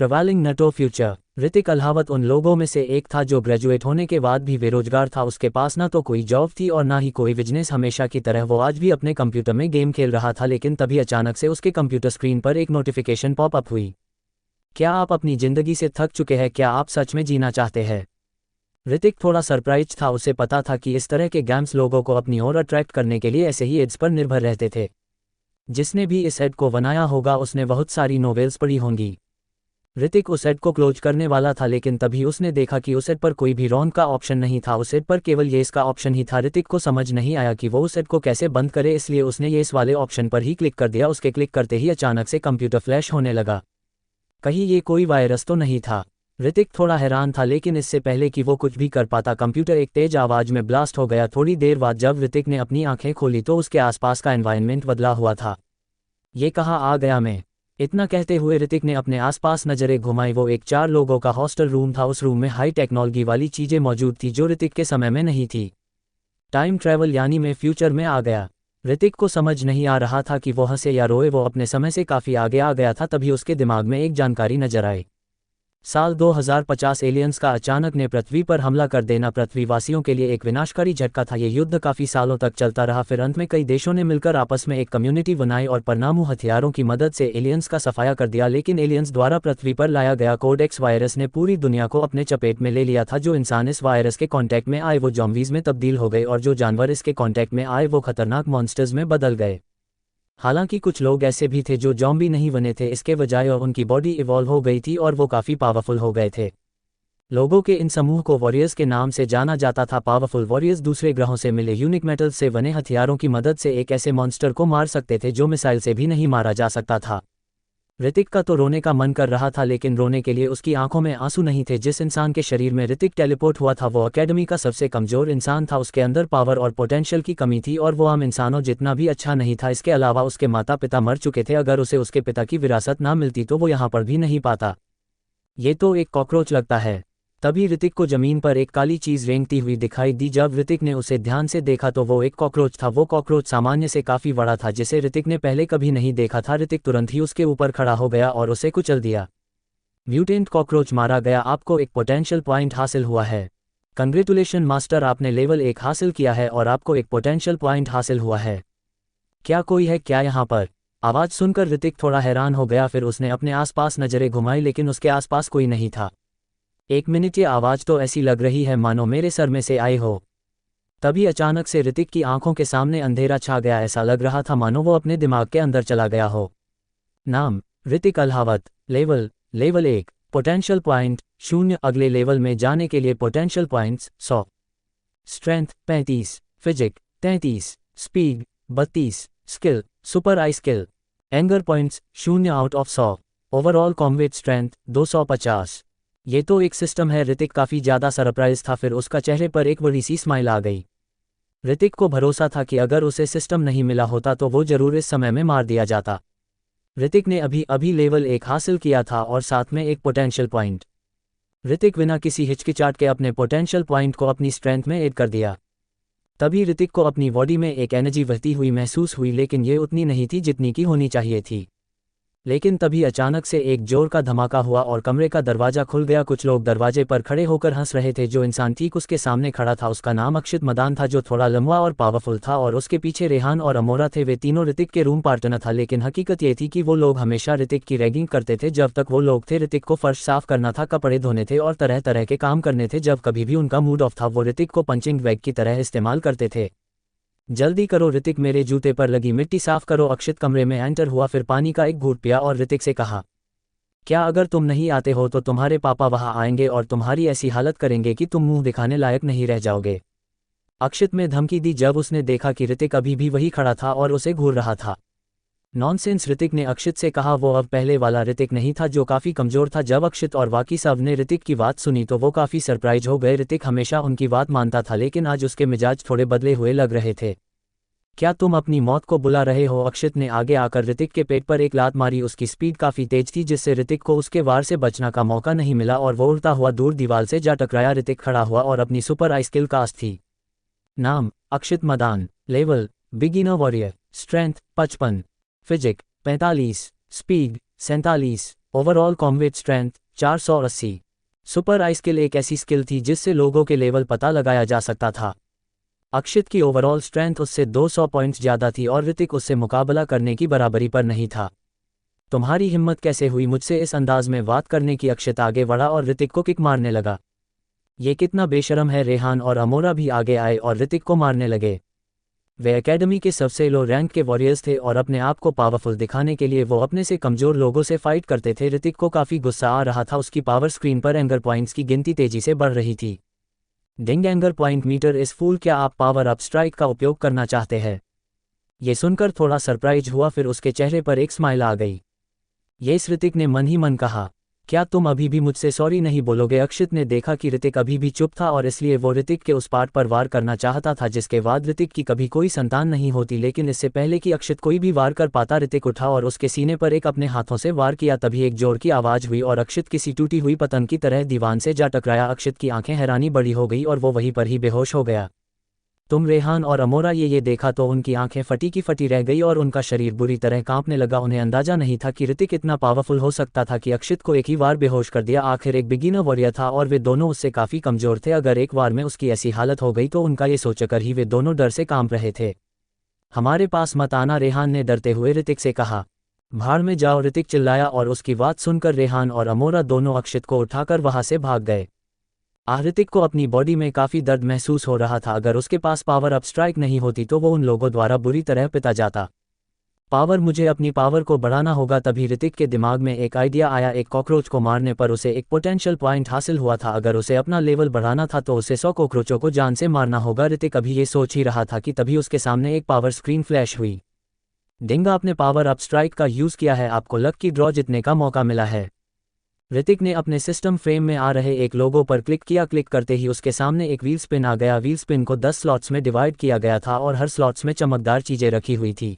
Travelling into future. Hrithik Alhawat उन लोगों में से एक था जो ग्रेजुएट होने के बाद भी बेरोजगार था। उसके पास ना तो कोई जॉब थी और ना ही कोई बिजनेस। हमेशा की तरह वो आज भी अपने कंप्यूटर में गेम खेल रहा था, लेकिन तभी अचानक से उसके कंप्यूटर स्क्रीन पर एक नोटिफिकेशन पॉपअप हुई। क्या आप अपनी जिंदगी से थक चुके हैं? क्या आप सच में जीना चाहते हैं? ऋतिक थोड़ा सरप्राइज था। उसे पता था कि इस तरह के गेम्स लोगों को अपनी ओर अट्रैक्ट करने के लिए ऐसे ही एड्स पर निर्भर रहते थे। जिसने भी इस एड को बनाया होगा उसने बहुत सारी नॉवेल्स पढ़ी होंगी। ऋतिक उस एड को क्लोज करने वाला था, लेकिन तभी उसने देखा कि उस एड पर कोई भी रॉन्ग का ऑप्शन नहीं था। उस एड पर केवल येस का ऑप्शन ही था। ऋतिक को समझ नहीं आया कि वो उस एड को कैसे बंद करे, इसलिए उसने येस वाले ऑप्शन पर ही क्लिक कर दिया। उसके क्लिक करते ही अचानक से कंप्यूटर फ्लैश होने लगा। कहीं ये कोई वायरस तो नहीं था? ऋतिक थोड़ा हैरान था, लेकिन इससे पहले कि वो कुछ भी कर पाता कंप्यूटर एक तेज आवाज में ब्लास्ट हो गया। थोड़ी देर बाद जब ऋतिक ने अपनी आंखें खोली तो उसके आसपास का एनवायरनमेंट बदला हुआ था। ये कहाँ आ गया मैं? इतना कहते हुए ऋतिक ने अपने आसपास नजरें घुमाई। वो एक 4 लोगों का हॉस्टल रूम था। उस रूम में हाई टेक्नोलॉजी वाली चीजें मौजूद थी जो ऋतिक के समय में नहीं थी। टाइम ट्रैवल, यानी मैं फ्यूचर में आ गया। ऋतिक को समझ नहीं आ रहा था कि वो हंसे या रोए। वो अपने समय से काफी आगे आ गया था। तभी उसके दिमाग में एक जानकारी नजर आई। साल 2050 एलियंस का अचानक ने पृथ्वी पर हमला कर देना पृथ्वीवासियों के लिए एक विनाशकारी झटका था। ये युद्ध काफी सालों तक चलता रहा। फिर अंत में कई देशों ने मिलकर आपस में एक कम्युनिटी बनाई और परमाणु हथियारों की मदद से एलियंस का सफाया कर दिया। लेकिन एलियंस द्वारा पृथ्वी पर लाया गया कोड एक्स वायरस ने पूरी दुनिया को अपने चपेट में ले लिया था। जो इंसान इस वायरस के कांटेक्ट में आए वो जॉम्बीज में तब्दील हो गए और जो जानवर इसके कांटेक्ट में आए वो खतरनाक मॉन्स्टर्स में बदल गए। हालांकि कुछ लोग ऐसे भी थे जो जॉम्बी नहीं बने थे, इसके बजाय और उनकी बॉडी इवॉल्व हो गई थी और वो काफ़ी पावरफुल हो गए थे। लोगों के इन समूह को वॉरियर्स के नाम से जाना जाता था। पावरफुल वॉरियर्स दूसरे ग्रहों से मिले यूनिक मेटल से बने हथियारों की मदद से एक ऐसे मॉन्स्टर को मार सकते थे जो मिसाइल से भी नहीं मारा जा सकता था। ऋतिक का तो रोने का मन कर रहा था, लेकिन रोने के लिए उसकी आंखों में आंसू नहीं थे। जिस इंसान के शरीर में ऋतिक टेलीपोर्ट हुआ था वो अकेडमी का सबसे कमजोर इंसान था। उसके अंदर पावर और पोटेंशियल की कमी थी और वो आम इंसानों जितना भी अच्छा नहीं था। इसके अलावा उसके माता पिता मर चुके थे। अगर उसे उसके पिता की विरासत ना मिलती तो वो यहाँ पर भी नहीं पाता। ये तो एक कॉकरोच लगता है। तभी ऋतिक को जमीन पर एक काली चीज रेंगती हुई दिखाई दी। जब ऋतिक ने उसे ध्यान से देखा तो वो एक कॉकरोच था। वो कॉकरोच सामान्य से काफी बड़ा था, जिसे ऋतिक ने पहले कभी नहीं देखा था। ऋतिक तुरंत ही उसके ऊपर खड़ा हो गया और उसे कुचल दिया। म्यूटेंट कॉकरोच मारा गया। आपको एक पोटेंशियल पॉइंट हासिल हुआ है। कंग्रेचुलेशन मास्टर, आपने लेवल 1 हासिल किया है और आपको एक पोटेंशियल पॉइंट हासिल हुआ है। क्या कोई है क्या यहाँ पर? आवाज सुनकर ऋतिक थोड़ा हैरान हो गया। फिर उसने अपने आसपास नजरें घुमाई, लेकिन उसके आसपास कोई नहीं था। 1 मिनट, ये आवाज तो ऐसी लग रही है मानो मेरे सर में से आई हो। तभी अचानक से ऋतिक की आंखों के सामने अंधेरा छा गया। ऐसा लग रहा था मानो वो अपने दिमाग के अंदर चला गया हो। नाम Hrithik Alhawat. Level 1, potential point 0। अगले लेवल में जाने के लिए potential points 100, strength 35, physique 33, speed 32, skill super eye skill, anger points 0 out of 100, overall combat strength 250। ये तो एक सिस्टम है। ऋतिक काफी ज्यादा सरप्राइज था। फिर उसका चेहरे पर एक बड़ी सी स्माइल आ गई। ऋतिक को भरोसा था कि अगर उसे सिस्टम नहीं मिला होता तो वो जरूर इस समय में मार दिया जाता। ऋतिक ने अभी अभी लेवल 1 हासिल किया था और साथ में एक पोटेंशियल पॉइंट। ऋतिक बिना किसी हिचकिचाहट के अपने पोटेंशियल पॉइंट को अपनी स्ट्रेंथ में ऐड कर दिया। तभी ऋतिक को अपनी बॉडी में एक एनर्जी बहती हुई महसूस हुई, लेकिन ये उतनी नहीं थी जितनी की होनी चाहिए थी। लेकिन तभी अचानक से एक जोर का धमाका हुआ और कमरे का दरवाजा खुल गया। कुछ लोग दरवाजे पर खड़े होकर हंस रहे थे। जो इंसान ठीक उसके सामने खड़ा था उसका नाम अक्षित मदान था, जो थोड़ा लंबा और पावरफुल था, और उसके पीछे रेहान और अमोरा थे। वे तीनों ऋतिक के रूम पार्टनर था, लेकिन हकीकत ये थी कि वो लोग हमेशा ऋतिक की रैगिंग करते थे। जब तक वो लोग थे ऋतिक को फर्श साफ करना था, कपड़े धोने थे और तरह तरह के काम करने थे। जब कभी भी उनका मूड ऑफ था वो ऋतिक को पंचिंग बैग की तरह इस्तेमाल करते थे। जल्दी करो ऋतिक, मेरे जूते पर लगी मिट्टी साफ करो। अक्षित कमरे में एंटर हुआ, फिर पानी का एक घूंट पिया और ऋतिक से कहा, क्या अगर तुम नहीं आते हो तो तुम्हारे पापा वहां आएंगे और तुम्हारी ऐसी हालत करेंगे कि तुम मुंह दिखाने लायक नहीं रह जाओगे। अक्षित में धमकी दी जब उसने देखा कि ऋतिक अभी भी वही खड़ा था और उसे घूर रहा था। नॉनसेंस, ऋतिक ने अक्षित से कहा। वो अब पहले वाला ऋतिक नहीं था जो काफी कमजोर था। जब अक्षित और बाकी सब ने ऋतिक की बात सुनी तो वो काफी सरप्राइज हो गए। ऋतिक हमेशा उनकी बात मानता था, लेकिन आज उसके मिजाज थोड़े बदले हुए लग रहे थे। क्या तुम अपनी मौत को बुला रहे हो? अक्षित ने आगे आकर ऋतिक के पेट पर एक लात मारी। उसकी स्पीड काफी तेज थी, जिससे ऋतिक को उसके वार से बचना का मौका नहीं मिला और वो उड़ता हुआ दूर दीवार से जा टकराया। ऋतिक खड़ा हुआ और अपनी सुपर आई स्किल कास्ट थी। नाम Akshit Madan. Level beginner warrior. Strength 55, physique 45, speed 47, overall combat strength 480। Super eye skill एक ऐसी स्किल थी जिससे लोगों के लेवल पता लगाया जा सकता था। अक्षित की ओवरऑल स्ट्रेंथ उससे 200 पॉइंट्स ज़्यादा थी और ऋतिक उससे मुकाबला करने की बराबरी पर नहीं था। तुम्हारी हिम्मत कैसे हुई मुझसे इस अंदाज में बात करने की? अक्षित आगे बढ़ा और ऋतिक को किक मारने लगा। ये कितना बेशरम है। रेहान और अमोरा भी आगे आए और ऋतिक को मारने लगे। वे एकेडमी के सबसे लो रैंक के वॉरियर्स थे और अपने आप को पावरफुल दिखाने के लिए वो अपने से कमज़ोर लोगों से फाइट करते थे। ऋतिक को काफ़ी गुस्सा आ रहा था। उसकी पावर स्क्रीन पर एंगर पॉइंट्स की गिनती तेजी से बढ़ रही थी। डिंग एंगर पॉइंट मीटर इस फूल, क्या आप पावर अप स्ट्राइक का उपयोग करना चाहते हैं? ये सुनकर थोड़ा सरप्राइज हुआ, फिर उसके चेहरे पर एक स्माइल आ गई। ये ऋतिक ने मन ही मन कहा, क्या तुम अभी भी मुझसे सॉरी नहीं बोलोगे? अक्षित ने देखा कि ऋतिक अभी भी चुप था और इसलिए वो ऋतिक के उस पार्ट पर वार करना चाहता था जिसके बाद ऋतिक की कभी कोई संतान नहीं होती। लेकिन इससे पहले कि अक्षित कोई भी वार कर पाता, ऋतिक उठा और उसके सीने पर एक अपने हाथों से वार किया। तभी एक जोर की आवाज़ हुई और अक्षित किसी टूटी हुई पतंग की तरह दीवान से जा टकराया। अक्षित की आंखें हैरानी बड़ी हो गई और वो वहीं पर ही बेहोश हो गया। तुम रेहान और अमोरा ये देखा तो उनकी आंखें फटी की फटी रह गई और उनका शरीर बुरी तरह कांपने लगा। उन्हें अंदाजा नहीं था कि ऋतिक इतना पावरफुल हो सकता था कि अक्षित को एक ही बार बेहोश कर दिया। आखिर एक बिगिनर वॉरियर था और वे दोनों उससे काफ़ी कमज़ोर थे। अगर एक बार में उसकी ऐसी हालत हो गई तो उनका ये सोचकर ही वे दोनों डर से कांप रहे थे। हमारे पास मत आना, रेहान ने डरते हुए ऋतिक से कहा। भाड़ में जाओ, ऋतिक चिल्लाया और उसकी बात सुनकर रेहान और अमोरा दोनों अक्षित को उठाकर वहां से भाग गए। ऋतिक को अपनी बॉडी में काफ़ी दर्द महसूस हो रहा था। अगर उसके पास पावर अप स्ट्राइक नहीं होती तो वो उन लोगों द्वारा बुरी तरह पिटा जाता। मुझे अपनी पावर को बढ़ाना होगा। तभी ऋतिक के दिमाग में एक आइडिया आया। एक कॉकरोच को मारने पर उसे एक पोटेंशियल पॉइंट हासिल हुआ था। अगर उसे अपना लेवल बढ़ाना था तो उसे 100 कॉकरोचों को जान से मारना होगा। ऋतिक अभी ये सोच ही रहा था कि तभी उसके सामने एक पावर स्क्रीन फ्लैश हुई। डिंगा, आपने पावर अप स्ट्राइक का यूज़ किया है, आपको लकी ड्रॉ जीतने का मौका मिला है। ऋतिक ने अपने सिस्टम फ्रेम में आ रहे एक लोगो पर क्लिक किया। क्लिक करते ही उसके सामने एक व्हील स्पिन आ गया। व्हील स्पिन को 10 स्लॉट्स में डिवाइड किया गया था और हर स्लॉट्स में चमकदार चीज़ें रखी हुई थी।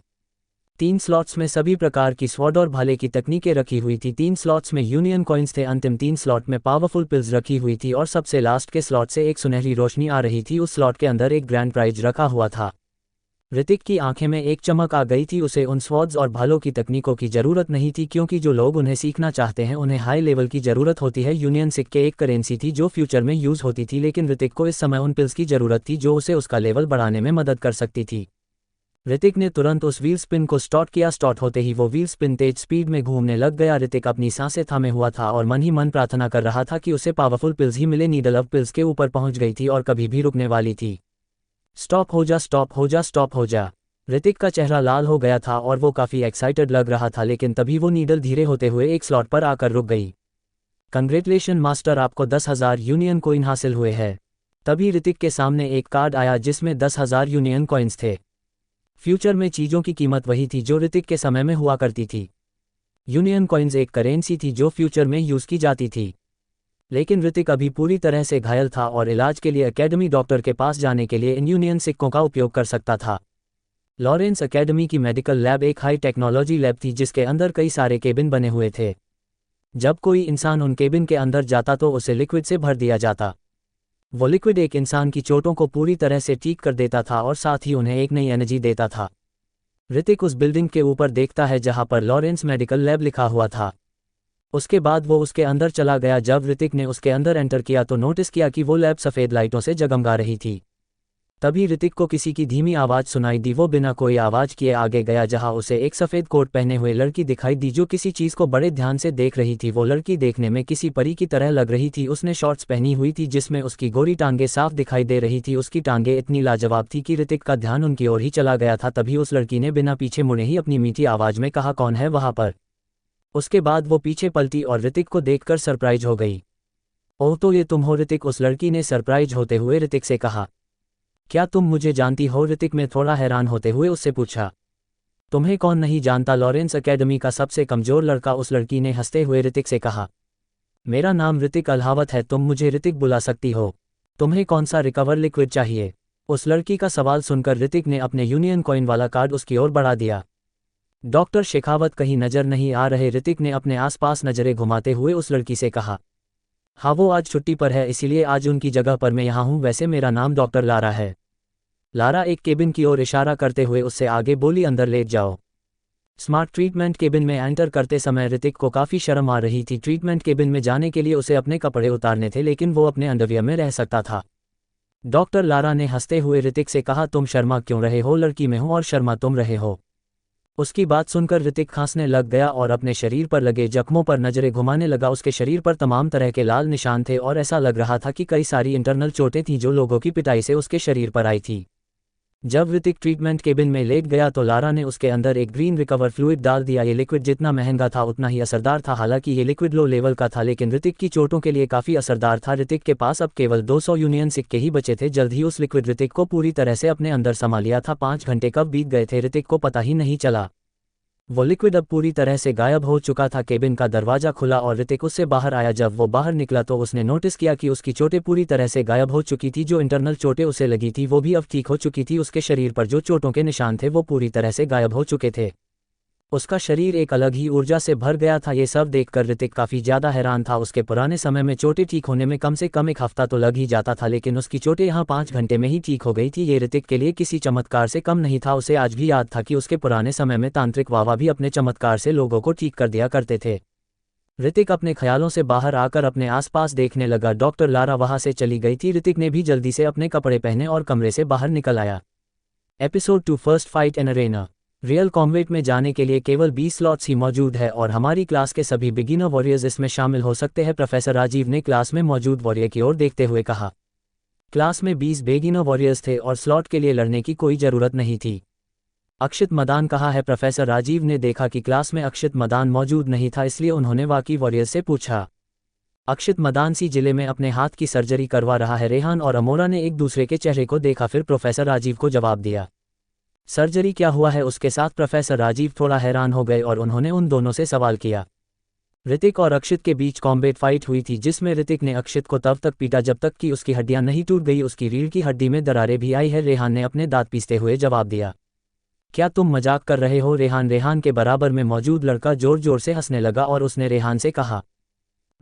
3 स्लॉट्स में सभी प्रकार की स्वॉर्ड और भाले की तकनीकें रखी हुई थी। 3 स्लॉट्स में यूनियन कॉइन्स थे। अंतिम 3 स्लॉट में पावरफुल पिल्स रखी हुई थी और सबसे लास्ट के स्लॉट से एक सुनहरी रोशनी आ रही थी। उस स्लॉट के अंदर एक ग्रैंड प्राइज रखा हुआ था। ऋतिक की आंखें में एक चमक आ गई थी। उसे उन स्वॉर्ड्स और भालों की तकनीकों की ज़रूरत नहीं थी क्योंकि जो लोग उन्हें सीखना चाहते हैं उन्हें हाई लेवल की ज़रूरत होती है। यूनियन सिक्के एक करेंसी थी जो फ्यूचर में यूज़ होती थी, लेकिन ऋतिक को इस समय उन पिल्स की ज़रूरत थी जो उसे उसका लेवल बढ़ाने में मदद कर सकती थी। ऋतिक ने तुरंत उस व्हील स्पिन को स्टार्ट किया। स्टार्ट होते ही वो व्हील स्पिन तेज स्पीड में घूमने लग गया। ऋतिक अपनी सांसें थामे हुआ था और मन ही मन प्रार्थना कर रहा था कि उसे पावरफुल पिल्स ही मिले। नीडल अब पिल्स के ऊपर पहुंच गई थी और कभी भी रुकने वाली थी। स्टॉप हो जा, स्टॉप हो जा, स्टॉप हो जा। ऋतिक का चेहरा लाल हो गया था और वो काफ़ी एक्साइटेड लग रहा था, लेकिन तभी वो नीडल धीरे होते हुए एक स्लॉट पर आकर रुक गई। कंग्रेचुलेशन मास्टर, आपको 10,000 यूनियन कॉइन हासिल हुए हैं। तभी ऋतिक के सामने एक कार्ड आया जिसमें 10,000 यूनियन कॉइन्स थे। फ्यूचर में चीज़ों की कीमत वही थी जो ऋतिक के समय में हुआ करती थी। यूनियन कॉइन्स एक करेंसी थी जो फ्यूचर में यूज़ की जाती थी। लेकिन ऋतिक अभी पूरी तरह से घायल था और इलाज के लिए एकेडमी डॉक्टर के पास जाने के लिए इन यूनियन सिक्कों का उपयोग कर सकता था। लॉरेंस एकेडमी की मेडिकल लैब एक हाई टेक्नोलॉजी लैब थी जिसके अंदर कई सारे केबिन बने हुए थे। जब कोई इंसान उन केबिन के अंदर जाता तो उसे लिक्विड से भर दिया जाता। वो लिक्विड एक इंसान की चोटों को पूरी तरह से ठीक कर देता था और साथ ही उन्हें एक नई एनर्जी देता था। ऋतिक उस बिल्डिंग के ऊपर देखता है जहां पर लॉरेंस मेडिकल लैब लिखा हुआ था। उसके बाद वो उसके अंदर चला गया। जब ऋतिक ने उसके अंदर एंटर किया तो नोटिस किया कि वो लैब सफ़ेद लाइटों से जगमगा रही थी। तभी ऋतिक को किसी की धीमी आवाज़ सुनाई दी। वो बिना कोई आवाज़ किए आगे गया जहां उसे एक सफ़ेद कोट पहने हुए लड़की दिखाई दी जो किसी चीज़ को बड़े ध्यान से देख रही थी। वो लड़की देखने में किसी परी की तरह लग रही थी। उसने शॉर्ट्स पहनी हुई थी जिसमें उसकी गोरी टांगें साफ दिखाई दे रही थी। उसकी टांगें इतनी लाजवाब थी कि ऋतिक का ध्यान उनकी ओर ही चला गया था। तभी उस लड़की ने बिना पीछे मुड़े ही अपनी मीठी आवाज़ में कहा, कौन है वहाँ पर? उसके बाद वो पीछे पलटी और ऋतिक को देखकर सरप्राइज हो गई। ओह, तो ये तुम हो ऋतिक? उस लड़की ने सरप्राइज होते हुए ऋतिक से कहा। क्या तुम मुझे जानती हो? ऋतिक ने थोड़ा हैरान होते हुए उससे पूछा। तुम्हें कौन नहीं जानता? लॉरेंस एकेडमी का सबसे कमज़ोर लड़का, उस लड़की ने हंसते हुए ऋतिक से कहा। मेरा नाम ऋतिक अल्हावत है, तुम मुझे ऋतिक बुला सकती हो। तुम्हें कौन सा रिकवर लिक्विड चाहिए? उस लड़की का सवाल सुनकर ऋतिक ने अपने यूनियन कॉइन वाला कार्ड उसकी ओर बढ़ा दिया। डॉक्टर शेखावत कहीं नज़र नहीं आ रहे? ऋतिक ने अपने आसपास नज़रें घुमाते हुए उस लड़की से कहा। हाँ, वो आज छुट्टी पर है, इसीलिए आज उनकी जगह पर मैं यहाँ हूँ। वैसे मेरा नाम डॉक्टर लारा है। लारा एक केबिन की ओर इशारा करते हुए उससे आगे बोली, अंदर लेट जाओ। स्मार्ट ट्रीटमेंट केबिन में एंटर करते समय ऋतिक को काफ़ी शर्म आ रही थी। ट्रीटमेंट केबिन में जाने के लिए उसे अपने कपड़े उतारने थे, लेकिन वो अपने अंडरवियर में रह सकता था। डॉक्टर लारा ने हंसते हुए ऋतिक से कहा, तुम शर्मा क्यों रहे हो? लड़की में हूं और शर्मा तुम रहे हो। उसकी बात सुनकर ऋतिक खांसने लग गया और अपने शरीर पर लगे जख्मों पर नजरें घुमाने लगा। उसके शरीर पर तमाम तरह के लाल निशान थे और ऐसा लग रहा था कि कई सारी इंटरनल चोटें थीं जो लोगों की पिटाई से उसके शरीर पर आई थी। जब ऋतिक ट्रीटमेंट केबिन में लेट गया तो लारा ने उसके अंदर एक ग्रीन रिकवर फ्लूइड डाल दिया। ये लिक्विड जितना महंगा था उतना ही असरदार था। हालांकि ये लिक्विड लो लेवल का था, लेकिन ऋतिक की चोटों के लिए काफ़ी असरदार था। ऋतिक के पास अब केवल 200 यूनियन सिक्के ही बचे थे। जल्द ही उस लिक्विड ऋतिक को पूरी तरह से अपने अंदर समा लिया था। 5 घंटे कब बीत गए थे ऋतिक को पता ही नहीं चला। वो लिक्विड अब पूरी तरह से गायब हो चुका था। केबिन का दरवाजा खुला और ऋतिक उससे बाहर आया। जब वो बाहर निकला तो उसने नोटिस किया कि उसकी चोटें पूरी तरह से गायब हो चुकी थी। जो इंटरनल चोटें उसे लगी थी वो भी अब ठीक हो चुकी थी। उसके शरीर पर जो चोटों के निशान थे वो पूरी तरह से गायब हो चुके थे। उसका शरीर एक अलग ही ऊर्जा से भर गया था। ये सब देखकर ऋतिक काफ़ी ज़्यादा हैरान था। उसके पुराने समय में चोटें ठीक होने में कम से कम 1 हफ्ता तो लग ही जाता था, लेकिन उसकी चोटें यहाँ 5 घंटे में ही ठीक हो गई थी। ये ऋतिक के लिए किसी चमत्कार से कम नहीं था। उसे आज भी याद था कि उसके पुराने समय में तांत्रिक वावा भी अपने चमत्कार से लोगों को ठीक कर दिया करते थे। ऋतिक अपने ख्यालों से बाहर आकर अपने आसपास देखने लगा। डॉक्टर लारा वहाँ से चली गई थी। ऋतिक ने भी जल्दी से अपने कपड़े पहने और कमरे से बाहर निकल आया। Episode 2 first fight in Arena. Real combat में जाने के लिए केवल 20 स्लॉट्स ही मौजूद है और हमारी क्लास के सभी बिगिनर वॉरियर्स इसमें शामिल हो सकते हैं, प्रोफेसर राजीव ने क्लास में मौजूद वॉरियर की ओर देखते हुए कहा। क्लास में 20 बिगिनर वॉरियर्स थे और स्लॉट के लिए लड़ने की कोई ज़रूरत नहीं थी। अक्षित मदान कहाँ है? प्रोफेसर राजीव ने देखा कि क्लास में अक्षित मदान मौजूद नहीं था, इसलिए उन्होंने बाकी वॉरियर्स से पूछा। अक्षित मदान सी जिले में अपने हाथ की सर्जरी करवा रहा है। रेहान और अमोरा ने एक दूसरे के चेहरे को देखा, फिर प्रोफेसर राजीव को जवाब दिया। सर्जरी क्या हुआ है उसके साथ? प्रोफेसर राजीव थोड़ा हैरान हो गए और उन्होंने उन दोनों से सवाल किया। ऋतिक और अक्षित के बीच कॉम्बैट फाइट हुई थी, जिसमें ऋतिक ने अक्षित को तब तक पीटा जब तक कि उसकी हड्डियां नहीं टूट गई। उसकी रीढ़ की हड्डी में दरारें भी आई है। रेहान ने अपने दांत पीसते हुए जवाब दिया। क्या तुम मजाक कर रहे हो? रेहान के बराबर में मौजूद लड़का जोर जोर से हंसने लगा और उसने रेहान से कहा।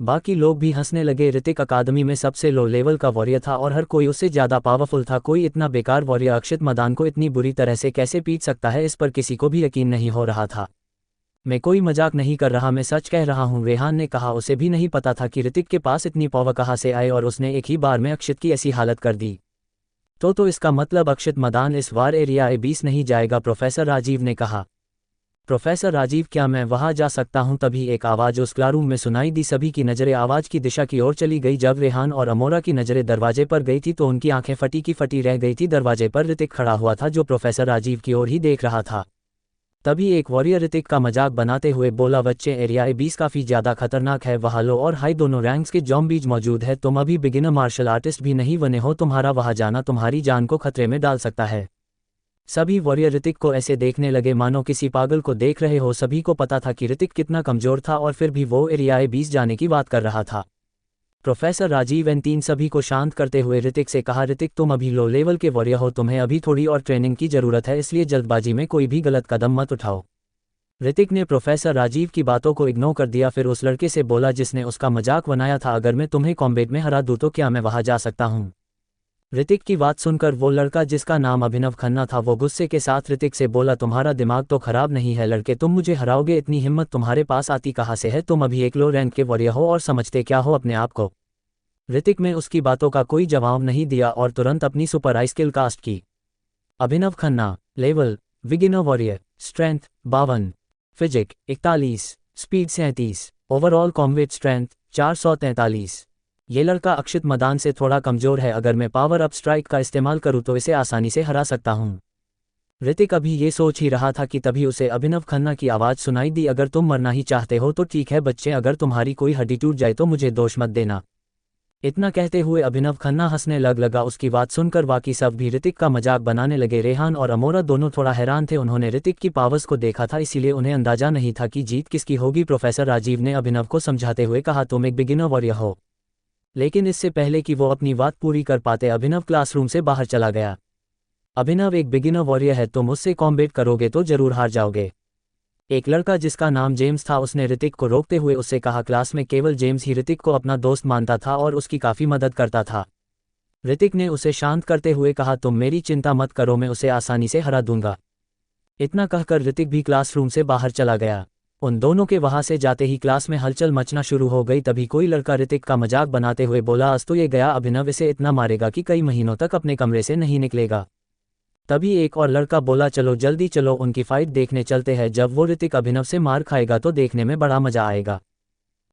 बाकी लोग भी हंसने लगे। ऋतिक अकादमी में सबसे लो लेवल का वॉरियर था और हर कोई उससे ज़्यादा पावरफुल था। कोई इतना बेकार वॉरियर अक्षित मदान को इतनी बुरी तरह से कैसे पीट सकता है, इस पर किसी को भी यकीन नहीं हो रहा था। मैं कोई मजाक नहीं कर रहा, मैं सच कह रहा हूँ, रेहान ने कहा। उसे भी नहीं पता था कि ऋतिक के पास इतनी पावर कहाँ से आए और उसने एक ही बार में अक्षित की ऐसी हालत कर दी। तो इसका मतलब अक्षित मदान इस बार एरिया A20 नहीं जाएगा, प्रोफेसर राजीव ने कहा। प्रोफेसर राजीव, क्या मैं वहां जा सकता हूं? तभी एक आवाज़ उस क्लासरूम में सुनाई दी। सभी की नज़रें आवाज़ की दिशा की ओर चली गई। जब रेहान और अमोरा की नज़रें दरवाजे पर गई थी तो उनकी आंखें फटी की फटी रह गई थी। दरवाजे पर ऋतिक खड़ा हुआ था जो प्रोफेसर राजीव की ओर ही देख रहा था। तभी एक वॉरियर ऋतिक का मजाक बनाते हुए बोला, बच्चे, एरिया A20 काफ़ी ज़्यादा खतरनाक है। वहाँ लो और हाई दोनों रैंक्स के ज़ॉम्बीज मौजूद है। तुम अभी बिगिनर मार्शल आर्टिस्ट भी नहीं बने हो, तुम्हारा वहाँ जाना तुम्हारी जान को खतरे में डाल सकता है। सभी वॉरियर ऋतिक को ऐसे देखने लगे मानो किसी पागल को देख रहे हो। सभी को पता था कि ऋतिक कितना कमज़ोर था और फिर भी वो एरिया A20 जाने की बात कर रहा था। प्रोफेसर राजीव N3 सभी को शांत करते हुए ऋतिक से कहा, ऋतिक, तुम अभी लो लेवल के वॉरियर हो, तुम्हें अभी थोड़ी और ट्रेनिंग की ज़रूरत है, इसलिए जल्दबाजी में कोई भी गलत कदम मत उठाओ। ऋतिक ने प्रोफेसर राजीव की बातों को इग्नोर कर दिया। फिर उस लड़के से बोला जिसने उसका मजाक बनाया था, अगर मैं तुम्हें कॉम्बैट में हरा दूँ तो क्या मैं वहाँ जा सकता हूँ? ऋतिक की बात सुनकर वो लड़का जिसका नाम अभिनव खन्ना था वो गुस्से के साथ ऋतिक से बोला, तुम्हारा दिमाग तो खराब नहीं है लड़के, तुम मुझे हराओगे? इतनी हिम्मत तुम्हारे पास आती कहाँ से है? तुम अभी एक लो रैंक के वॉरियर हो और समझते क्या हो अपने आप को? ऋतिक ने उसकी बातों का कोई जवाब नहीं दिया और तुरंत अपनी सुपर आई स्किल कास्ट की। Abhinav Khanna, level beginner warrior, strength 52, physique 41, speed 37, overall combat strength 443। ये लड़का अक्षित मदान से थोड़ा कमज़ोर है, अगर मैं पावर अप स्ट्राइक का इस्तेमाल करूँ तो इसे आसानी से हरा सकता हूँ। ऋतिक अभी ये सोच ही रहा था कि तभी उसे अभिनव खन्ना की आवाज़ सुनाई दी, अगर तुम मरना ही चाहते हो तो ठीक है बच्चे, अगर तुम्हारी कोई हड्डी टूट जाए तो मुझे दोष मत देना। इतना कहते हुए अभिनव खन्ना हंसने लगा। उसकी बात सुनकर बाकी सब भी ऋतिक का मजाक बनाने लगे। रेहान और अमोरा दोनों थोड़ा हैरान थे, उन्होंने ऋतिक की पावर्स को देखा था, इसीलिए उन्हें अंदाजा नहीं था कि जीत किसकी होगी। प्रोफेसर राजीव ने अभिनव को समझाते हुए कहा, तुम एक बिगिनर वॉरियर हो। लेकिन इससे पहले कि वो अपनी बात पूरी कर पाते अभिनव क्लासरूम से बाहर चला गया। अभिनव एक बिगिनर वॉरियर है, तुम उससे कॉम्बैट करोगे तो जरूर हार जाओगे। एक लड़का जिसका नाम जेम्स था उसने ऋतिक को रोकते हुए उससे कहा, क्लास में केवल जेम्स ही ऋतिक को अपना दोस्त मानता था और उसकी काफ़ी मदद करता था। ऋतिक ने उसे शांत करते हुए कहा, तुम मेरी चिंता मत करो, मैं उसे आसानी से हरा दूंगा। इतना कहकर ऋतिक भी क्लासरूम से बाहर चला गया। उन दोनों के वहां से जाते ही क्लास में हलचल मचना शुरू हो गई। तभी कोई लड़का ऋतिक का मजाक बनाते हुए बोला, आज तो ये गया अभिनव इसे इतना मारेगा कि कई महीनों तक अपने कमरे से नहीं निकलेगा। तभी एक और लड़का बोला, चलो जल्दी चलो उनकी फाइट देखने चलते हैं, जब वो ऋतिक अभिनव से मार खाएगा तो देखने में बड़ा मजा आएगा।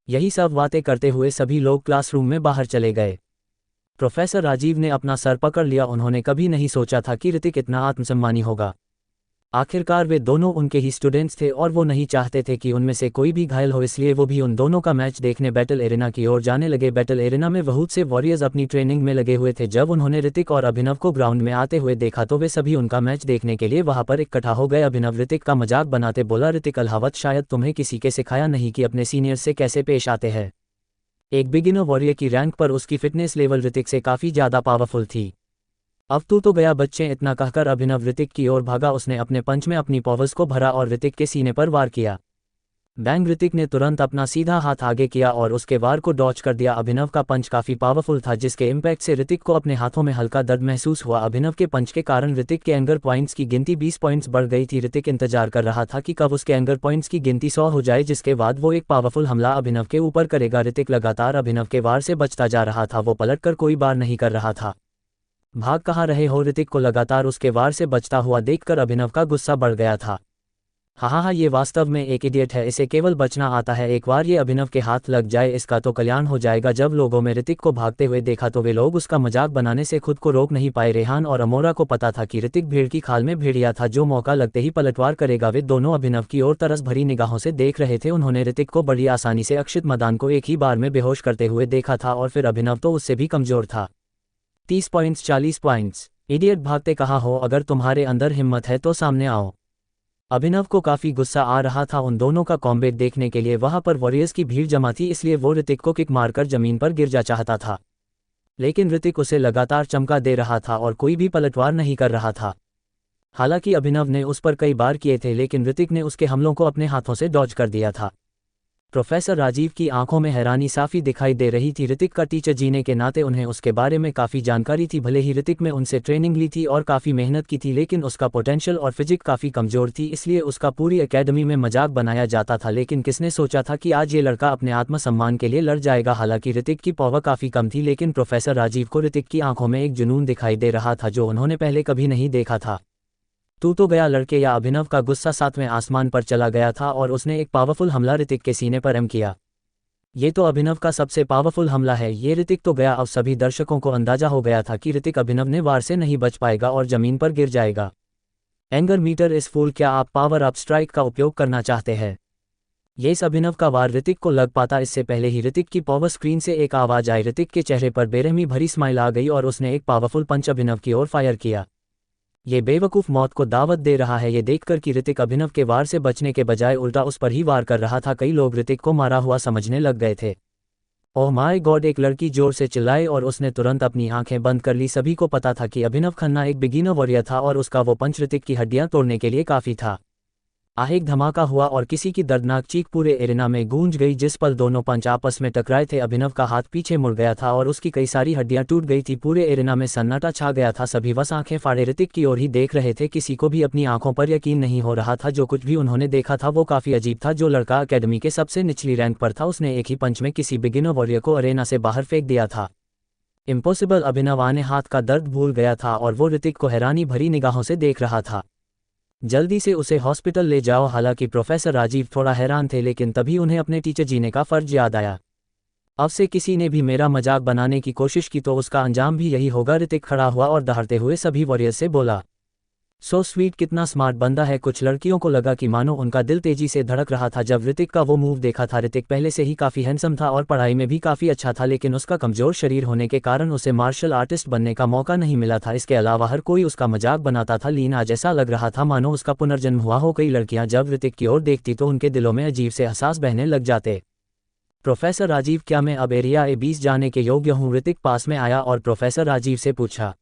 यही सब बातें करते हुए सभी लोग क्लासरूम में बाहर चले गए। प्रोफेसर राजीव ने अपना सर पकड़ लिया। उन्होंने कभी नहीं सोचा था कि ऋतिक इतना आत्मसम्मानी होगा। आखिरकार वे दोनों उनके ही स्टूडेंट्स थे और वो नहीं चाहते थे कि उनमें से कोई भी घायल हो, इसलिए वो भी उन दोनों का मैच देखने बैटल एरिना की ओर जाने लगे। बैटल एरिना में बहुत से वॉरियर्स अपनी ट्रेनिंग में लगे हुए थे। जब उन्होंने ऋतिक और अभिनव को ग्राउंड में आते हुए देखा तो वे सभी उनका मैच देखने के लिए वहां पर इकट्ठा हो गए। अभिनव ऋतिक का मजाक बनाते बोला, ऋतिक अल्हावत, शायद तुम्हें किसी के सिखाया नहीं कि अपने सीनियर से कैसे पेश आते हैं। एक बिगिनर वॉरियर की रैंक पर उसकी फिटनेस लेवल ऋतिक से काफ़ी ज़्यादा पावरफुल थी। अब तू तो गया बच्चे। इतना कहकर अभिनव ऋतिक की ओर भागा। उसने अपने पंच में अपनी पावर्स को भरा और ऋतिक के सीने पर वार किया। बैंग! ऋतिक ने तुरंत अपना सीधा हाथ आगे किया और उसके वार को डॉच कर दिया। अभिनव का पंच काफ़ी पावरफुल था, जिसके इम्पैक्ट से ऋतिक को अपने हाथों में हल्का दर्द महसूस हुआ। अभिनव के पंच के कारण ऋतिक के एंगर पॉइंट्स की गिनती 20 पॉइंट्स बढ़ गई थी। ऋतिक इंतजार कर रहा था कि कब उसके एंगर पॉइंट्स की गिनती 100 हो जाए, जिसके बाद वो एक पावरफुल हमला अभिनव के ऊपर करेगा। ऋतिक लगातार अभिनव के वार से बचता जा रहा था। वो पलटकर कोई बार नहीं कर रहा था। भाग कहाँ रहे हो? ऋतिक को लगातार उसके वार से बचता हुआ देखकर अभिनव का गुस्सा बढ़ गया था। हाँ, ये वास्तव में एक इडियट है, इसे केवल बचना आता है। एक बार ये अभिनव के हाथ लग जाए इसका तो कल्याण हो जाएगा। जब लोगों में ऋतिक को भागते हुए देखा तो वे लोग उसका मजाक बनाने से खुद को रोक नहीं पाए। रेहान और अमोरा को पता था कि ऋतिक भेड़ की खाल में भेड़िया था, जो मौका लगते ही पलटवार करेगा। वे दोनों अभिनव की ओर तरस भरी निगाहों से देख रहे थे। उन्होंने ऋतिक को बड़ी आसानी से अक्षित मदान को एक ही बार में बेहोश करते हुए देखा था, और फिर अभिनव तो उससे भी कमजोर था। 30 पॉइंट्स, 40 पॉइंट्स। इडियट, भागते कहाँ हो? अगर तुम्हारे अंदर हिम्मत है तो सामने आओ। अभिनव को काफी गुस्सा आ रहा था। उन दोनों का कॉम्बैट देखने के लिए वहां पर वॉरियर्स की भीड़ जमा थी, इसलिए वो ऋतिक को किक मारकर जमीन पर गिर जा चाहता था, लेकिन ऋतिक उसे लगातार चमका दे रहा था और कोई भी पलटवार नहीं कर रहा था। हालांकि अभिनव ने उस पर कई बार किए थे, लेकिन ऋतिक ने उसके हमलों को अपने हाथों से डॉज कर दिया था। प्रोफेसर राजीव की आंखों में हैरानी साफी दिखाई दे रही थी। ऋतिक का टीचर जीने के नाते उन्हें उसके बारे में काफ़ी जानकारी थी। भले ही ऋतिक में उनसे ट्रेनिंग ली थी और काफ़ी मेहनत की थी, लेकिन उसका पोटेंशियल और फिजिक काफ़ी कमज़ोर थी, इसलिए उसका पूरी एकेडमी में मजाक बनाया जाता था। लेकिन किसने सोचा था कि आज ये लड़का अपने आत्मसम्मान के लिए लड़ जाएगा। हालांकि ऋतिक की पावर काफ़ी कम थी, लेकिन प्रोफेसर राजीव को ऋतिक की आंखों में एक जुनून दिखाई दे रहा था जो उन्होंने पहले कभी नहीं देखा था। तू तो गया लड़के! या अभिनव का गुस्सा 7वें आसमान पर चला गया था और उसने एक पावरफुल हमला ऋतिक के सीने पर एम किया। ये तो अभिनव का सबसे पावरफुल हमला है। ये ऋतिक तो गया! अब सभी दर्शकों को अंदाजा हो गया था कि ऋतिक अभिनव ने वार से नहीं बच पाएगा और जमीन पर गिर जाएगा। एंगर मीटर इस फूल, क्या आप पावर अप स्ट्राइक का उपयोग करना चाहते हैं? ये इस अभिनव का वार ऋतिक को लग पाता इससे पहले ही ऋतिक की पावर स्क्रीन से एक आवाज आई। ऋतिक के चेहरे पर बेरहमी भरी स्माइल आ गई और उसने एक पावरफुल पंच अभिनव की ओर फायर किया। ये बेवकूफ़ मौत को दावत दे रहा है। ये देखकर कि ऋतिक अभिनव के वार से बचने के बजाय उल्टा उस पर ही वार कर रहा था, कई लोग ऋतिक को मारा हुआ समझने लग गए थे। Oh my God! एक लड़की जोर से चिल्लाई और उसने तुरंत अपनी आंखें बंद कर ली। सभी को पता था कि अभिनव खन्ना एक बिगिनर वॉरियर था और उसका वो पंच ऋतिक की हड्डियां तोड़ने के लिए काफ़ी था। एक धमाका हुआ और किसी की दर्दनाक चीख पूरे एरिना में गूंज गई। जिस पल दोनों पंच आपस में टकराए थे, अभिनव का हाथ पीछे मुड़ गया था और उसकी कई सारी हड्डियां टूट गई थी। पूरे एरिना में सन्नाटा छा गया था। सभी बस आंखें फाड़े ऋतिक की ओर ही देख रहे थे। किसी को भी अपनी आंखों पर यकीन नहीं हो रहा था। जो कुछ भी उन्होंने देखा था वो काफ़ी अजीब था। जो लड़का अकेडमी के सबसे निचली रैंक पर था, उसने एक ही पंच में किसी बिगिनर वॉरियर को अरेना से बाहर फेंक दिया था। इम्पॉसिबल! अभिनव आने हाथ का दर्द भूल गया था और वो ऋतिक को हैरानी भरी निगाहों से देख रहा था। जल्दी से उसे हॉस्पिटल ले जाओ। हालांकि प्रोफेसर राजीव थोड़ा हैरान थे, लेकिन तभी उन्हें अपने टीचर जीने का फर्ज याद आया। अब से किसी ने भी मेरा मजाक बनाने की कोशिश की तो उसका अंजाम भी यही होगा। ऋतिक खड़ा हुआ और दहाड़ते हुए सभी वॉरियर्स से बोला, सो स्वीट! कितना स्मार्ट बंदा है। कुछ लड़कियों को लगा कि मानो उनका दिल तेजी से धड़क रहा था जब ऋतिक का वो मूव देखा था। ऋतिक पहले से ही काफ़ी हैंडसम था और पढ़ाई में भी काफ़ी अच्छा था, लेकिन उसका कमज़ोर शरीर होने के कारण उसे मार्शल आर्टिस्ट बनने का मौका नहीं मिला था। इसके अलावा हर कोई उसका मजाक बनाता था। लीन आज ऐसा लग रहा था मानो उसका पुनर्जन्म हुआ हो। कई लड़कियां जब ऋतिक की ओर देखती तो उनके दिलों में अजीब से एहसास बहने लग जाते। प्रोफेसर राजीव, क्या मैं अब एरिया A20 जाने के योग्य हूँ? ऋतिक पास में आया और प्रोफेसर राजीव से पूछा।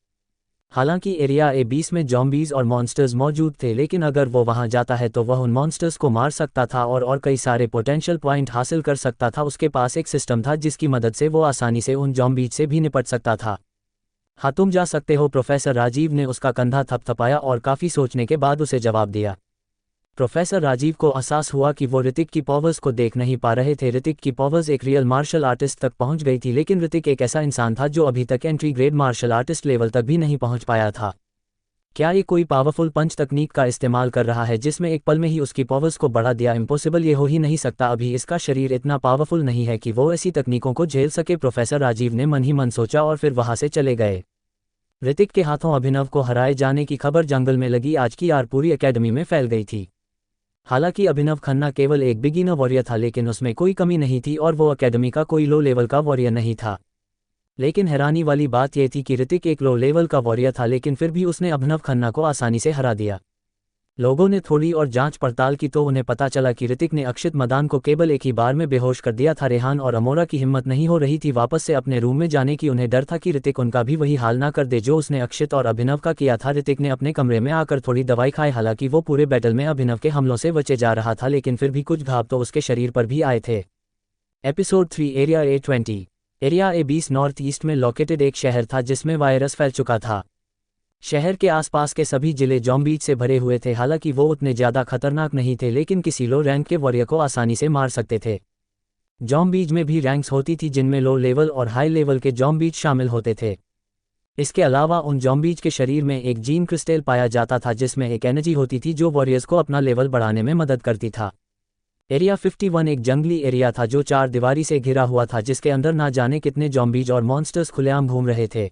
हालांकि एरिया A20 में जॉम्बीज और मॉन्स्टर्स मौजूद थे, लेकिन अगर वो वहां जाता है तो वह उन मॉन्स्टर्स को मार सकता था और कई सारे पोटेंशियल पॉइंट हासिल कर सकता था। उसके पास एक सिस्टम था जिसकी मदद से वो आसानी से उन जॉम्बीज से भी निपट सकता था। हाँ, तुम जा सकते हो। प्रोफेसर राजीव ने उसका कंधा थपथपाया और काफ़ी सोचने के बाद उसे जवाब दिया। प्रोफेसर राजीव को एहसास हुआ कि वो ऋतिक की पावर्स को देख नहीं पा रहे थे। ऋतिक की पावर्स एक रियल मार्शल आर्टिस्ट तक पहुंच गई थी, लेकिन ऋतिक एक ऐसा इंसान था जो अभी तक entry grade martial artist level तक भी नहीं पहुंच पाया था। क्या ये कोई पावरफुल पंच तकनीक का इस्तेमाल कर रहा है जिसमें एक पल में ही उसकी पावर्स को बढ़ा दिया? इम्पॉसिबल, ये हो ही नहीं सकता। अभी इसका शरीर इतना पावरफुल नहीं है कि वो ऐसी तकनीकों को झेल सके। प्रोफेसर राजीव ने मन ही मन सोचा और फिर वहां से चले गए। ऋतिक के हाथों अभिनव को हराए जाने की खबर जंगल में लगी आज की आर पूरी एकेडमी में फैल गई थी। हालांकि अभिनव खन्ना केवल एक बिगिनर वॉरियर था, लेकिन उसमें कोई कमी नहीं थी और वो एकेडमी का कोई लो लेवल का वॉरियर नहीं था। लेकिन हैरानी वाली बात यह थी कि ऋतिक एक लो लेवल का वॉरियर था, लेकिन फिर भी उसने अभिनव खन्ना को आसानी से हरा दिया। लोगों ने थोड़ी और जांच पड़ताल की तो उन्हें पता चला कि ऋतिक ने अक्षित मदान को केवल एक ही बार में बेहोश कर दिया था। रेहान और अमोरा की हिम्मत नहीं हो रही थी वापस से अपने रूम में जाने की। उन्हें डर था कि ऋतिक उनका भी वही हाल ना कर दे जो उसने अक्षित और अभिनव का किया था। ऋतिक ने अपने कमरे में आकर थोड़ी दवाई खाई। हालांकि वो पूरे बैटल में अभिनव के हमलों से बचे जा रहा था, लेकिन फिर भी कुछ घाव तो उसके शरीर पर भी आए थे। Episode 3 area A20। Area A20 north east में लोकेटेड एक शहर था जिसमें वायरस फैल चुका था। शहर के आसपास के सभी जिले ज़ॉम्बीज से भरे हुए थे। हालांकि वो उतने ज़्यादा खतरनाक नहीं थे, लेकिन किसी लो रैंक के वॉरियर को आसानी से मार सकते थे। ज़ॉम्बीज में भी रैंक्स होती थी जिनमें लो लेवल और हाई लेवल के ज़ॉम्बीज शामिल होते थे। इसके अलावा उन ज़ॉम्बीज के शरीर में एक जीन क्रिस्टल पाया जाता था जिसमें एक एनर्जी होती थी जो वॉरियर्स को अपना लेवल बढ़ाने में मदद करती था। एरिया 51 एक जंगली एरिया था जो चार दीवारी से घिरा हुआ था, जिसके अंदर ना जाने कितने ज़ॉम्बीज और मॉन्स्टर्स खुलेआम घूम रहे थे।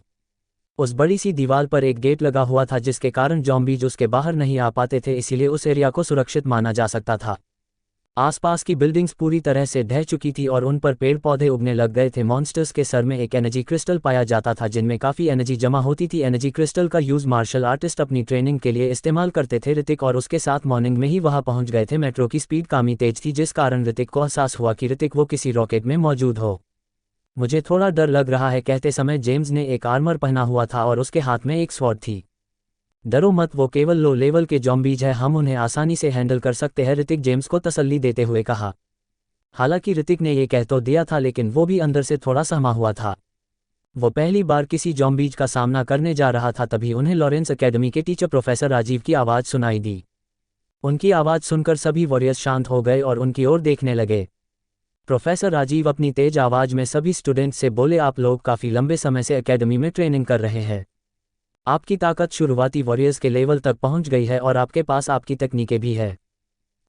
उस बड़ी सी दीवार पर एक गेट लगा हुआ था जिसके कारण ज़ॉम्बीज उसके बाहर नहीं आ पाते थे, इसीलिए उस एरिया को सुरक्षित माना जा सकता था। आसपास की बिल्डिंग्स पूरी तरह से ढह चुकी थी और उन पर पेड़ पौधे उगने लग गए थे। मॉन्स्टर्स के सर में एक एनर्जी क्रिस्टल पाया जाता था जिनमें काफ़ी एनर्जी जमा होती थी। एनर्जी क्रिस्टल का यूज़ मार्शल आर्टिस्ट अपनी ट्रेनिंग के लिए इस्तेमाल करते थे। ऋतिक और उसके साथ मॉर्निंग में ही वहां पहुंच गए थे। मेट्रो की स्पीड काफ़ी तेज थी जिस कारण ऋतिक को एहसास हुआ कि ऋतिक वो किसी रॉकेट में मौजूद हो। मुझे थोड़ा डर लग रहा है, कहते समय जेम्स ने एक आर्मर पहना हुआ था और उसके हाथ में एक स्वॉर्ड थी। डरो मत, वो केवल लो लेवल के ज़ॉम्बीज है, हम उन्हें आसानी से हैंडल कर सकते हैं, ऋतिक जेम्स को तसल्ली देते हुए कहा। हालांकि ऋतिक ने ये कह तो दिया था, लेकिन वो भी अंदर से थोड़ा सहमा हुआ था। वो पहली बार किसी ज़ॉम्बीज का सामना करने जा रहा था। तभी उन्हें लॉरेंस एकेडमी के टीचर प्रोफेसर राजीव की आवाज़ सुनाई दी। उनकी आवाज़ सुनकर सभी वॉरियर्स शांत हो गए और उनकी ओर देखने लगे। प्रोफेसर राजीव अपनी तेज आवाज़ में सभी स्टूडेंट्स से बोले, आप लोग काफ़ी लंबे समय से एकेडमी में ट्रेनिंग कर रहे हैं। आपकी ताकत शुरुआती वॉरियर्स के लेवल तक पहुंच गई है और आपके पास आपकी तकनीकें भी है।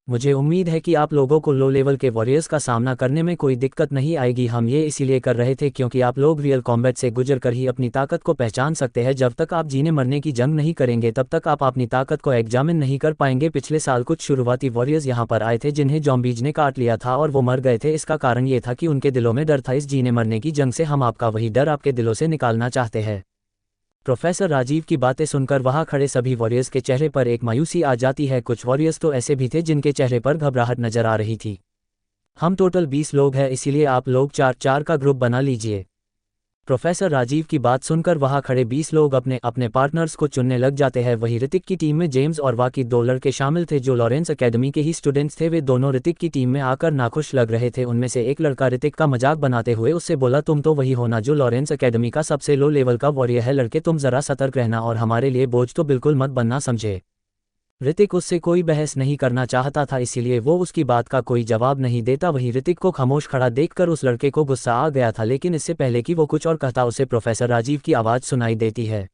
मुझे उम्मीद है कि आप लोगों को लो लेवल के वॉरियर्स का सामना करने में कोई दिक्कत नहीं आएगी। हम ये इसीलिए कर रहे थे क्योंकि आप लोग रियल कॉम्बैट से गुजर कर ही अपनी ताकत को पहचान सकते हैं। जब तक आप जीने मरने की जंग नहीं करेंगे तब तक आप अपनी ताकत को एग्जामिन नहीं कर पाएंगे। पिछले साल कुछ शुरुआती वॉरियर्स यहाँ पर आए थे जिन्हें ज़ॉम्बीज ने काट लिया था और वो मर गए थे। इसका कारण ये था कि उनके दिलों में डर था। इस जीने मरने की जंग से हम आपका वही डर आपके दिलों से निकालना चाहते हैं। प्रोफेसर राजीव की बातें सुनकर वहां खड़े सभी वॉरियर्स के चेहरे पर एक मायूसी आ जाती है। कुछ वॉरियर्स तो ऐसे भी थे जिनके चेहरे पर घबराहट नजर आ रही थी। हम टोटल 20 लोग हैं, इसीलिए आप लोग 4-4 का ग्रुप बना लीजिए। प्रोफेसर राजीव की बात सुनकर वहां खड़े 20 लोग अपने अपने पार्टनर्स को चुनने लग जाते हैं। वही ऋतिक की टीम में जेम्स और बाकी 2 लड़के शामिल थे जो लॉरेंस एकेडमी के ही स्टूडेंट्स थे। वे दोनों ऋतिक की टीम में आकर नाखुश लग रहे थे। उनमें से एक लड़का ऋतिक का मजाक बनाते हुए उससे बोला, तुम तो वही होना जो लॉरेंस एकेडमी का सबसे लो लेवल का वॉरियर है। लड़के, तुम जरा सतर्क रहना और हमारे लिए बोझ तो बिल्कुल मत बनना, समझे। ऋतिक उससे कोई बहस नहीं करना चाहता था, इसीलिए वो उसकी बात का कोई जवाब नहीं देता। वही ऋतिक को खामोश खड़ा देखकर उस लड़के को गुस्सा आ गया था, लेकिन इससे पहले कि वो कुछ और कहता उसे प्रोफेसर राजीव की आवाज़ सुनाई देती है।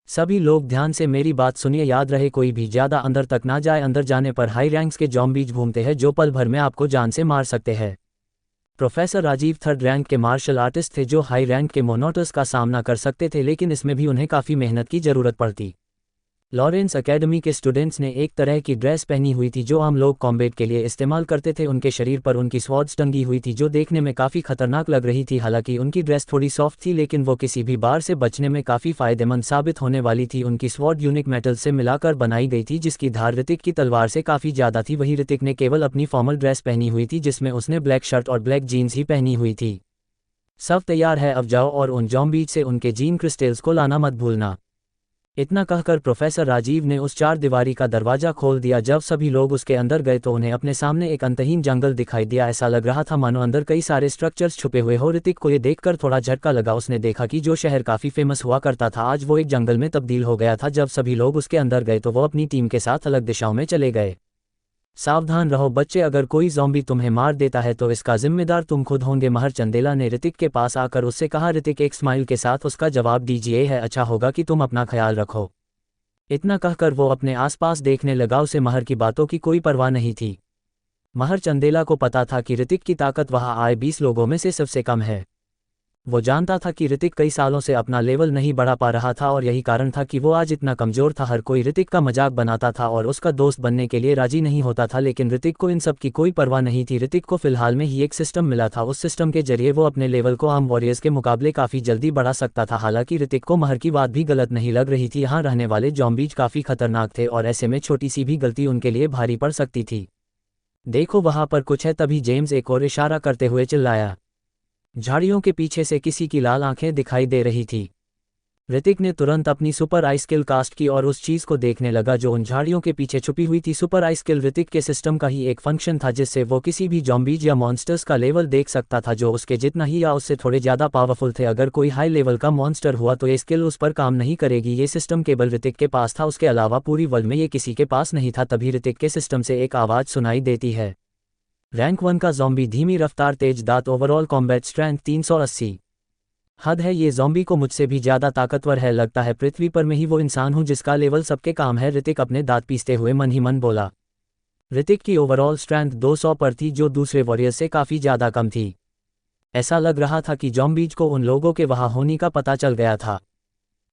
सभी लोग ध्यान से मेरी बात सुनिए, याद रहे कोई भी ज़्यादा अंदर तक ना जाए। अंदर जाने पर हाई रैंक्स के ज़ॉम्बीज घूमते हैं जो पल भर में आपको जान से मार सकते हैं। प्रोफेसर राजीव 3rd रैंक के मार्शल आर्टिस्ट थे जो हाई रैंक के मोनोटर्स का सामना कर सकते थे, लेकिन इसमें भी उन्हें काफ़ी मेहनत की ज़रूरत पड़ती। लॉरेंस एकेडमी के स्टूडेंट्स ने एक तरह की ड्रेस पहनी हुई थी जो हम लोग कॉम्बैट के लिए इस्तेमाल करते थे। उनके शरीर पर उनकी स्वॉर्ड्स टंगी हुई थी जो देखने में काफ़ी खतरनाक लग रही थी। हालांकि उनकी ड्रेस थोड़ी सॉफ्ट थी, लेकिन वो किसी भी बार से बचने में काफ़ी फ़ायदेमंद साबित होने वाली थी। उनकी स्वॉर्ड यूनिक मेटल से मिलाकर बनाई गई थी जिसकी धार ऋतिक की तलवार से काफ़ी ज़्यादा थी। वही ऋतिक ने केवल अपनी फॉर्मल ड्रेस पहनी हुई थी जिसमें उसने ब्लैक शर्ट और ब्लैक जीन्स ही पहनी हुई थी। सब तैयार है, अब जाओ और उन ज़ॉम्बीज से उनके जीन क्रिस्टल्स को लाना मत भूलना। इतना कहकर प्रोफेसर राजीव ने उस 4 दीवारी का दरवाजा खोल दिया। जब सभी लोग उसके अंदर गए तो उन्हें अपने सामने एक अंतहीन जंगल दिखाई दिया। ऐसा लग रहा था मानो अंदर कई सारे स्ट्रक्चर्स छुपे हुए हो। ऋतिक को ये देखकर थोड़ा झटका लगा। उसने देखा कि जो शहर काफ़ी फेमस हुआ करता था आज वो एक जंगल में तब्दील हो गया था। जब सभी लोग उसके अंदर गए तो वो अपनी टीम के साथ अलग दिशाओं में चले गए। सावधान रहो बच्चे, अगर कोई ज़ॉम्बी तुम्हें मार देता है तो इसका जिम्मेदार तुम खुद होंगे। महर चंदेला ने ऋतिक के पास आकर उससे कहा। ऋतिक एक स्माइल के साथ उसका जवाब दीजिए है, अच्छा होगा कि तुम अपना ख्याल रखो। इतना कहकर वो अपने आसपास देखने लगा, उसे महर की बातों की कोई परवाह नहीं थी। महर चंदेला को पता था कि ऋतिक की ताकत वहां आए 20 लोगों में से सबसे कम है। वो जानता था कि ऋतिक कई सालों से अपना लेवल नहीं बढ़ा पा रहा था और यही कारण था कि वो आज इतना कमज़ोर था। हर कोई ऋतिक का मजाक बनाता था और उसका दोस्त बनने के लिए राजी नहीं होता था, लेकिन ऋतिक को इन सब की कोई परवाह नहीं थी। ऋतिक को फिलहाल में ही एक सिस्टम मिला था, उस सिस्टम के जरिए वो अपने लेवल को आम वॉरियर्स के मुकाबले काफ़ी जल्दी बढ़ा सकता था। हालांकि ऋतिक को महर की बात भी गलत नहीं लग रही थी। यहाँ रहने वाले ज़ॉम्बीज काफ़ी खतरनाक थे और ऐसे में छोटी सी भी गलती उनके लिए भारी पड़ सकती थी। देखो वहाँ पर कुछ है, तभी जेम्स एक और इशारा करते हुए चिल्लाया। झाड़ियों के पीछे से किसी की लाल आंखें दिखाई दे रही थी। ऋतिक ने तुरंत अपनी सुपर आई स्किल कास्ट की और उस चीज़ को देखने लगा जो उन झाड़ियों के पीछे छुपी हुई थी। सुपर आई स्किल ऋतिक के सिस्टम का ही एक फंक्शन था जिससे वो किसी भी ज़ॉम्बीज या मॉन्स्टर्स का लेवल देख सकता था जो उसके जितना ही या उससे थोड़े ज़्यादा पावरफुल थे। अगर कोई हाई लेवल का मॉन्स्टर हुआ तो ये स्किल उस पर काम नहीं करेगी। ये सिस्टम केवल ऋतिक के पास था, उसके अलावा पूरी वर्ल्ड में ये किसी के पास नहीं था। तभी ऋतिक के सिस्टम से एक आवाज़ सुनाई देती है। रैंक 1 का ज़ॉम्बी, धीमी रफ्तार, तेज दांत, ओवरऑल कॉम्बैट स्ट्रेंथ 380। हद है, ये ज़ॉम्बी को मुझसे भी ज़्यादा ताकतवर है। लगता है पृथ्वी पर मैं ही वो इंसान हूँ जिसका लेवल सबके काम है। ऋतिक अपने दांत पीसते हुए मन ही मन बोला। ऋतिक की ओवरऑल स्ट्रेंथ 200 पर थी जो दूसरे वॉरियर्स से काफ़ी ज़्यादा कम थी। ऐसा लग रहा था कि ज़ॉम्बीज को उन लोगों के वहाँ होने का पता चल गया था।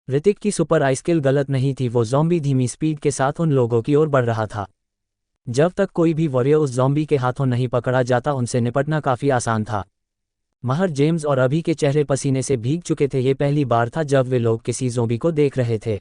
ऋतिक की सुपर आई स्किल गलत नहीं थी, वो ज़ॉम्बी धीमी स्पीड के साथ उन लोगों की ओर बढ़ रहा था। जब तक कोई भी वॉरियर उस ज़ॉम्बी के हाथों नहीं पकड़ा जाता उनसे निपटना काफ़ी आसान था। महर, जेम्स और अभी के चेहरे पसीने से भीग चुके थे। ये पहली बार था जब वे लोग किसी ज़ॉम्बी को देख रहे थे।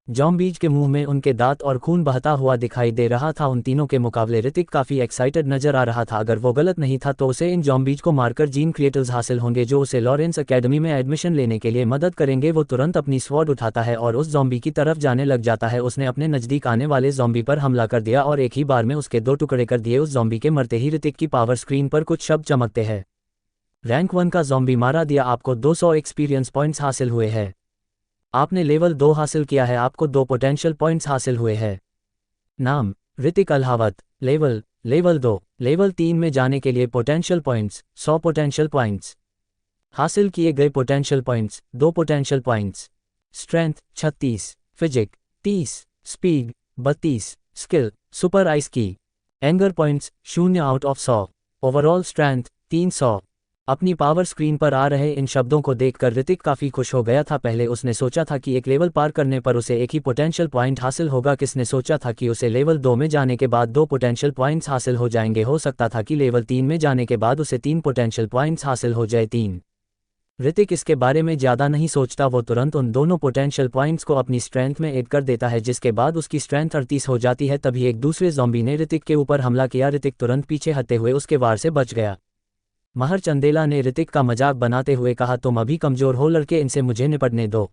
ज़ॉम्बीज के मुंह में उनके दांत और खून बहता हुआ दिखाई दे रहा था। उन तीनों के मुकाबले ऋतिक काफ़ी एक्साइटेड नजर आ रहा था। अगर वो गलत नहीं था तो उसे इन ज़ॉम्बीज को मारकर जीन क्रिएटर्स हासिल होंगे जो उसे लॉरेंस एकेडमी में एडमिशन लेने के लिए मदद करेंगे। वो तुरंत अपनी स्वॉर्ड उठाता है और उस ज़ॉम्बी की तरफ जाने लग जाता है। उसने अपने नज़दीक आने वाले ज़ॉम्बी पर हमला कर दिया और एक ही बार में उसके 2 टुकड़े कर दिए। उस ज़ॉम्बी के मरते ही ऋतिक की पावर स्क्रीन पर कुछ शब्द चमकते हैं। रैंक 1 का ज़ॉम्बी मारा दिया, आपको 200 एक्सपीरियंस पॉइंट्स हासिल हुए हैं। आपने लेवल 2 हासिल किया है, आपको 2 पोटेंशियल पॉइंट्स हासिल हुए हैं। नाम, ऋतिक अल्हावत। लेवल 2। लेवल 3 में जाने के लिए पोटेंशियल पॉइंट्स 100 पोटेंशियल पॉइंट्स। हासिल किए गए potential points 2 potential points. Strength 36, physique 30, speed 32, skill super ice की। Anger points 0 out of 100। Overall strength 300। अपनी पावर स्क्रीन पर आ रहे इन शब्दों को देखकर ऋतिक काफ़ी खुश हो गया था। पहले उसने सोचा था कि एक लेवल पार करने पर उसे एक ही पोटेंशियल पॉइंट हासिल होगा। किसने सोचा था कि उसे लेवल 2 में जाने के बाद 2 पोटेंशियल पॉइंट्स हासिल हो जाएंगे। हो सकता था कि लेवल 3 में जाने के बाद उसे 3 पोटेंशियल पॉइंट्स हासिल हो जाए। 3। ऋतिक इसके बारे में ज़्यादा नहीं सोचता, वो तुरंत उन दोनों पोटेंशियल पॉइंट्स को अपनी स्ट्रेंथ में ऐड कर देता है जिसके बाद उसकी स्ट्रेंथ 38 हो जाती है। तभी एक दूसरे ज़ॉम्बी ने ऋतिक के ऊपर हमला किया। ऋतिक तुरंत पीछे हटते हुए उसके वार से बच गया। महर चंदेला ने ऋतिक का मजाक बनाते हुए कहा, तुम अभी कमज़ोर हो लड़के, इनसे मुझे निपटने दो।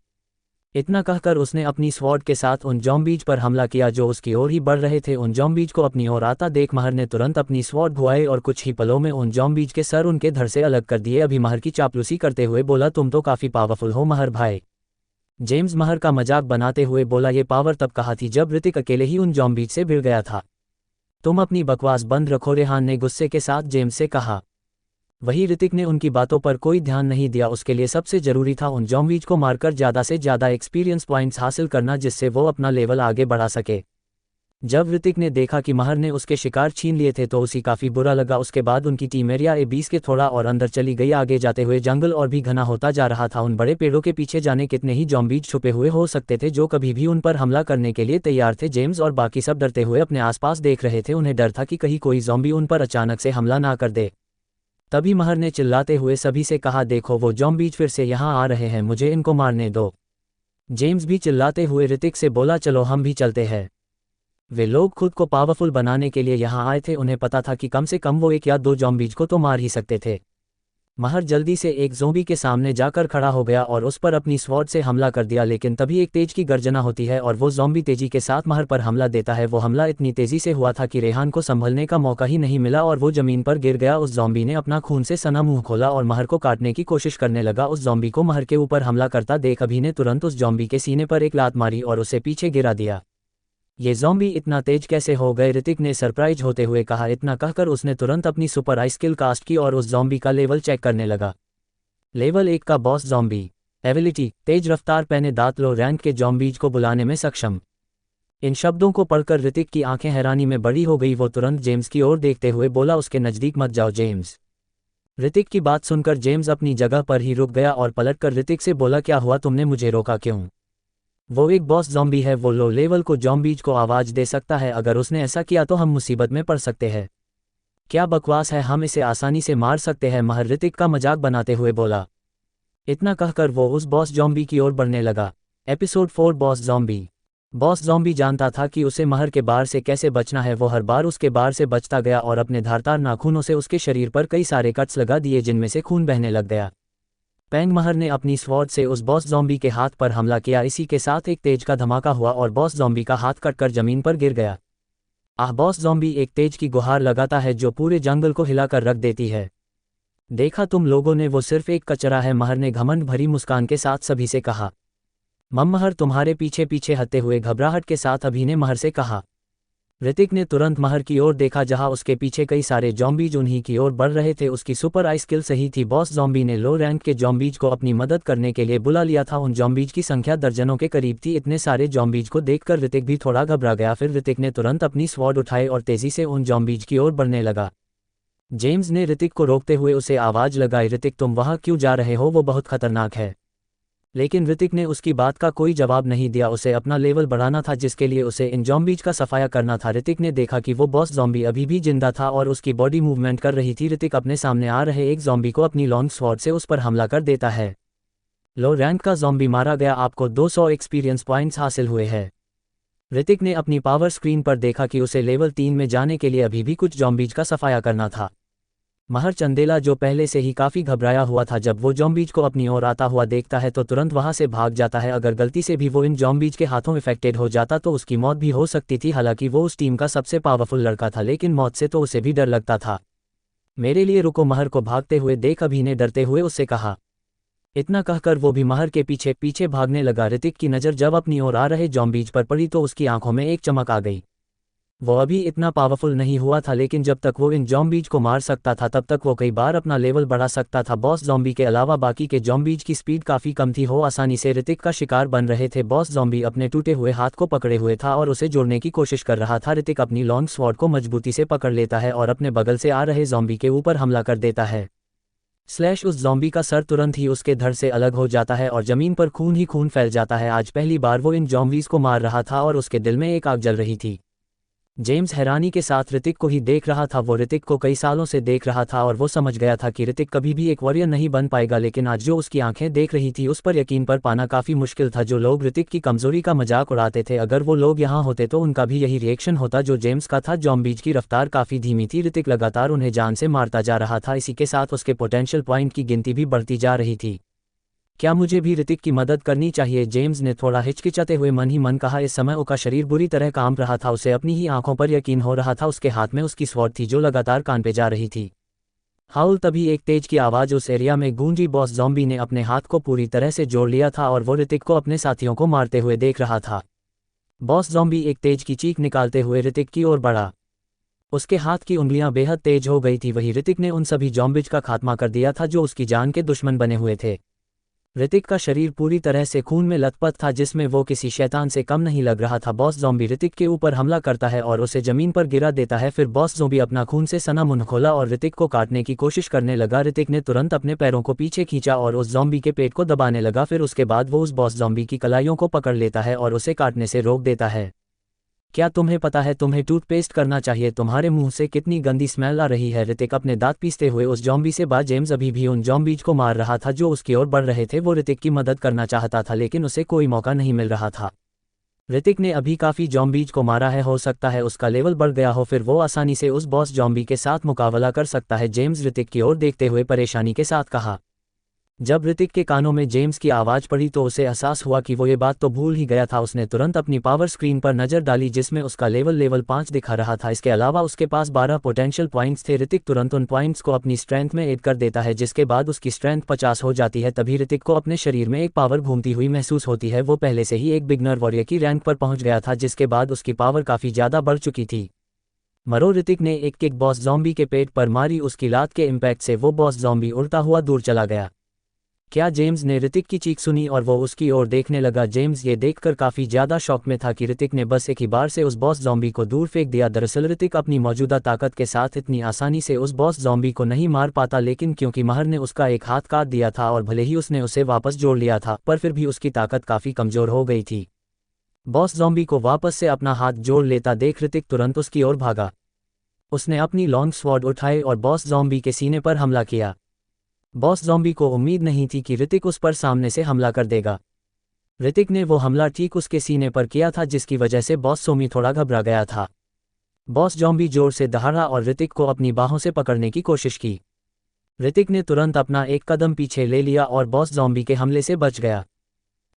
इतना कहकर उसने अपनी स्वॉर्ड के साथ उन ज़ॉम्बीज पर हमला किया जो उसकी ओर ही बढ़ रहे थे। उन ज़ॉम्बीज को अपनी ओर आता देख महर ने तुरंत अपनी स्वॉर्ड घुमाई और कुछ ही पलों में उन ज़ॉम्बीज के सर उनके धड़ से अलग कर दिए। अभी महर की चापलूसी करते हुए बोला, तुम तो काफ़ी पावरफुल हो महर भाई। जेम्स महर का मजाक बनाते हुए बोला, ये पावर तब कहा थी जब ऋतिक अकेले ही उन ज़ॉम्बीज से भिड़ गया था। तुम अपनी बकवास बंद रखो, रेहान ने गुस्से के साथ जेम्स से कहा। वही ऋतिक ने उनकी बातों पर कोई ध्यान नहीं दिया। उसके लिए सबसे ज़रूरी था उन ज़ॉम्बीज को मारकर ज़्यादा से ज़्यादा एक्सपीरियंस पॉइंट्स हासिल करना जिससे वो अपना लेवल आगे बढ़ा सके। जब ऋतिक ने देखा कि महर ने उसके शिकार छीन लिए थे तो उसे काफ़ी बुरा लगा। उसके बाद उनकी टीम एरिया A20 के थोड़ा और अंदर चली गई। आगे जाते हुए जंगल और भी घना होता जा रहा था। उन बड़े पेड़ों के पीछे जाने कितने ही ज़ॉम्बीज छुपे हुए हो सकते थे जो कभी भी उन पर हमला करने के लिए तैयार थे। जेम्स और बाकी सब डरते हुए अपने आसपास देख रहे थे। उन्हें डर था कि कहीं कोई ज़ॉम्बी उन पर अचानक से हमला ना कर दे। तभी महर ने चिल्लाते हुए सभी से कहा, देखो वो ज़ॉम्बीज फिर से यहाँ आ रहे हैं, मुझे इनको मारने दो। जेम्स भी चिल्लाते हुए ऋतिक से बोला, चलो हम भी चलते हैं। वे लोग खुद को पावरफुल बनाने के लिए यहाँ आए थे। उन्हें पता था कि कम से कम वो 1 या 2 ज़ॉम्बीज को तो मार ही सकते थे। महर जल्दी से एक ज़ॉम्बी के सामने जाकर खड़ा हो गया और उस पर अपनी स्वॉर्ड से हमला कर दिया। लेकिन तभी एक तेज की गर्जना होती है और वो ज़ॉम्बी तेजी के साथ महर पर हमला देता है। वो हमला इतनी तेजी से हुआ था कि रेहान को संभलने का मौका ही नहीं मिला और वो ज़मीन पर गिर गया। उस ज़ॉम्बी ने अपना खून से सना मुंह खोला और महर को काटने की कोशिश करने लगा। उस ज़ॉम्बी को महर के ऊपर हमला करता देख अभी ने तुरंत उस ज़ॉम्बी के सीने पर एक लात मारी और उसे पीछे गिरा दिया। ये ज़ॉम्बी इतना तेज कैसे हो गए, ऋतिक ने सरप्राइज होते हुए कहा। इतना कहकर उसने तुरंत अपनी सुपर आई स्किल कास्ट की और उस ज़ॉम्बी का लेवल चेक करने लगा। लेवल 1 का बॉस ज़ॉम्बी। एबिलिटी, तेज रफ्तार, पैने दांत, लो रैंक के ज़ॉम्बीज को बुलाने में सक्षम। इन शब्दों को पढ़कर ऋतिक की आंखें हैरानी में बड़ी हो गई। वो तुरंत जेम्स की ओर देखते हुए बोला, उसके नज़दीक मत जाओ जेम्स। ऋतिक की बात सुनकर जेम्स अपनी जगह पर ही रुक गया और पलटकर ऋतिक से बोला, क्या हुआ, तुमने मुझे रोका क्यों? वो एक बॉस ज़ॉम्बी है, वो लो लेवल को ज़ॉम्बीज को आवाज़ दे सकता है। अगर उसने ऐसा किया तो हम मुसीबत में पड़ सकते हैं। क्या बकवास है, हम इसे आसानी से मार सकते हैं, महर ऋतिक का मजाक बनाते हुए बोला। इतना कहकर वो उस बॉस ज़ॉम्बी की ओर बढ़ने लगा। Episode 4 boss zombie. Boss zombie जानता था कि उसे महर के बार से कैसे बचना है। वो हर बार उसके बार से बचता गया और अपने धारदार नाखूनों से उसके शरीर पर कई सारे कट्स लगा दिए जिनमें से खून बहने लग गया। पैंग महर ने अपनी स्वॉर्ड से उस बॉस ज़ॉम्बी के हाथ पर हमला किया। इसी के साथ एक तेज का धमाका हुआ और बॉस ज़ॉम्बी का हाथ कटकर जमीन पर गिर गया। बॉस ज़ॉम्बी एक तेज की गुहार लगाता है जो पूरे जंगल को हिलाकर रख देती है। देखा तुम लोगों ने, वो सिर्फ एक कचरा है, महर ने घमंड भरी मुस्कान के साथ सभी से कहा। महर तुम्हारे पीछे पीछे हटते हुए घबराहट के साथ अभी ने महर से कहा। ऋतिक ने तुरंत महर की ओर देखा जहां उसके पीछे कई सारे ज़ॉम्बीज उन्हीं की ओर बढ़ रहे थे। उसकी सुपर आई स्किल सही थी। बॉस ज़ॉम्बी ने लो रैंक के ज़ॉम्बीज को अपनी मदद करने के लिए बुला लिया था। उन ज़ॉम्बीज की संख्या दर्जनों के करीब थी। इतने सारे ज़ॉम्बीज को देखकर ऋतिक भी थोड़ा घबरा गया। फिर ऋतिक ने तुरंत अपनी स्वॉर्ड उठाई और तेजी से उन ज़ॉम्बीज की ओर बढ़ने लगा। जेम्स ने ऋतिक को रोकते हुए उसे आवाज़ लगाई, ऋतिक तुम वहाँ क्यों जा रहे हो, वो बहुत खतरनाक है। लेकिन ऋतिक ने उसकी बात का कोई जवाब नहीं दिया। उसे अपना लेवल बढ़ाना था जिसके लिए उसे इन ज़ॉम्बीज का सफाया करना था। ऋतिक ने देखा कि वो बॉस ज़ॉम्बी अभी भी जिंदा था और उसकी बॉडी मूवमेंट कर रही थी। ऋतिक अपने सामने आ रहे एक ज़ॉम्बी को अपनी लॉन्ग स्वॉर्ड से उस पर हमला कर देता है। लो रैंक का ज़ॉम्बी मारा गया, आपको 200 एक्सपीरियंस पॉइंट्स हासिल हुए हैं। ऋतिक ने अपनी पावर स्क्रीन पर देखा कि उसे लेवल 3 में जाने के लिए अभी भी कुछ ज़ॉम्बीज का सफाया करना था। महर चंदेला जो पहले से ही काफ़ी घबराया हुआ था, जब वो ज़ॉम्बीज को अपनी ओर आता हुआ देखता है तो तुरंत वहां से भाग जाता है। अगर गलती से भी वो इन ज़ॉम्बीज के हाथों इफेक्टेड हो जाता तो उसकी मौत भी हो सकती थी। हालांकि वो उस टीम का सबसे पावरफुल लड़का था, लेकिन मौत से तो उसे भी डर लगता था। मेरे लिए रुको, महर को भागते हुए देख अभी ने डरते हुए उससे कहा। इतना कहकर वो भी महर के पीछे पीछे भागने लगा। ऋतिक की नज़र जब अपनी ओर आ रहे ज़ॉम्बीज पर पड़ी तो उसकी आंखों में एक चमक आ गई। वो अभी इतना पावरफुल नहीं हुआ था, लेकिन जब तक वो इन ज़ॉम्बीज को मार सकता था तब तक वो कई बार अपना लेवल बढ़ा सकता था। बॉस ज़ॉम्बी के अलावा बाकी के ज़ॉम्बीज की स्पीड काफ़ी कम थी, वो आसानी से ऋतिक का शिकार बन रहे थे। बॉस ज़ॉम्बी अपने टूटे हुए हाथ को पकड़े हुए था और उसे जोड़ने की कोशिश कर रहा था। ऋतिक अपनी लॉन्ग स्वॉर्ड को मजबूती से पकड़ लेता है और अपने बगल से आ रहे ज़ॉम्बी के ऊपर हमला कर देता है। उस ज़ॉम्बी का सर तुरंत ही उसके धड़ से अलग हो जाता है और ज़मीन पर खून ही खून फैल जाता है। आज पहली बार वो इन ज़ॉम्बीज को मार रहा था और उसके दिल में एक आग जल रही थी। जेम्स हैरानी के साथ ऋतिक को ही देख रहा था। वो ऋतिक को कई सालों से देख रहा था और वो समझ गया था कि ऋतिक कभी भी एक वॉरियर नहीं बन पाएगा, लेकिन आज जो उसकी आंखें देख रही थी उस पर यकीन पर पाना काफ़ी मुश्किल था। जो लोग ऋतिक की कमजोरी का मजाक उड़ाते थे, अगर वो लोग यहाँ होते तो उनका भी यही रिएक्शन होता जो जेम्स का था। ज़ॉम्बीज की रफ्तार काफ़ी धीमी थी, ऋतिक लगातार उन्हें जान से मारता जा रहा था। इसी के साथ उसके पोटेंशियल पॉइंट की गिनती भी बढ़ती जा रही थी। क्या मुझे भी ऋतिक की मदद करनी चाहिए, जेम्स ने थोड़ा हिचकिचाते हुए मन ही मन कहा। इस समय उसका शरीर बुरी तरह कांप रहा था, उसे अपनी ही आंखों पर यकीन हो रहा था। उसके हाथ में उसकी स्वॉर्ड थी जो लगातार कान पे जा रही थी। हाउल, तभी एक तेज की आवाज़ उस एरिया में गूंजी। बॉस ज़ॉम्बी ने अपने हाथ को पूरी तरह से जोड़ लिया था और वो ऋतिक को अपने साथियों को मारते हुए देख रहा था। बॉस ज़ॉम्बी एक तेज की चीख निकालते हुए ऋतिक की ओर बढ़ा। उसके हाथ की उंगलियां बेहद तेज हो गई थी। वही ऋतिक ने उन सभी ज़ॉम्बीज का खात्मा कर दिया था जो उसकी जान के दुश्मन बने हुए थे। ऋतिक का शरीर पूरी तरह से खून में लथपथ था, जिसमें वो किसी शैतान से कम नहीं लग रहा था। बॉस ज़ॉम्बी ऋतिक के ऊपर हमला करता है और उसे जमीन पर गिरा देता है। फिर बॉस ज़ॉम्बी अपना खून से सना मुंह खोला और ऋतिक को काटने की कोशिश करने लगा। ऋतिक ने तुरंत अपने पैरों को पीछे खींचा और उस ज़ॉम्बी के पेट को दबाने लगा। फिर उसके बाद वो उस बॉस ज़ॉम्बी की कलाइयों को पकड़ लेता है और उसे काटने से रोक देता है। क्या तुम्हें पता है तुम्हें टूथपेस्ट करना चाहिए, तुम्हारे मुंह से कितनी गंदी स्मेल आ रही है। ऋतिक अपने दांत पीसते हुए उस ज़ॉम्बी से बात। जेम्स अभी भी उन ज़ॉम्बीज को मार रहा था जो उसकी ओर बढ़ रहे थे। वो ऋतिक की मदद करना चाहता था लेकिन उसे कोई मौका नहीं मिल रहा था। ऋतिक ने अभी काफ़ी ज़ॉम्बीज को मारा है, हो सकता है उसका लेवल बढ़ गया हो, फिर वो आसानी से उस बॉस ज़ॉम्बी के साथ मुकाबला कर सकता है। जेम्स ऋतिक की ओर देखते हुए परेशानी के साथ कहा। जब ऋतिक के कानों में जेम्स की आवाज़ पड़ी तो उसे एहसास हुआ कि वो ये बात तो भूल ही गया था। उसने तुरंत अपनी पावर स्क्रीन पर नज़र डाली जिसमें उसका लेवल 5 दिखा रहा था। इसके अलावा उसके पास 12 पोटेंशियल पॉइंट्स थे। ऋतिक तुरंत उन पॉइंट्स को अपनी स्ट्रेंथ में ऐड कर देता है जिसके बाद उसकी स्ट्रेंथ 50 हो जाती है। तभी ऋतिक को अपने शरीर में एक पावर घूमती हुई महसूस होती है। वो पहले से ही एक बिगनर वॉरियर की रैंक पर पहुंच गया था जिसके बाद उसकी पावर काफ़ी ज़्यादा बढ़ चुकी थी। मरो ऋतिक ने एक किक बॉस ज़ॉम्बी के पेट पर मारी। उसकी लात के इम्पैक्ट से वो बॉस ज़ॉम्बी उड़ता हुआ दूर चला गया। क्या जेम्स ने ऋतिक की चीख सुनी और वो उसकी ओर देखने लगा। जेम्स ये देखकर काफ़ी ज़्यादा शॉक में था कि ऋतिक ने बस एक ही बार से उस बॉस ज़ॉम्बी को दूर फेंक दिया। दरअसल ऋतिक अपनी मौजूदा ताकत के साथ इतनी आसानी से उस बॉस ज़ॉम्बी को नहीं मार पाता, लेकिन क्योंकि महर ने उसका एक हाथ काट दिया था और भले ही उसने उसे वापस जोड़ लिया था पर फिर भी उसकी ताकत काफ़ी कमज़ोर हो गई थी। बॉस ज़ॉम्बी को वापस से अपना हाथ जोड़ लेता देख ऋतिक तुरंत उसकी ओर भागा। उसने अपनी लॉन्ग स्वॉर्ड उठाई और बॉस ज़ॉम्बी के सीने पर हमला किया। बॉस ज़ॉम्बी को उम्मीद नहीं थी कि ऋतिक उस पर सामने से हमला कर देगा। ऋतिक ने वो हमला ठीक उसके सीने पर किया था जिसकी वजह से बॉस ज़ॉम्बी थोड़ा घबरा गया था। बॉस ज़ॉम्बी जोर से दहाड़ा और ऋतिक को अपनी बाहों से पकड़ने की कोशिश की। ऋतिक ने तुरंत अपना एक कदम पीछे ले लिया और बॉस ज़ॉम्बी के हमले से बच गया।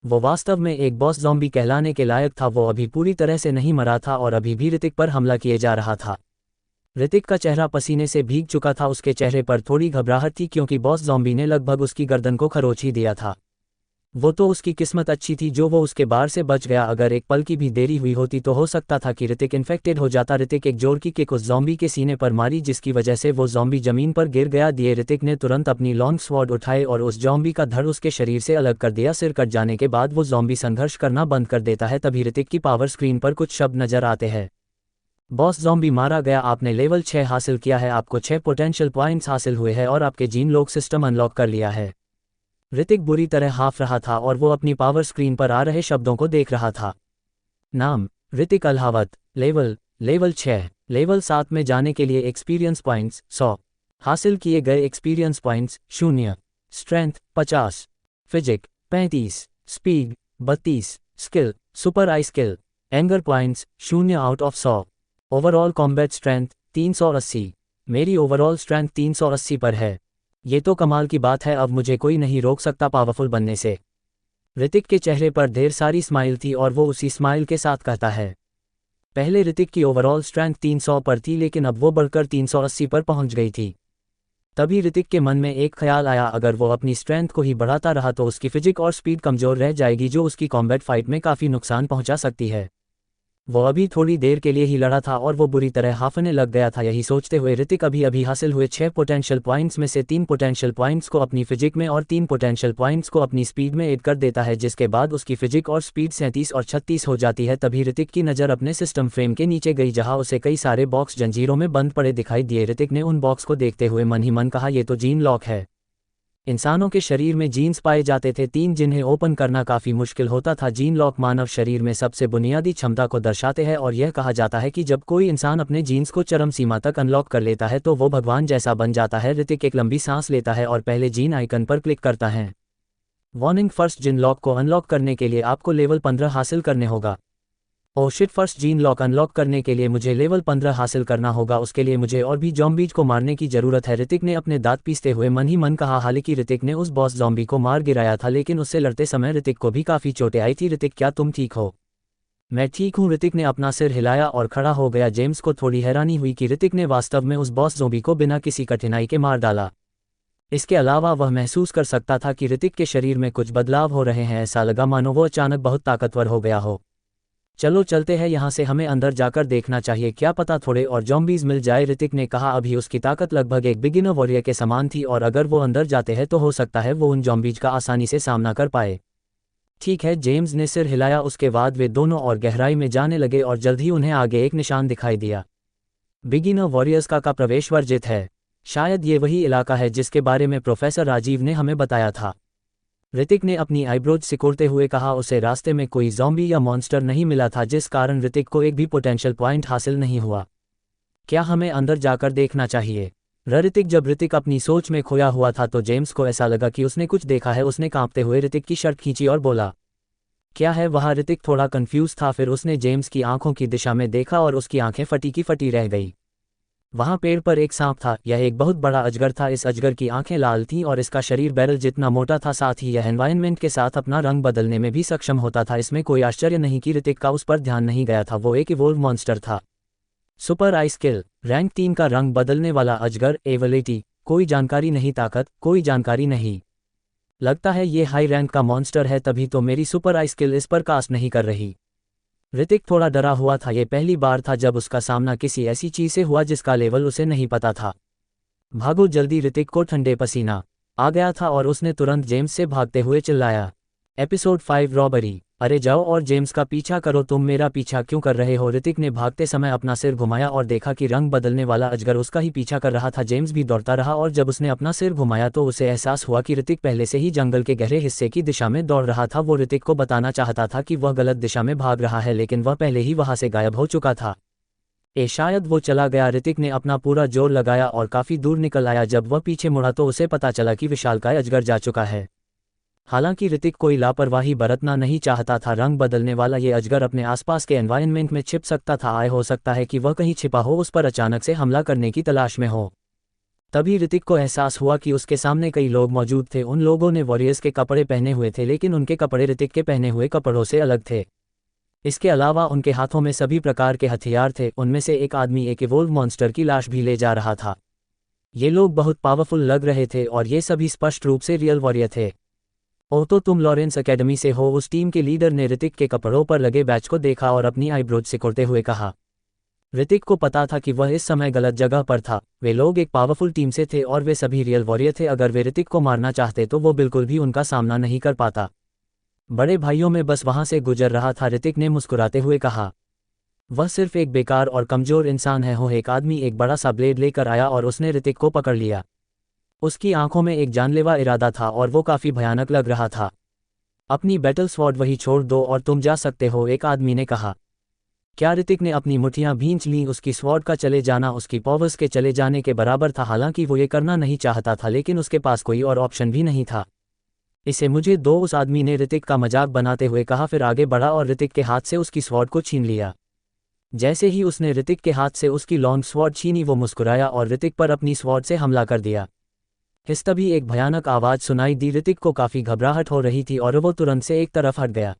वो वास्तव में एक बॉस ज़ॉम्बी कहलाने के लायक था। वो अभी पूरी तरह से नहीं मरा था और अभी भी ऋतिक पर हमला किए जा रहा था। ऋतिक का चेहरा पसीने से भीग चुका था। उसके चेहरे पर थोड़ी घबराहट थी क्योंकि बॉस ज़ॉम्बी ने लगभग उसकी गर्दन को खरोच ही दिया था। वो तो उसकी किस्मत अच्छी थी जो वो उसके बार से बच गया। अगर एक पल की भी देरी हुई होती तो हो सकता था कि ऋतिक इन्फेक्टेड हो जाता। ऋतिक एक जोर की किक उस ज़ॉम्बी के सीने पर मारी जिसकी वजह से वो ज़ॉम्बी जमीन पर गिर गया। दिए ऋतिक ने तुरंत अपनी लॉन्ग स्वॉर्ड उठाए और उस ज़ॉम्बी का धड़ उसके शरीर से अलग कर दिया। सिर कट जाने के बाद वो ज़ॉम्बी संघर्ष करना बंद कर देता है। तभी ऋतिक की पावर स्क्रीन पर कुछ शब्द नजर आते हैं। बॉस ज़ॉम्बी मारा गया, आपने लेवल 6 हासिल किया है, आपको 6 पोटेंशियल पॉइंट्स हासिल हुए हैं और आपके जीन लॉक सिस्टम अनलॉक कर लिया है। ऋतिक बुरी तरह हाफ रहा था और वो अपनी पावर स्क्रीन पर आ रहे शब्दों को देख रहा था। नाम ऋतिक अल्हावत। लेवल 6। लेवल 7 में जाने के लिए एक्सपीरियंस पॉइंट्स 100। हासिल किए गए experience points 0। Strength 50, physique 35, speed 32, skill super eye skill. Anger points 0 out of 100। Overall combat strength 380। मेरी ओवरऑल स्ट्रेंथ 380 पर है। ये तो कमाल की बात है, अब मुझे कोई नहीं रोक सकता पावरफुल बनने से। ऋतिक के चेहरे पर ढेर सारी स्माइल थी और वो उसी स्माइल के साथ कहता है। पहले ऋतिक की ओवरऑल स्ट्रेंथ 300 पर थी लेकिन अब वो बढ़कर 380 पर पहुंच गई थी। तभी ऋतिक के मन में एक ख्याल आया, अगर वो अपनी स्ट्रेंथ को ही बढ़ाता रहा तो उसकी फिजिक और स्पीड कमज़ोर रह जाएगी जो उसकी कॉम्बैट फाइट में काफ़ी नुकसान पहुंचा सकती है। वो अभी थोड़ी देर के लिए ही लड़ा था और वो बुरी तरह हाफने लग गया था। यही सोचते हुए ऋतिक अभी हासिल हुए 6 पोटेंशियल पॉइंट्स में से 3 पोटेंशियल पॉइंट्स को अपनी फिजिक में और 3 पोटेंशियल पॉइंट्स को अपनी स्पीड में ऐड कर देता है जिसके बाद उसकी फिजिक और स्पीड 37 और 36 हो जाती है। तभी ऋतिक की नज़र अपने सिस्टम फ्रेम के नीचे गई जहां उसे कई सारे बॉक्स जंजीरों में बंद पड़े दिखाई दिए। ऋतिक ने उन बॉक्स को देखते हुए मन ही मन कहा, ये तो जीन लॉक है। इंसानों के शरीर में जीन्स पाए जाते थे 3 जिन्हें ओपन करना काफ़ी मुश्किल होता था। जीन लॉक मानव शरीर में सबसे बुनियादी क्षमता को दर्शाते हैं और यह कहा जाता है कि जब कोई इंसान अपने जीन्स को चरम सीमा तक अनलॉक कर लेता है तो वो भगवान जैसा बन जाता है। ऋतिक एक लंबी सांस लेता है और पहले जीन आइकन पर क्लिक करता है। वार्निंग, फर्स्ट जीन लॉक को अनलॉक करने के लिए आपको लेवल 15 हासिल करने होगा। Oh shit, first gene lock unlock करने के लिए मुझे लेवल 15 हासिल करना होगा, उसके लिए मुझे और भी ज़ॉम्बीज को मारने की ज़रूरत है। ऋतिक ने अपने दांत पीसते हुए मन ही मन कहा। हालांकि ऋतिक ने उस बॉस ज़ॉम्बी को मार गिराया था लेकिन उससे लड़ते समय ऋतिक को भी काफ़ी चोटें आई थी। ऋतिक, क्या तुम ठीक हो? मैं ठीक हूँ। ऋतिक ने अपना सिर हिलाया और खड़ा हो गया। जेम्स को थोड़ी हैरानी हुई कि ऋतिक ने वास्तव में उस बॉस ज़ॉम्बी को बिना किसी कठिनाई के मार डाला। इसके अलावा वह महसूस कर सकता था कि ऋतिक के शरीर में कुछ बदलाव हो रहे हैं। ऐसा लगा मानो वो अचानक बहुत ताकतवर हो गया हो। चलो चलते हैं यहाँ से, हमें अंदर जाकर देखना चाहिए, क्या पता थोड़े और ज़ॉम्बीज़ मिल जाए। ऋतिक ने कहा। अभी उसकी ताकत लगभग एक बिगिनर वॉरियर के समान थी और अगर वो अंदर जाते हैं तो हो सकता है वो उन ज़ॉम्बीज़ का आसानी से सामना कर पाए। ठीक है, जेम्स ने सिर हिलाया। उसके बाद वे दोनों और गहराई में जाने लगे और जल्द ही उन्हें आगे एक निशान दिखाई दिया। बिगिनर वॉरियर्स का प्रवेश वर्जित है। शायद ये वही इलाका है जिसके बारे में प्रोफेसर राजीव ने हमें बताया था। ऋतिक ने अपनी आईब्रोज सिकोड़ते हुए कहा। उसे रास्ते में कोई ज़ॉम्बी या मॉन्स्टर नहीं मिला था जिस कारण ऋतिक को एक भी पोटेंशियल पॉइंट हासिल नहीं हुआ। क्या हमें अंदर जाकर देखना चाहिए? ऋतिक, जब ऋतिक अपनी सोच में खोया हुआ था तो जेम्स को ऐसा लगा कि उसने कुछ देखा है। उसने कांपते हुए ऋतिक की शर्ट खींची और बोला, क्या है वहाँ? ऋतिक थोड़ा कंफ्यूज था, फिर उसने जेम्स की आंखों की दिशा में देखा और उसकी आंखें फटी की फटी रह गई। वहां पेड़ पर एक सांप था। यह एक बहुत बड़ा अजगर था। इस अजगर की आंखें लाल थीं और इसका शरीर बैरल जितना मोटा था। साथ ही यह एनवायरनमेंट के साथ अपना रंग बदलने में भी सक्षम होता था। इसमें कोई आश्चर्य नहीं कि ऋतिक का उस पर ध्यान नहीं गया था। वो एक इवोल्व मॉन्स्टर था। सुपर आई स्किल रैंक 3 का रंग बदलने वाला अजगर। एबिलिटी कोई जानकारी नहीं। ताकत कोई जानकारी नहीं। लगता है ये हाई रैंक का मॉन्स्टर है, तभी तो मेरी सुपर आई स्किल इस पर कास्ट नहीं कर रही। ऋतिक थोड़ा डरा हुआ था। ये पहली बार था जब उसका सामना किसी ऐसी चीज से हुआ जिसका लेवल उसे नहीं पता था। भागो जल्दी! ऋतिक को ठंडे पसीना आ गया था और उसने तुरंत जेम्स से भागते हुए चिल्लाया। Episode 5 robbery. अरे जाओ और जेम्स का पीछा करो। तुम मेरा पीछा क्यों कर रहे हो? ऋतिक ने भागते समय अपना सिर घुमाया और देखा कि रंग बदलने वाला अजगर उसका ही पीछा कर रहा था। जेम्स भी दौड़ता रहा और जब उसने अपना सिर घुमाया तो उसे एहसास हुआ कि ऋतिक पहले से ही जंगल के गहरे हिस्से की दिशा में दौड़ रहा था। वो ऋतिक को बताना चाहता था कि वह गलत दिशा में भाग रहा है, लेकिन वह पहले ही वहां से गायब हो चुका था। शायद वो चला गया। ऋतिक ने अपना पूरा जोर लगाया और काफी दूर निकल आया। जब वह पीछे मुड़ा तो उसे पता चला कि विशालकाय अजगर जा चुका है। हालांकि ऋतिक कोई लापरवाही बरतना नहीं चाहता था। रंग बदलने वाला ये अजगर अपने आसपास के एनवायरनमेंट में छिप सकता था। हो सकता है कि वह कहीं छिपा हो, उस पर अचानक से हमला करने की तलाश में हो। तभी ऋतिक को एहसास हुआ कि उसके सामने कई लोग मौजूद थे। उन लोगों ने वॉरियर्स के कपड़े पहने हुए थे, लेकिन उनके कपड़े ऋतिक के पहने हुए कपड़ों से अलग थे। इसके अलावा उनके हाथों में सभी प्रकार के हथियार थे। उनमें से एक आदमी एक इवोल्व मॉन्स्टर की लाश भी ले जा रहा था। ये लोग बहुत पावरफुल लग रहे थे और ये सभी स्पष्ट रूप से रियल वॉरियर थे। ओह, तो तुम लॉरेंस एकेडमी से हो? उस टीम के लीडर ने ऋतिक के कपड़ों पर लगे बैच को देखा और अपनी आईब्रोज सिकोड़ते हुए कहा। ऋतिक को पता था कि वह इस समय गलत जगह पर था। वे लोग एक पावरफुल टीम से थे और वे सभी रियल वॉरियर थे। अगर वे ऋतिक को मारना चाहते तो वो बिल्कुल भी उनका सामना नहीं कर पाता। बड़े भाइयों में बस वहां से गुजर रहा था। ऋतिक ने मुस्कुराते हुए कहा। वह सिर्फ एक बेकार और कमजोर इंसान है। हो, एक आदमी एक बड़ा सा ब्लेड लेकर आया और उसने ऋतिक को पकड़ लिया। उसकी आंखों में एक जानलेवा इरादा था और वो काफी भयानक लग रहा था। अपनी बैटल स्वॉर्ड वही छोड़ दो और तुम जा सकते हो, एक आदमी ने कहा। क्या? ऋतिक ने अपनी मुट्ठियां भींच लीं। उसकी स्वॉर्ड का चले जाना उसकी पॉवर्स के चले जाने के बराबर था। हालांकि वो ये करना नहीं चाहता था, लेकिन उसके पास कोई और ऑप्शन भी नहीं था। इसे मुझे दो, उस आदमी ने ऋतिक का मजाक बनाते हुए कहा। फिर आगे बढ़ा और ऋतिक के हाथ से उसकी स्वॉर्ड को छीन लिया। जैसे ही उसने ऋतिक के हाथ से उसकी लॉन्ग स्वॉर्ड छीनी, वो मुस्कुराया और ऋतिक पर अपनी स्वॉर्ड से हमला कर दिया। इस तभी एक भयानक आवाज सुनाई दी। ऋतिक को काफी घबराहट हो रही थी और वो तुरंत से एक तरफ हट गया।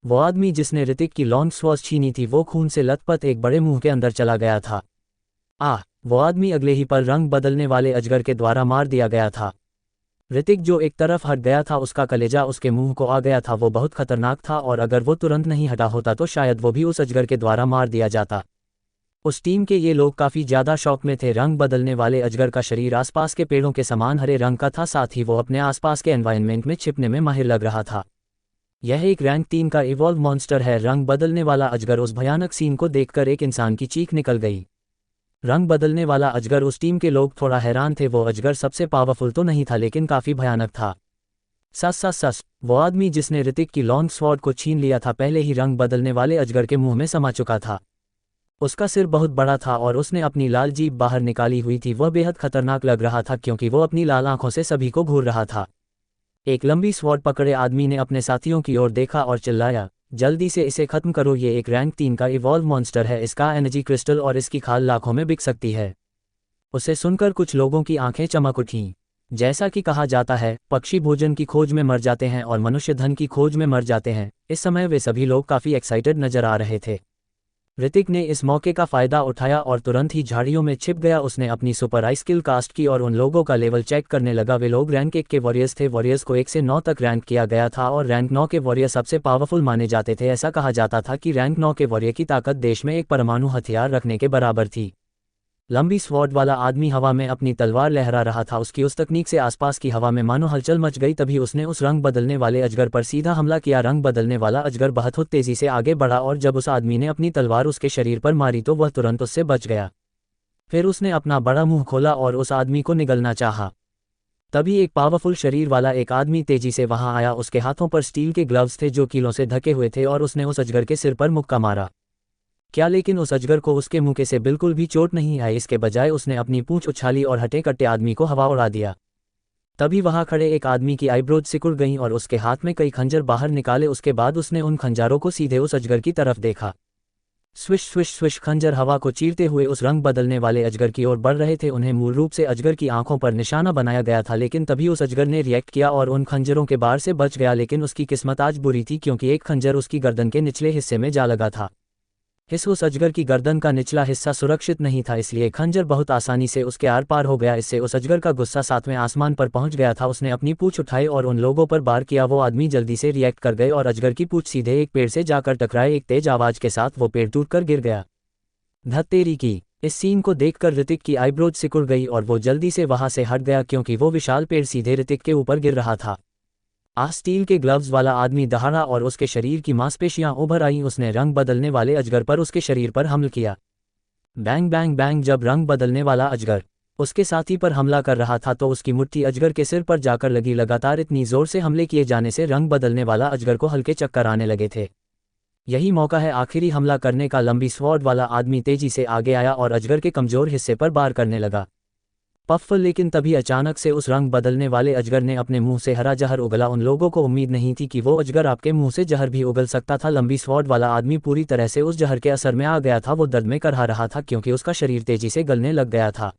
वो आदमी जिसने ऋतिक की लॉन्ग स्वॉर्ड छीनी थी वो खून से लथपथ एक बड़े मुंह के अंदर चला गया था। वो आदमी अगले ही पल रंग बदलने वाले अजगर के द्वारा मार दिया गया था। ऋतिक जो एक तरफ हट गया था, उसका कलेजा उसके मुंह को आ गया था। वो बहुत खतरनाक था और अगर वो तुरंत नहीं हटा होता तो शायद वो भी उस अजगर के द्वारा मार दिया जाता। उस टीम के ये लोग काफी ज्यादा शौक में थे। रंग बदलने वाले अजगर का शरीर आसपास के पेड़ों के समान हरे रंग का था। साथ ही वो अपने आसपास के एनवायरनमेंट में छिपने में माहिर लग रहा था। यह एक रैंक 3 का इवॉल्व मॉन्स्टर है। रंग बदलने वाला अजगर। उस भयानक सीन को देखकर एक इंसान की चीख निकल गई। रंग बदलने वाला अजगर। उस टीम के लोग थोड़ा हैरान थे। वो अजगर सबसे पावरफुल तो नहीं था, लेकिन काफी भयानक था। सस सस सस! वो आदमी जिसने ऋतिक की लॉन्ग स्वॉर्ड को छीन लिया था पहले ही रंग बदलने वाले अजगर के मुंह में समा चुका था। उसका सिर बहुत बड़ा था और उसने अपनी लाल जीभ बाहर निकाली हुई थी। वह बेहद खतरनाक लग रहा था क्योंकि वो अपनी लाल आंखों से सभी को घूर रहा था। एक लंबी स्वॉर्ड पकड़े आदमी ने अपने साथियों की ओर देखा और चिल्लाया, जल्दी से इसे खत्म करो। ये एक रैंक 3 का इवॉल्व मॉन्स्टर है। इसका एनर्जी क्रिस्टल और इसकी खाल लाखों में बिक सकती है। उसे सुनकर कुछ लोगों की आंखें चमक उठीं। जैसा कि कहा जाता है, पक्षी भोजन की खोज में मर जाते हैं और मनुष्य धन की खोज में मर जाते हैं। इस समय वे सभी लोग काफी एक्साइटेड नजर आ रहे थे। ऋतिक ने इस मौके का फायदा उठाया और तुरंत ही झाड़ियों में छिप गया। उसने अपनी सुपर आई स्किल कास्ट की और उन लोगों का लेवल चेक करने लगा। वे लोग रैंक 1 के वॉरियर्स थे। वॉरियर्स को 1 से 9 तक रैंक किया गया था और रैंक 9 के वॉरियर सबसे पावरफुल माने जाते थे। ऐसा कहा जाता था कि रैंक 9 के वॉरियर की ताकत देश में एक परमाणु हथियार रखने के बराबर थी। लंबी स्वॉर्ड वाला आदमी हवा में अपनी तलवार लहरा रहा था। उसकी उस तकनीक से आसपास की हवा में मानो हलचल मच गई। तभी उसने उस रंग बदलने वाले अजगर पर सीधा हमला किया। रंग बदलने वाला अजगर बहुत तेजी से आगे बढ़ा और जब उस आदमी ने अपनी तलवार उसके शरीर पर मारी तो वह तुरंत उससे बच गया। फिर उसने अपना बड़ा मुंह खोला और उस आदमी को निगलना चाहा। तभी एक पावरफुल शरीर वाला एक आदमी तेजी से वहां आया। उसके हाथों पर स्टील के ग्लव्स थे जो कीलों से ढके हुए थे और उसने उस अजगर के सिर पर मुक्का मारा। क्या? लेकिन उस अजगर को उसके मुंह से बिल्कुल भी चोट नहीं आई। इसके बजाय उसने अपनी पूंछ उछाली और हटे कट्टे आदमी को हवा उड़ा दिया। तभी वहां खड़े एक आदमी की आईब्रोज सिकुड़ गईं और उसके हाथ में कई खंजर बाहर निकाले। उसके बाद उसने उन खंजारों को सीधे उस अजगर की तरफ देखा। स्विश स्विश स्विश खंजर हवा को चीरते हुए उस रंग बदलने वाले अजगर की ओर बढ़ रहे थे। उन्हें मूल रूप से अजगर की आंखों पर निशाना बनाया गया था, लेकिन तभी उस अजगर ने रिएक्ट किया और उन खंजरों के बार से बच गया। लेकिन उसकी किस्मत आज बुरी थी, क्योंकि एक खंजर उसकी गर्दन के निचले हिस्से में जा लगा था। उस अजगर की गर्दन का निचला हिस्सा सुरक्षित नहीं था, इसलिए खंजर बहुत आसानी से उसके आर पार हो गया। इससे उस अजगर का गुस्सा 7वें आसमान पर पहुंच गया था। उसने अपनी पूंछ उठाई और उन लोगों पर वार किया। वो आदमी जल्दी से रिएक्ट कर गए और अजगर की पूंछ सीधे एक पेड़ से जाकर टकराए। एक तेज आवाज के साथ वो पेड़ टूटकर गिर गया। धत्तेरी की। इस सीन को देखकर ऋतिक की आईब्रोज सिकुड़ गई और वो जल्दी से वहां से हट गया, क्योंकि वो विशाल पेड़ सीधे ऋतिक के ऊपर गिर रहा था। स्टील के ग्लव्स वाला आदमी दहाड़ा और उसके शरीर की मांसपेशियां उभर आईं। उसने रंग बदलने वाले अजगर पर उसके शरीर पर हमला किया। Bang bang bang. जब रंग बदलने वाला अजगर उसके साथी पर हमला कर रहा था तो उसकी मुट्ठी अजगर के सिर पर जाकर लगी। लगातार इतनी जोर से हमले किए जाने से रंग बदलने वाला अजगर को हल्के चक्कर आने लगे थे। यही मौका है आखिरी हमला करने का। लंबी स्वॉर्ड वाला आदमी तेजी से आगे आया और अजगर के कमजोर हिस्से पर वार करने लगा। पफ। लेकिन तभी अचानक से उस रंग बदलने वाले अजगर ने अपने मुंह से हरा जहर उगला। उन लोगों को उम्मीद नहीं थी कि वो अजगर आपके मुंह से जहर भी उगल सकता था। लंबी स्वॉर्ड वाला आदमी पूरी तरह से उस जहर के असर में आ गया था। वो दर्द में करहा रहा था, क्योंकि उसका शरीर तेजी से गलने लग गया था।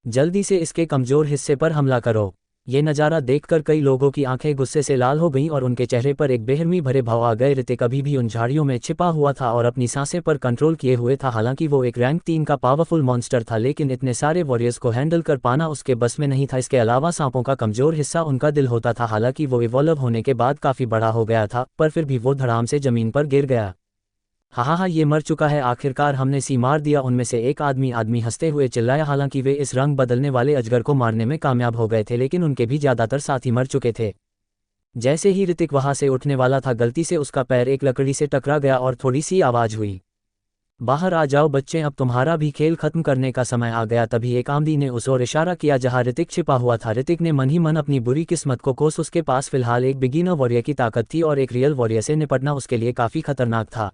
जल्दी से इसके कमजोर हिस्से पर हमला करो। ये नज़ारा देखकर कई लोगों की आंखें गुस्से से लाल हो गईं और उनके चेहरे पर एक बेरहमी भरे भाव आ गए। ऋतिक अभी भी उन झाड़ियों में छिपा हुआ था और अपनी सांसें पर कंट्रोल किए हुए था। हालांकि वो एक रैंक 3 का पावरफुल मॉन्स्टर था, लेकिन इतने सारे वॉरियर्स को हैंडल कर पाना उसके बस में नहीं था। इसके अलावा सांपों का कमजोर हिस्सा उनका दिल होता था। हालांकि वो इवॉल्व होने के बाद काफ़ी बड़ा हो गया था, पर फिर भी वो धड़ाम से जमीन पर गिर गया। हा, ये मर चुका है, आखिरकार हमने सी मार दिया। उनमें से एक आदमी हंसते हुए चिल्लाया। हालांकि वे इस रंग बदलने वाले अजगर को मारने में कामयाब हो गए थे, लेकिन उनके भी ज़्यादातर साथी मर चुके थे। जैसे ही ऋतिक वहां से उठने वाला था, गलती से उसका पैर एक लकड़ी से टकरा गया और थोड़ी सी आवाज़ हुई, बाहर आ जाओ बच्चे, अब तुम्हारा भी खेल खत्म करने का समय आ गया। तभी एक आमदी ने उस ओर इशारा किया जहां ऋतिक छिपा हुआ था। ऋतिक ने मन ही मन अपनी बुरी किस्मत को कोस। उसके पास फिलहाल एक बिगिनर वॉरियर की ताकत थी और एक रियल वॉरियर से निपटना उसके लिए काफ़ी खतरनाक था।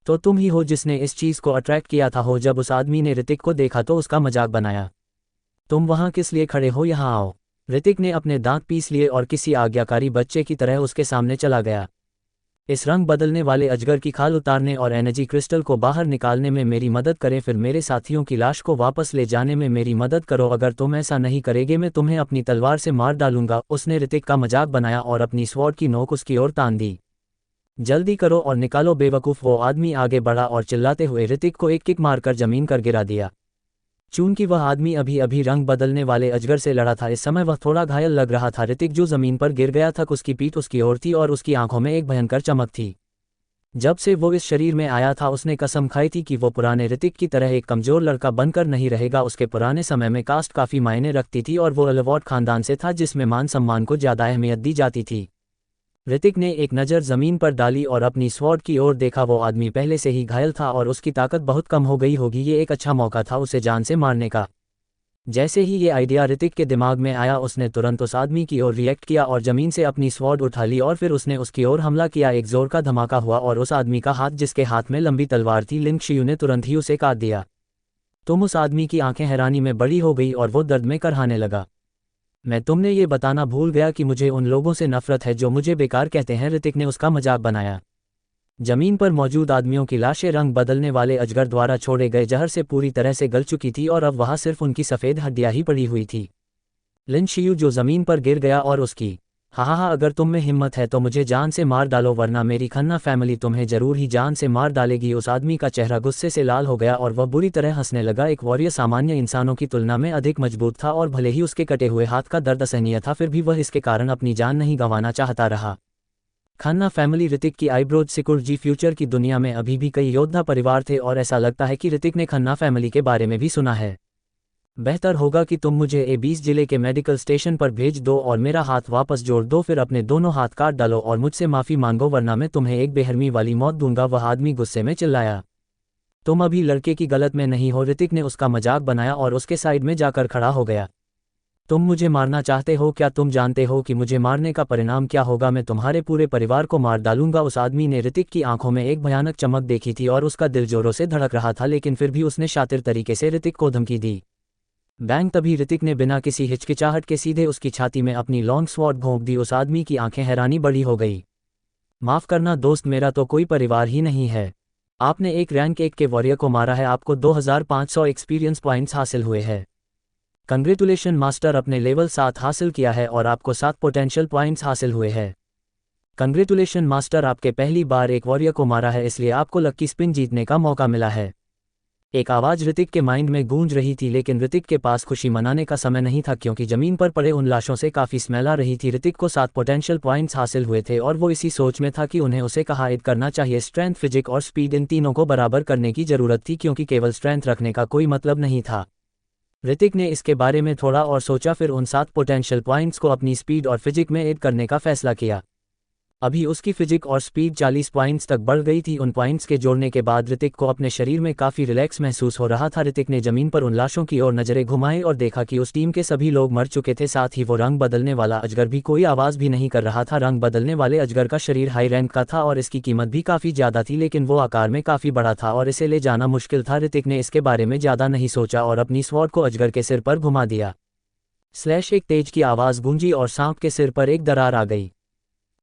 तो तुम ही हो जिसने इस चीज़ को अट्रैक्ट किया था हो। जब उस आदमी ने ऋतिक को देखा तो उसका मजाक बनाया, तुम वहां किस लिए खड़े हो, यहाँ आओ। ऋतिक ने अपने दांत पीस लिए और किसी आज्ञाकारी बच्चे की तरह उसके सामने चला गया। इस रंग बदलने वाले अजगर की खाल उतारने और एनर्जी क्रिस्टल को बाहर निकालने में मेरी मदद करें, फिर मेरे साथियों की लाश को वापस ले जाने में मेरी मदद करो। अगर तुम ऐसा नहीं करेगे मैं तुम्हें अपनी तलवार से मार डालूंगा। उसने ऋतिक का मजाक बनाया और अपनी स्वॉर्ड की नोक उसकी ओर तान दी। जल्दी करो और निकालो बेवकूफ़। वो आदमी आगे बढ़ा और चिल्लाते हुए ऋतिक को एक किक मारकर जमीन पर गिरा दिया। चूंकि वह आदमी अभी अभी रंग बदलने वाले अजगर से लड़ा था, इस समय वह थोड़ा घायल लग रहा था। ऋतिक जो जमीन पर गिर गया था, उसकी पीठ उसकी ओर थी और उसकी आंखों में एक भयंकर चमक थी। जब से वो इस शरीर में आया था, उसने कसम खाई थी कि वो पुराने ऋतिक की तरह एक कमजोर लड़का बनकर नहीं रहेगा। उसके पुराने समय में कास्ट काफ़ी मायने रखती थी और वो अलवॉट खानदान से था, जिसमें मान सम्मान को ज़्यादा अहमियत दी जाती थी। ऋतिक ने एक नज़र ज़मीन पर डाली और अपनी स्वॉर्ड की ओर देखा। वो आदमी पहले से ही घायल था और उसकी ताकत बहुत कम हो गई होगी। ये एक अच्छा मौका था उसे जान से मारने का। जैसे ही ये आइडिया ऋतिक के दिमाग में आया, उसने तुरंत उस आदमी की ओर रिएक्ट किया और ज़मीन से अपनी स्वॉर्ड उठा ली और फिर उसने उसकी ओर हमला किया। एक जोर का धमाका हुआ और उस आदमी का हाथ, जिसके हाथ में लंबी तलवार थी, लिंग शियू ने तुरंत ही उसे काट दिया। उस आदमी की आंखें हैरानी में बड़ी हो गई और वो दर्द में करहाने लगा। मैं तुमने ये बताना भूल गया कि मुझे उन लोगों से नफरत है जो मुझे बेकार कहते हैं। ऋतिक ने उसका मजाक बनाया। जमीन पर मौजूद आदमियों की लाशें रंग बदलने वाले अजगर द्वारा छोड़े गए जहर से पूरी तरह से गल चुकी थी और अब वहां सिर्फ उनकी सफ़ेद हड्डियां ही पड़ी हुई थी। लिन शियू जो जमीन पर गिर गया और उसकी, हाँ, अगर तुम में हिम्मत है तो मुझे जान से मार डालो, वरना मेरी खन्ना फैमिली तुम्हें जरूर ही जान से मार डालेगी। उस आदमी का चेहरा गुस्से से लाल हो गया और वह बुरी तरह हंसने लगा। एक वॉरियर सामान्य इंसानों की तुलना में अधिक मजबूत था और भले ही उसके कटे हुए हाथ का दर्द असहनीय था, फिर भी वह इसके कारण अपनी जान नहीं गंवाना चाहता रहा। खन्ना फैमिली। ऋतिक की आईब्रोज सिकुड़ जी। फ्यूचर की दुनिया में अभी भी कई योद्धा परिवार थे और ऐसा लगता है कि ऋतिक ने खन्ना फैमिली के बारे में भी सुना है। बेहतर होगा कि तुम मुझे A20 जिले के मेडिकल स्टेशन पर भेज दो और मेरा हाथ वापस जोड़ दो, फिर अपने दोनों हाथ काट डालो और मुझसे माफ़ी मांगो, वरना मैं तुम्हें एक बेहरमी वाली मौत दूंगा। वह आदमी गुस्से में चिल्लाया। तुम अभी लड़के की गलत में नहीं हो। ऋतिक ने उसका मजाक बनाया और उसके साइड में जाकर खड़ा हो गया। तुम मुझे मारना चाहते हो क्या? तुम जानते हो कि मुझे मारने का परिणाम क्या होगा? मैं तुम्हारे पूरे परिवार को मार डालूंगा। उस आदमी ने ऋतिक की आंखों में एक भयानक चमक देखी थी और उसका दिल जोरों से धड़क रहा था, लेकिन फिर भी उसने शातिर तरीके से ऋतिक को धमकी दी। बैंग। तभी ऋतिक ने बिना किसी हिचकिचाहट के सीधे उसकी छाती में अपनी लॉन्ग स्वॉर्ड भोंक दी। उस आदमी की आंखें हैरानी बड़ी हो गई। माफ़ करना दोस्त, मेरा तो कोई परिवार ही नहीं है। आपने एक रैंक 1 के वॉरियर को मारा है, आपको 2500 एक्सपीरियंस पॉइंट्स हासिल हुए हैं। कंग्रेचुलेशन मास्टर, अपने लेवल 7 हासिल किया है और आपको 7 पोटेंशियल पॉइंट्स हासिल हुए हैं। कंग्रेचुलेशन मास्टर, आपके पहली बार एक वॉरियर को मारा है, इसलिए आपको लक्की स्पिन जीतने का मौका मिला है। एक आवाज़ ऋतिक के माइंड में गूंज रही थी, लेकिन ऋतिक के पास खुशी मनाने का समय नहीं था क्योंकि जमीन पर पड़े उन लाशों से काफ़ी स्मेल आ रही थी। ऋतिक को 7 पोटेंशियल पॉइंट्स हासिल हुए थे और वो इसी सोच में था कि उन्हें उसे कहाँ ऐड करना चाहिए। स्ट्रेंथ, फिजिक और स्पीड, इन तीनों को बराबर करने की ज़रूरत थी क्योंकि केवल स्ट्रेंथ रखने का कोई मतलब नहीं था। ऋतिक ने इसके बारे में थोड़ा और सोचा, फिर उन 7 पोटेंशियल पॉइंट्स को अपनी स्पीड और फिजिक में ऐड करने का फैसला किया। अभी उसकी फिजिक और स्पीड 40 पॉइंट्स तक बढ़ गई थी। उन पॉइंट्स के जोड़ने के बाद ऋतिक को अपने शरीर में काफ़ी रिलैक्स महसूस हो रहा था। ऋतिक ने ज़मीन पर उन लाशों की ओर नज़रें घुमाई और देखा कि उस टीम के सभी लोग मर चुके थे। साथ ही वो रंग बदलने वाला अजगर भी कोई आवाज़ भी नहीं कर रहा था। रंग बदलने वाले अजगर का शरीर हाई रैंक का था और इसकी कीमत भी काफ़ी ज़्यादा थी, लेकिन वो आकार में काफ़ी बड़ा था और इसे ले जाना मुश्किल था। ऋतिक ने इसके बारे में ज़्यादा नहीं सोचा और अपनी स्वॉर्ड को अजगर के सिर पर घुमा दिया। स्लैश, एक तेज की आवाज़ गूंजी और सांप के सिर पर एक दरार आ गई।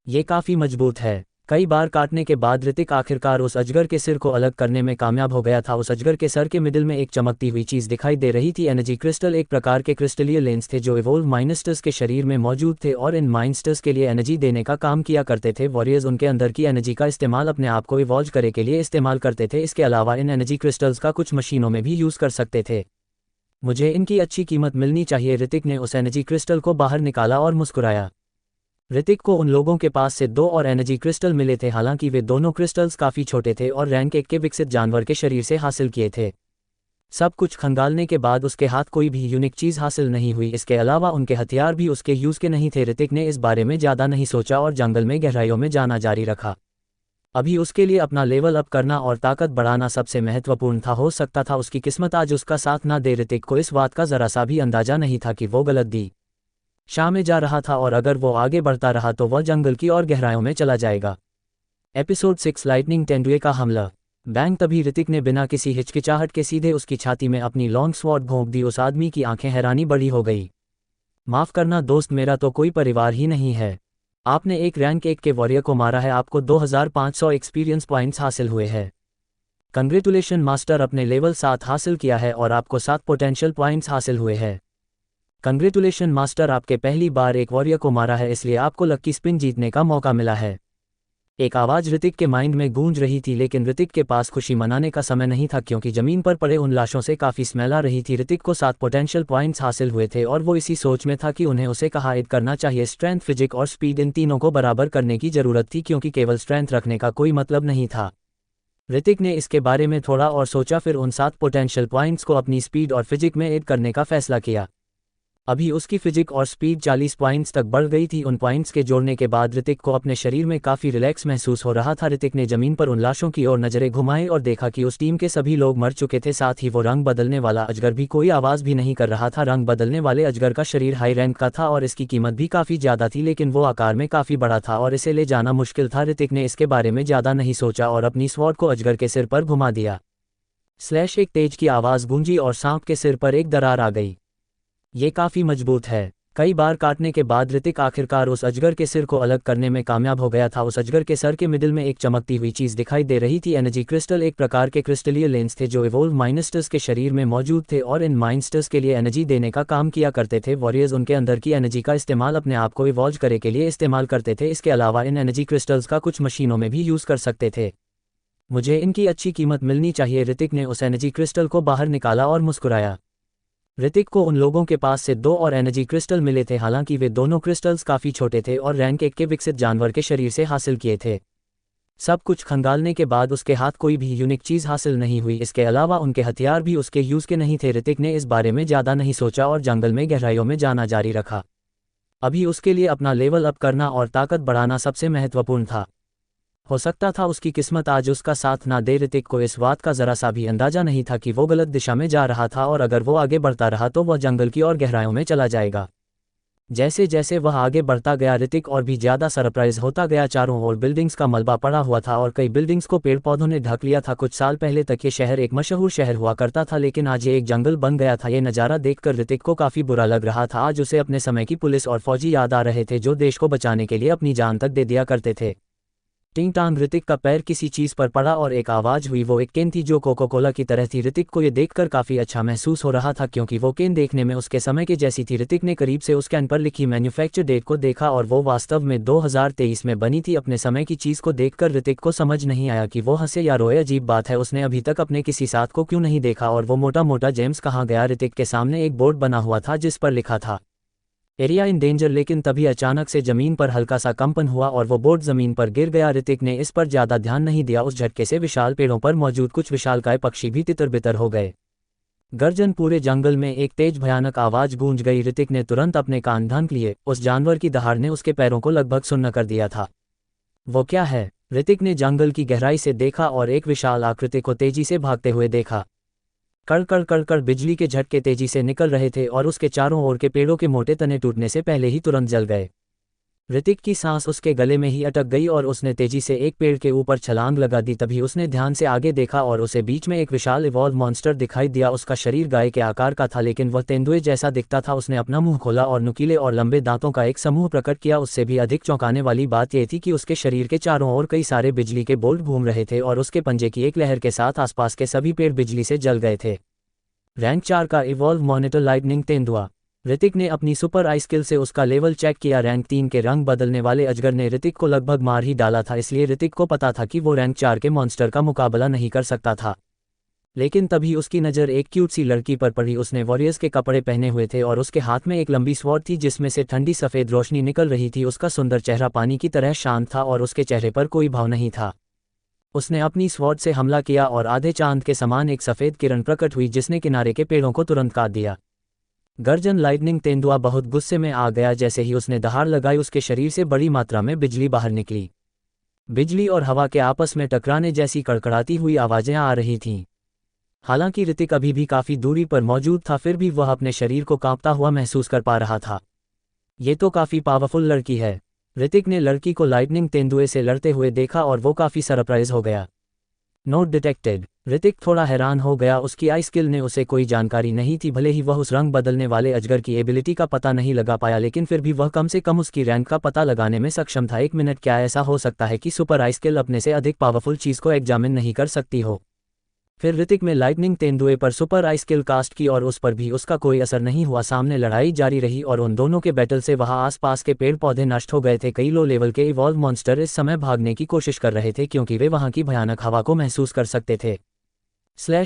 ये काफ़ी मजबूत है। कई बार काटने के बाद ऋतिक आखिरकार उस अजगर के सिर को अलग करने में कामयाब हो गया था। उस अजगर के सर के मिडिल में एक चमकती हुई चीज़ दिखाई दे रही थी। एनर्जी क्रिस्टल एक प्रकार के क्रिस्टलीय लेंस थे जो इवोल्व माइनस्टर्स के शरीर में मौजूद थे और इन माइनस्टर्स के लिए एनर्जी देने का काम किया करते थे। वॉरियर्स उनके अंदर की एनर्जी का इस्तेमाल अपने आप को इवॉल्व करे के लिए इस्तेमाल करते थे। इसके अलावा इन एनर्जी क्रिस्टल्स का कुछ मशीनों में भी यूज़ कर सकते थे। मुझे इनकी अच्छी कीमत मिलनी चाहिए। ऋतिक ने उस एनर्जी क्रिस्टल को बाहर निकाला और मुस्कुराया। ऋतिक को उन लोगों के पास से 2 और एनर्जी क्रिस्टल मिले थे, हालांकि वे दोनों क्रिस्टल्स काफ़ी छोटे थे और रैंक 1 के विकसित जानवर के शरीर से हासिल किए थे। सब कुछ खंगालने के बाद उसके हाथ कोई भी यूनिक चीज़ हासिल नहीं हुई। इसके अलावा उनके हथियार भी उसके यूज़ के नहीं थे। ऋतिक ने इस बारे में ज़्यादा नहीं सोचा और जंगल में गहराइयों में जाना जारी रखा। अभी उसके लिए अपना लेवल अप करना और ताकत बढ़ाना सबसे महत्वपूर्ण था। हो सकता था उसकी किस्मत आज उसका साथ ना दे। ऋतिक को इस बात का ज़रा सा भी अंदाजा नहीं था कि वो गलत दिशा में जा रहा था और अगर वो आगे बढ़ता रहा तो वह जंगल की और गहराइयों में चला जाएगा। एपिसोड 6, लाइटनिंग तेंदुए का हमला। बैंग, तभी ऋतिक ने बिना किसी हिचकिचाहट के सीधे उसकी छाती में अपनी लॉन्ग स्वॉर्ड भोंक दी। उस आदमी की आंखें हैरानी बड़ी हो गई। माफ़ करना दोस्त, मेरा तो कोई परिवार ही नहीं है। आपने एक रैंक 1 के वॉरियर को मारा है, आपको 2500 एक्सपीरियंस पॉइंट्स हासिल हुए हैं। कंग्रेचुलेशन मास्टर, अपने लेवल 7 हासिल किया है और आपको 7 पोटेंशियल पॉइंट्स हासिल हुए हैं। कंग्रेचुलेशन मास्टर, आपके पहली बार एक वॉरियर को मारा है, इसलिए आपको लक्की स्पिन जीतने का मौका मिला है। एक आवाज़ ऋतिक के माइंड में गूंज रही थी, लेकिन ऋतिक के पास खुशी मनाने का समय नहीं था क्योंकि ज़मीन पर पड़े उन लाशों से काफ़ी स्मेल आ रही थी। ऋतिक को 7 पोटेंशियल पॉइंट्स हासिल हुए थे और वो इसी सोच में था कि उन्हें उसे कहाँ ऐड करना चाहिए। स्ट्रेंथ, फिजिक और स्पीड, इन तीनों को बराबर करने की ज़रूरत थी क्योंकि केवल स्ट्रेंथ रखने का कोई मतलब नहीं था। ऋतिक ने इसके बारे में थोड़ा और सोचा, फिर उन 7 पोटेंशियल पॉइंट्स को अपनी स्पीड और फिजिक में ऐड करने का फैसला किया। अभी उसकी फिजिक और स्पीड 40 पॉइंट्स तक बढ़ गई थी। उन पॉइंट्स के जोड़ने के बाद ऋतिक को अपने शरीर में काफ़ी रिलैक्स महसूस हो रहा था। ऋतिक ने ज़मीन पर उन लाशों की ओर नज़रें घुमाई और देखा कि उस टीम के सभी लोग मर चुके थे। साथ ही वो रंग बदलने वाला अजगर भी कोई आवाज़ भी नहीं कर रहा था। रंग बदलने वाले अजगर का शरीर हाई रैंक का था और इसकी कीमत भी काफ़ी ज़्यादा थी, लेकिन वो आकार में काफ़ी बड़ा था और इसे ले जाना मुश्किल था। ऋतिक ने इसके बारे में ज़्यादा नहीं सोचा और अपनी स्वॉर्ड को अजगर के सिर पर घुमा दिया। स्लैश, एक तेज की आवाज़ गूंजी और सांप के सिर पर एक दरार आ गई। ये काफ़ी मजबूत है। कई बार काटने के बाद ऋतिक आखिरकार उस अजगर के सिर को अलग करने में कामयाब हो गया था। उस अजगर के सर के मिडिल में एक चमकती हुई चीज़ दिखाई दे रही थी। एनर्जी क्रिस्टल एक प्रकार के क्रिस्टलीय लेंस थे जो इवोल्व माइनस्टर्स के शरीर में मौजूद थे और इन माइनस्टर्स के लिए एनर्जी देने का काम किया करते थे। वॉरियर्स उनके अंदर की एनर्जी का इस्तेमाल अपने आप को इवॉल्व करे के लिए इस्तेमाल करते थे। इसके अलावा इन एनर्जी क्रिस्टल्स का कुछ मशीनों में भी यूज़ कर सकते थे। मुझे इनकी अच्छी कीमत मिलनी चाहिए। ऋतिक ने उस एनर्जी क्रिस्टल को बाहर निकाला और मुस्कुराया। ऋतिक को उन लोगों के पास से 2 और एनर्जी क्रिस्टल मिले थे, हालांकि वे दोनों क्रिस्टल्स काफ़ी छोटे थे और रैंक 1 के विकसित जानवर के शरीर से हासिल किए थे। सब कुछ खंगालने के बाद उसके हाथ कोई भी यूनिक चीज़ हासिल नहीं हुई। इसके अलावा उनके हथियार भी उसके यूज़ के नहीं थे। ऋतिक ने इस बारे में ज़्यादा नहीं सोचा और जंगल में गहराइयों में जाना जारी रखा। अभी उसके लिए अपना लेवल अप करना और ताकत बढ़ाना सबसे महत्वपूर्ण था। हो सकता था उसकी किस्मत आज उसका साथ ना दे। ऋतिक को इस बात का ज़रा सा भी अंदाजा नहीं था कि वो गलत दिशा में जा रहा था और अगर वो आगे बढ़ता रहा तो वह जंगल की और गहराइयों में चला जाएगा। जैसे जैसे वह आगे बढ़ता गया ऋतिक और भी ज़्यादा सरप्राइज होता गया। चारों ओर बिल्डिंग्स का मलबा पड़ा हुआ था और कई बिल्डिंग्स को पेड़ पौधों ने ढक लिया था। कुछ साल पहले तक ये शहर एक मशहूर शहर हुआ करता था, लेकिन आज ये एक जंगल बन गया था। ये नज़ारा देखकर ऋतिक को काफ़ी बुरा लग रहा था। आज उसे अपने समय की पुलिस और फौजी याद आ रहे थे जो देश को बचाने के लिए अपनी जान तक दे दिया करते थे। टिंग टांग ऋतिक का पैर किसी चीज पर पड़ा और एक आवाज हुई। वो एक केन थी जो कोको कोला की तरह थी। ऋतिक को ये देखकर काफी अच्छा महसूस हो रहा था क्योंकि वो केन देखने में उसके समय के जैसी थी। ऋतिक ने करीब से उस कैन पर लिखी मैन्युफैक्चर डेट को देखा और वो वास्तव में 2023 में बनी थी। अपने समय की चीज को देखकर ऋतिक को समझ नहीं आया कि वो हंसे या रोए। अजीब बात है, उसने अभी तक अपने किसी साथ को क्यों नहीं देखा और वो मोटा मोटा जेम्स कहाँ गया। ऋतिक के सामने एक बोर्ड बना हुआ था जिस पर लिखा था एरिया इन डेंजर, लेकिन तभी अचानक से जमीन पर हल्का सा कंपन हुआ और वो बोर्ड जमीन पर गिर गया। ऋतिक ने इस पर ज्यादा ध्यान नहीं दिया। उस झटके से विशाल पेड़ों पर मौजूद कुछ विशालकाय पक्षी भी तितर बितर हो गए। गर्जन, पूरे जंगल में एक तेज भयानक आवाज गूंज गई। ऋतिक ने तुरंत अपने कान ढांक लिए। उस जानवर की दहाड़ ने उसके पैरों को लगभग सुन्न कर दिया था। वो क्या है? ऋतिक ने जंगल की गहराई से देखा और एक विशाल आकृति को तेजी से भागते हुए देखा। कड़ कड़ कड़ कड़ बिजली के झटके तेजी से निकल रहे थे और उसके चारों ओर के पेड़ों के मोटे तने टूटने से पहले ही तुरंत जल गए। ऋतिक की सांस उसके गले में ही अटक गई और उसने तेजी से एक पेड़ के ऊपर छलांग लगा दी। तभी उसने ध्यान से आगे देखा और उसे बीच में एक विशाल इवॉल्व मॉन्स्टर दिखाई दिया। उसका शरीर गाय के आकार का था लेकिन वह तेंदुए जैसा दिखता था। उसने अपना मुंह खोला और नुकीले और लंबे दांतों का एक समूह प्रकट किया। उससे भी अधिक चौंकाने वाली बात यह थी कि उसके शरीर के चारों ओर कई सारे बिजली के बोल्ट घूम रहे थे और उसके पंजे की एक लहर के साथ आसपास के सभी पेड़ बिजली से जल गए थे। रैंक 4 का इवॉल्व मॉनिटर लाइटनिंग तेंदुआ। ऋतिक ने अपनी सुपर आई स्किल से उसका लेवल चेक किया। रैंक 3 के रंग बदलने वाले अजगर ने ऋतिक को लगभग मार ही डाला था, इसलिए ऋतिक को पता था कि वो रैंक 4 के मॉन्स्टर का मुकाबला नहीं कर सकता था। लेकिन तभी उसकी नज़र एक क्यूट सी लड़की पर पड़ी। उसने वॉरियर्स के कपड़े पहने हुए थे और उसके हाथ में एक लंबी स्वॉर्ड थी जिसमें से ठंडी सफ़ेद रोशनी निकल रही थी। उसका सुंदर चेहरा पानी की तरह शांत था और उसके चेहरे पर कोई भाव नहीं था। उसने अपनी स्वॉर्ड से हमला किया और आधे चांद के समान एक सफ़ेद किरण प्रकट हुई जिसने किनारे के पेड़ों को तुरंत काट दिया। गर्जन, लाइटनिंग तेंदुआ बहुत गुस्से में आ गया। जैसे ही उसने दहाड़ लगाई उसके शरीर से बड़ी मात्रा में बिजली बाहर निकली। बिजली और हवा के आपस में टकराने जैसी कड़कड़ाती हुई आवाज़ें आ रही थीं। हालांकि ऋतिक अभी भी काफ़ी दूरी पर मौजूद था, फिर भी वह अपने शरीर को कांपता हुआ महसूस कर पा रहा था। ये तो काफ़ी पावरफुल लड़की है। ऋतिक ने लड़की को लाइटनिंग तेंदुए से लड़ते हुए देखा और वो काफ़ी सरप्राइज हो गया। Note detected. ऋतिक थोड़ा हैरान हो गया। उसकी आई स्किल ने उसे कोई जानकारी नहीं थी। भले ही वह उस रंग बदलने वाले अजगर की एबिलिटी का पता नहीं लगा पाया, लेकिन फिर भी वह कम से कम उसकी रैंक का पता लगाने में सक्षम था। एक मिनट, क्या ऐसा हो सकता है कि सुपर आई स्किल अपने से अधिक पावरफुल चीज़ को एग्जामिन नहीं कर सकती हो? फिर ऋतिक में लाइटनिंग तेंदुए पर सुपर आई स्किल कास्ट की और उस पर भी उसका कोई असर नहीं हुआ। सामने लड़ाई जारी रही और उन दोनों के बैटल से वहां आसपास के पेड़ पौधे नष्ट हो गए थे। कई लो लेवल के इवॉल्व मॉन्स्टर इस समय भागने की कोशिश कर रहे थे क्योंकि वे वहां की भयानक हवा को महसूस कर सकते थे।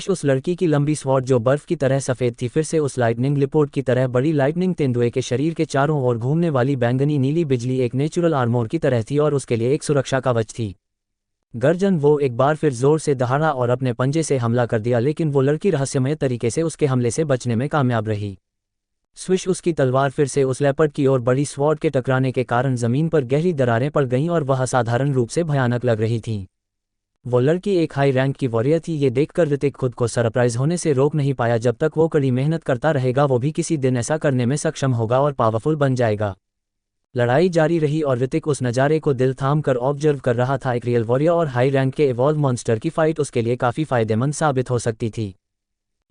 उस लड़की की लंबी स्वॉर्ड जो बर्फ की तरह सफ़ेद थी फिर से उस लाइटनिंग लिपोर्ट की तरह बड़ी। लाइटनिंग तेंदुए के शरीर के चारों ओर घूमने वाली बैंगनी नीली बिजली एक नेचुरल आर्मोर की तरह थी और उसके लिए एक सुरक्षा कवच थी। गर्जन, वो एक बार फिर जोर से दहाड़ा और अपने पंजे से हमला कर दिया, लेकिन वो लड़की रहस्यमय तरीके से उसके हमले से बचने में कामयाब रही। स्विश, उसकी तलवार फिर से उस लेपर्ड की ओर बड़ी। स्वॉर्ड के टकराने के कारण जमीन पर गहरी दरारें पड़ गईं और वह असाधारण रूप से भयानक लग रही थी। वो लड़की एक हाई रैंक की वॉरियर थी। ये देखकर ऋतिक खुद को सरप्राइज होने से रोक नहीं पाया। जब तक वो कड़ी मेहनत करता रहेगा वो भी किसी दिन ऐसा करने में सक्षम होगा और पावरफुल बन जाएगा। लड़ाई जारी रही और ऋतिक उस नज़ारे को दिल थाम कर ऑब्जर्व कर रहा था। एक रियल वॉरियर और हाई रैंक के इवॉल्व मॉन्स्टर की फाइट उसके लिए काफ़ी फायदेमंद साबित हो सकती थी।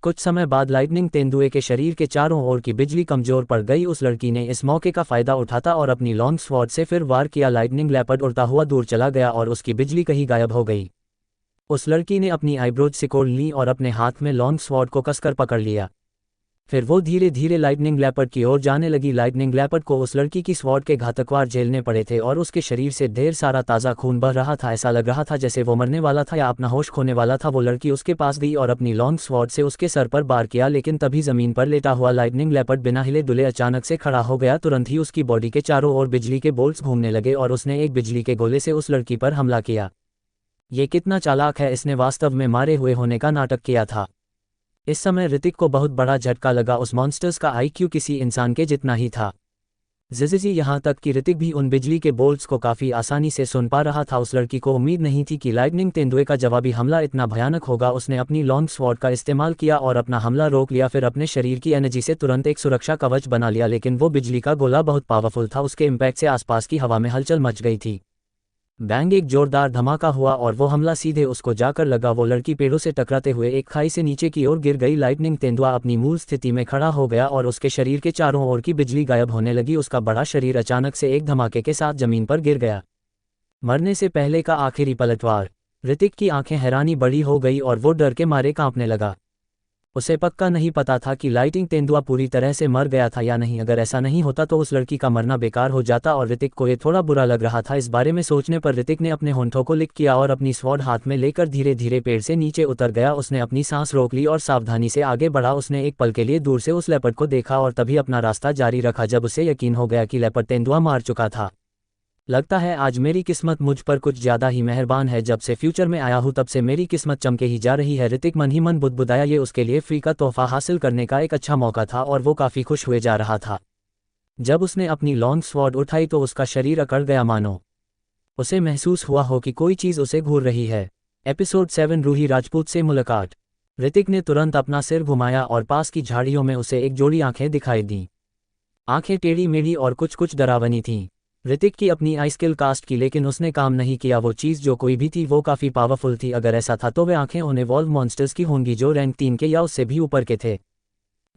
कुछ समय बाद लाइटनिंग तेंदुए के शरीर के चारों ओर की बिजली कमजोर पड़ गई। उस लड़की ने इस मौके का फायदा उठाता और अपनी लॉन्ग स्वॉर्ड से फिर वार किया। लाइटनिंग लेपर्ड उड़ता हुआ दूर चला गया और उसकी बिजली कहीं गायब हो गई। उस लड़की ने अपनी आईब्रोज सिकोड़ ली और अपने हाथ में लॉन्ग स्वॉर्ड को कसकर पकड़ लिया। फिर वो धीरे धीरे लाइटनिंग लेपर्ड की ओर जाने लगी। लाइटनिंग लेपर्ड को उस लड़की की स्वॉर्ड के घातक वार झेलने पड़े थे और उसके शरीर से ढेर सारा ताज़ा खून बह रहा था। ऐसा लग रहा था जैसे वो मरने वाला था या अपना होश खोने वाला था। वो लड़की उसके पास गई और अपनी लॉन्ग स्वॉर्ड से उसके सर पर वार किया, लेकिन तभी ज़मीन पर लेटा हुआ लाइटनिंग लेपर्ड बिना हिले डुले अचानक से खड़ा हो गया। तुरंत ही उसकी बॉडी के चारों ओर बिजली के बोल्ट्स घूमने लगे और उसने एक बिजली के गोले से उस लड़की पर हमला किया। ये कितना चालाक है, इसने वास्तव में मारे हुए होने का नाटक किया था। इस समय ऋतिक को बहुत बड़ा झटका लगा। उस मॉन्स्टर्स का आईक्यू किसी इंसान के जितना ही था। जिजी यहाँ तक कि ऋतिक भी उन बिजली के बोल्ट्स को काफ़ी आसानी से सुन पा रहा था। उस लड़की को उम्मीद नहीं थी कि लाइटनिंग तेंदुए का जवाबी हमला इतना भयानक होगा। उसने अपनी लॉन्ग स्वॉर्ड का इस्तेमाल किया और अपना हमला रोक लिया, फिर अपने शरीर की एनर्जी से तुरंत एक सुरक्षा कवच बना लिया। लेकिन वो बिजली का गोला बहुत पावरफुल था। उसके इम्पैक्ट से आसपास की हवा में हलचल मच गई थी। बैंग, एक जोरदार धमाका हुआ और वो हमला सीधे उसको जाकर लगा। वो लड़की पेड़ों से टकराते हुए एक खाई से नीचे की ओर गिर गई। लाइटनिंग तेंदुआ अपनी मूल स्थिति में खड़ा हो गया और उसके शरीर के चारों ओर की बिजली गायब होने लगी। उसका बड़ा शरीर अचानक से एक धमाके के साथ जमीन पर गिर गया। मरने से पहले का आखिरी पलटवार। ऋतिक की आंखें हैरानी बड़ी हो गई और वो डर के मारे कांपने लगा। उसे पक्का नहीं पता था कि लाइटिंग तेंदुआ पूरी तरह से मर गया था या नहीं। अगर ऐसा नहीं होता तो उस लड़की का मरना बेकार हो जाता और ऋतिक को ये थोड़ा बुरा लग रहा था। इस बारे में सोचने पर ऋतिक ने अपने होंठों को लिक किया और अपनी स्वॉर्ड हाथ में लेकर धीरे धीरे पेड़ से नीचे उतर गया। उसने अपनी सांस रोक ली और सावधानी से आगे बढ़ा। उसने एक पल के लिए दूर से उस लेपर्ड को देखा और तभी अपना रास्ता जारी रखा जब उसे यकीन हो गया कि लेपर्ड तेंदुआ मार चुका था। लगता है आज मेरी किस्मत मुझ पर कुछ ज़्यादा ही मेहरबान है। जब से फ्यूचर में आया हूँ तब से मेरी किस्मत चमके ही जा रही है। ऋतिक मन ही मन बुदबुदाया। ये उसके लिए फ्री का तोहफा हासिल करने का एक अच्छा मौका था और वो काफ़ी खुश हुए जा रहा था। जब उसने अपनी लॉन्ग स्वॉर्ड उठाई तो उसका शरीर अकड़ गया, मानो उसे महसूस हुआ हो कि कोई चीज़ उसे घूर रही है। एपिसोड 7 रूही राजपूत से मुलाकात। ऋतिक ने तुरंत अपना सिर घुमाया और पास की झाड़ियों में उसे एक जोड़ी आंखें दिखाई दीं। आंखें टेढ़ी मेढ़ी और कुछ डरावनी थीं। ऋतिक की अपनी आई स्किल कास्ट की, लेकिन उसने काम नहीं किया। वो चीज़ जो कोई भी थी वो काफ़ी पावरफुल थी। अगर ऐसा था तो वे आंखें उन इवॉल्व मॉन्स्टर्स की होंगी जो रैंक 3 के या उससे भी ऊपर के थे।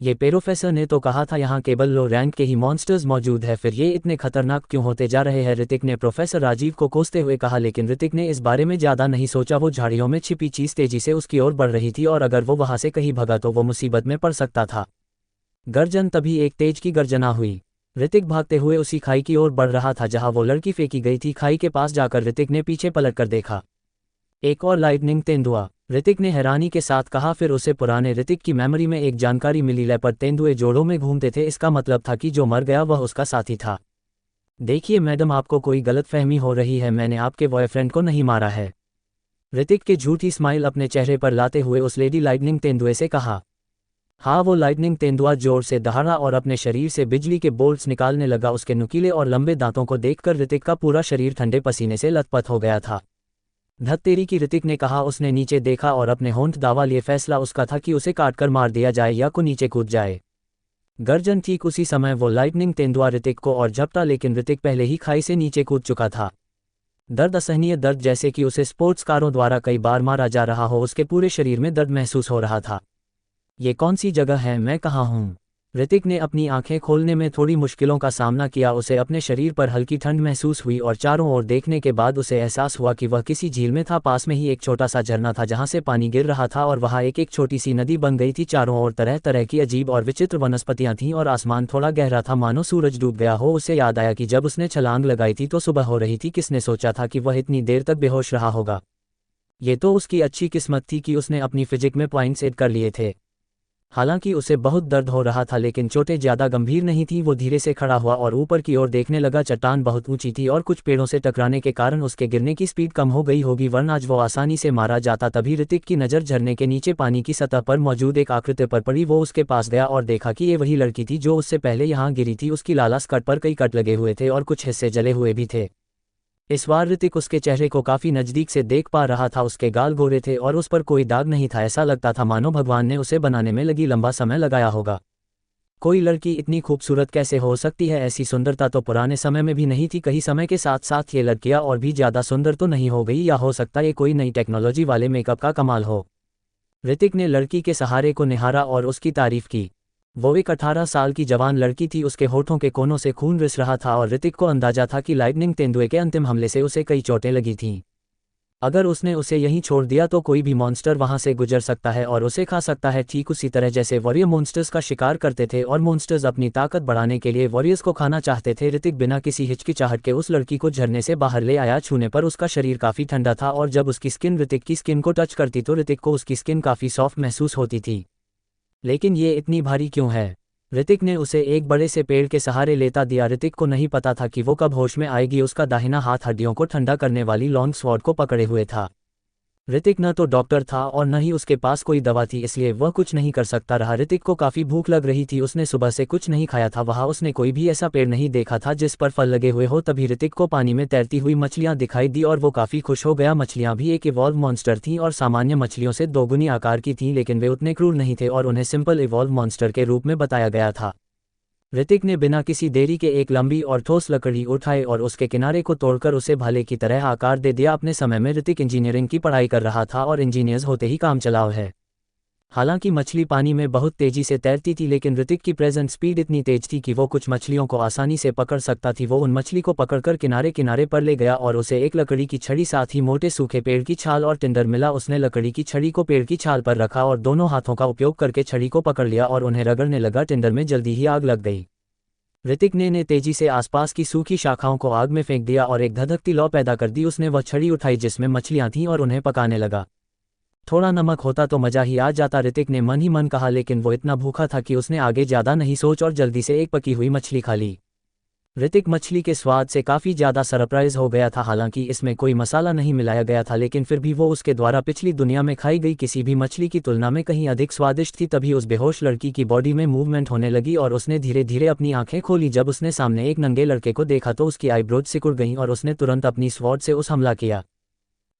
ये प्रोफेसर ने तो कहा था यहाँ केवल लो रैंक के ही मॉन्स्टर्स मौजूद है, फिर ये इतने खतरनाक क्यों होते जा रहे हैं? ऋतिक ने प्रोफेसर राजीव को कोसते हुए कहा। लेकिन ऋतिक ने इस बारे में ज़्यादा नहीं सोचा। वो झाड़ियों में छिपी चीज़ तेजी से उसकी ओर बढ़ रही थी और अगर वो वहाँ से कहीं भगा तो वो मुसीबत में पड़ सकता था। गर्जन। तभी एक तेज की गर्जना हुई। ऋतिक भागते हुए उसी खाई की ओर बढ़ रहा था जहां वो लड़की फेंकी गई थी। खाई के पास जाकर ऋतिक ने पीछे पलटकर देखा। एक और लाइटनिंग तेंदुआ, ऋतिक ने हैरानी के साथ कहा। फिर उसे पुराने ऋतिक की मेमोरी में एक जानकारी मिली। लेपर्ड तेंदुए जोड़ों में घूमते थे। इसका मतलब था कि जो मर गया वह उसका साथी था। देखिए मैडम, आपको कोई गलतफहमी हो रही है। मैंने आपके बॉयफ्रेंड को नहीं मारा है। ऋतिक के झूठी स्माइल अपने चेहरे पर लाते हुए उस लेडी लाइटनिंग तेंदुए से कहा। हाँ, वो लाइटनिंग तेंदुआ जोर से दहाड़ा और अपने शरीर से बिजली के बोल्ट्स निकालने लगा। उसके नुकीले और लंबे दांतों को देखकर ऋतिक का पूरा शरीर ठंडे पसीने से लथपथ हो गया था। धत तेरी की, ऋतिक ने कहा। उसने नीचे देखा और अपने होंठ दावा लिए। फैसला उसका था कि उसे काटकर मार दिया जाए या को नीचे कूद जाए। गर्जन। ठीक उसी समय वो लाइटनिंग तेंदुआ ऋतिक को और झपटा, लेकिन ऋतिक पहले ही खाई से नीचे कूद चुका था। दर्द, असहनीय दर्द, जैसे कि उसे स्पोर्ट्स कारों द्वारा कई बार मारा जा रहा हो। उसके पूरे शरीर में दर्द महसूस हो रहा था। ये कौन सी जगह है? मैं कहाँ हूँ? ऋतिक ने अपनी आंखें खोलने में थोड़ी मुश्किलों का सामना किया। उसे अपने शरीर पर हल्की ठंड महसूस हुई और चारों ओर देखने के बाद उसे एहसास हुआ कि वह किसी झील में था। पास में ही एक छोटा सा झरना था जहाँ से पानी गिर रहा था और वहाँ एक छोटी सी नदी बन गई थी। चारों ओर तरह तरह की अजीब और विचित्र वनस्पतियाँ थीं और आसमान थोड़ा गहरा था, मानो सूरज डूब गया हो। उसे याद आया कि जब उसने छलांग लगाई थी तो सुबह हो रही थी। किसने सोचा था कि वह इतनी देर तक बेहोश रहा होगा? ये तो उसकी अच्छी किस्मत थी कि उसने अपनी फिजिक में पॉइंट्स ऐड कर लिए थे। हालांकि उसे बहुत दर्द हो रहा था लेकिन चोटें ज़्यादा गंभीर नहीं थी। वो धीरे से खड़ा हुआ और ऊपर की ओर देखने लगा। चट्टान बहुत ऊंची थी और कुछ पेड़ों से टकराने के कारण उसके गिरने की स्पीड कम हो गई होगी, वरना आज वो आसानी से मारा जाता। तभी ऋतिक की नज़र झरने के नीचे पानी की सतह पर मौजूद एक आकृति पर पड़ी। वो उसके पास गया और देखा कि ये वही लड़की थी जो उससे पहले यहाँ गिरी थी। उसकी लाला स्कर्ट पर कई कट लगे हुए थे और कुछ हिस्से जले हुए भी थे। इस बार ऋतिक उसके चेहरे को काफी नजदीक से देख पा रहा था। उसके गाल गोरे थे और उस पर कोई दाग नहीं था। ऐसा लगता था मानो भगवान ने उसे बनाने में लंबा समय लगाया होगा। कोई लड़की इतनी खूबसूरत कैसे हो सकती है? ऐसी सुंदरता तो पुराने समय में भी नहीं थी। कहीं समय के साथ साथ ये लड़कियां और भी ज्यादा सुंदर तो नहीं हो गई, या हो सकता ये कोई नई टेक्नोलॉजी वाले मेकअप का कमाल हो। ऋतिक ने लड़की के सहारे को निहारा और उसकी तारीफ की। वो एक 18 साल की जवान लड़की थी। उसके होठों के कोनों से खून रिस रहा था और ऋतिक को अंदाजा था कि लाइटनिंग तेंदुए के अंतिम हमले से उसे कई चोटें लगी थीं। अगर उसने उसे यहीं छोड़ दिया तो कोई भी मॉन्स्टर वहां से गुजर सकता है और उसे खा सकता है, ठीक उसी तरह जैसे वॉरियर मॉन्स्टर्स का शिकार करते थे और मॉन्स्टर्स अपनी ताकत बढ़ाने के लिए वॉरियर्स को खाना चाहते थे। ऋतिक बिना किसी हिचकिचाहट के उस लड़की को झरने से बाहर ले आया। छूने पर उसका शरीर काफी ठंडा था और जब उसकी स्किन ऋतिक की स्किन को टच करती तो ऋतिक को उसकी स्किन काफी सॉफ्ट महसूस होती थी। लेकिन ये इतनी भारी क्यों है? ऋतिक ने उसे एक बड़े से पेड़ के सहारे लेता दिया। ऋतिक को नहीं पता था कि वो कब होश में आएगी। उसका दाहिना हाथ हड्डियों को ठंडा करने वाली लॉन्ग स्वॉर्ड को पकड़े हुए था। ऋतिक न तो डॉक्टर था और न ही उसके पास कोई दवा थी, इसलिए वह कुछ नहीं कर सकता रहा। ऋतिक को काफी भूख लग रही थी। उसने सुबह से कुछ नहीं खाया था। वहां उसने कोई भी ऐसा पेड़ नहीं देखा था जिस पर फल लगे हुए हो। तभी ऋतिक को पानी में तैरती हुई मछलियां दिखाई दी और वो काफी खुश हो गया। मछलियां भी एक इवॉल्व मॉन्स्टर थीं और सामान्य मछलियों से दोगुनी आकार की थीं, लेकिन वे उतने क्रूर नहीं थे और उन्हें सिंपल इवॉल्व मॉन्स्टर के रूप में बताया गया था। ऋतिक ने बिना किसी देरी के एक लंबी और ठोस लकड़ी उठाई और उसके किनारे को तोड़कर उसे भाले की तरह आकार दे दिया। अपने समय में ऋतिक इंजीनियरिंग की पढ़ाई कर रहा था और इंजीनियर्स होते ही काम चलाव है। हालांकि मछली पानी में बहुत तेजी से तैरती थी, लेकिन ऋतिक की प्रेजेंट स्पीड इतनी तेज थी कि वो कुछ मछलियों को आसानी से पकड़ सकता थी। वो उन मछली को पकड़कर किनारे किनारे पर ले गया और उसे एक लकड़ी की छड़ी साथ ही मोटे सूखे पेड़ की छाल और टिंडर मिला। उसने लकड़ी की छड़ी को पेड़ की छाल पर रखा और दोनों हाथों का उपयोग करके छड़ी को पकड़ लिया और उन्हें रगड़ने लगा। टिंडर में जल्दी ही आग लग गई। ऋतिक ने तेजी से आसपास की सूखी शाखाओं को आग में फेंक दिया और एक धधकती लौ पैदा कर दी। उसने वह छड़ी उठाई जिसमें मछलियां थीं और उन्हें पकाने लगा। थोड़ा नमक होता तो मजा ही आ जाता, ऋतिक ने मन ही मन कहा, लेकिन वो इतना भूखा था कि उसने आगे ज्यादा नहीं सोच और जल्दी से एक पकी हुई मछली खा ली। ऋतिक मछली के स्वाद से काफ़ी ज़्यादा सरप्राइज हो गया था। हालांकि इसमें कोई मसाला नहीं मिलाया गया था, लेकिन फिर भी वो उसके द्वारा पिछली दुनिया में खाई गई किसी भी मछली की तुलना में कहीं अधिक स्वादिष्ट थी। तभी उस बेहोश लड़की की बॉडी में मूवमेंट होने लगी और उसने धीरे धीरे अपनी आंखें खोली। जब उसने सामने एक नंगे लड़के को देखा तो उसकी आईब्रोज सिकुड़ गईं और उसने तुरंत अपनी स्वॉर्ड से उस हमला किया।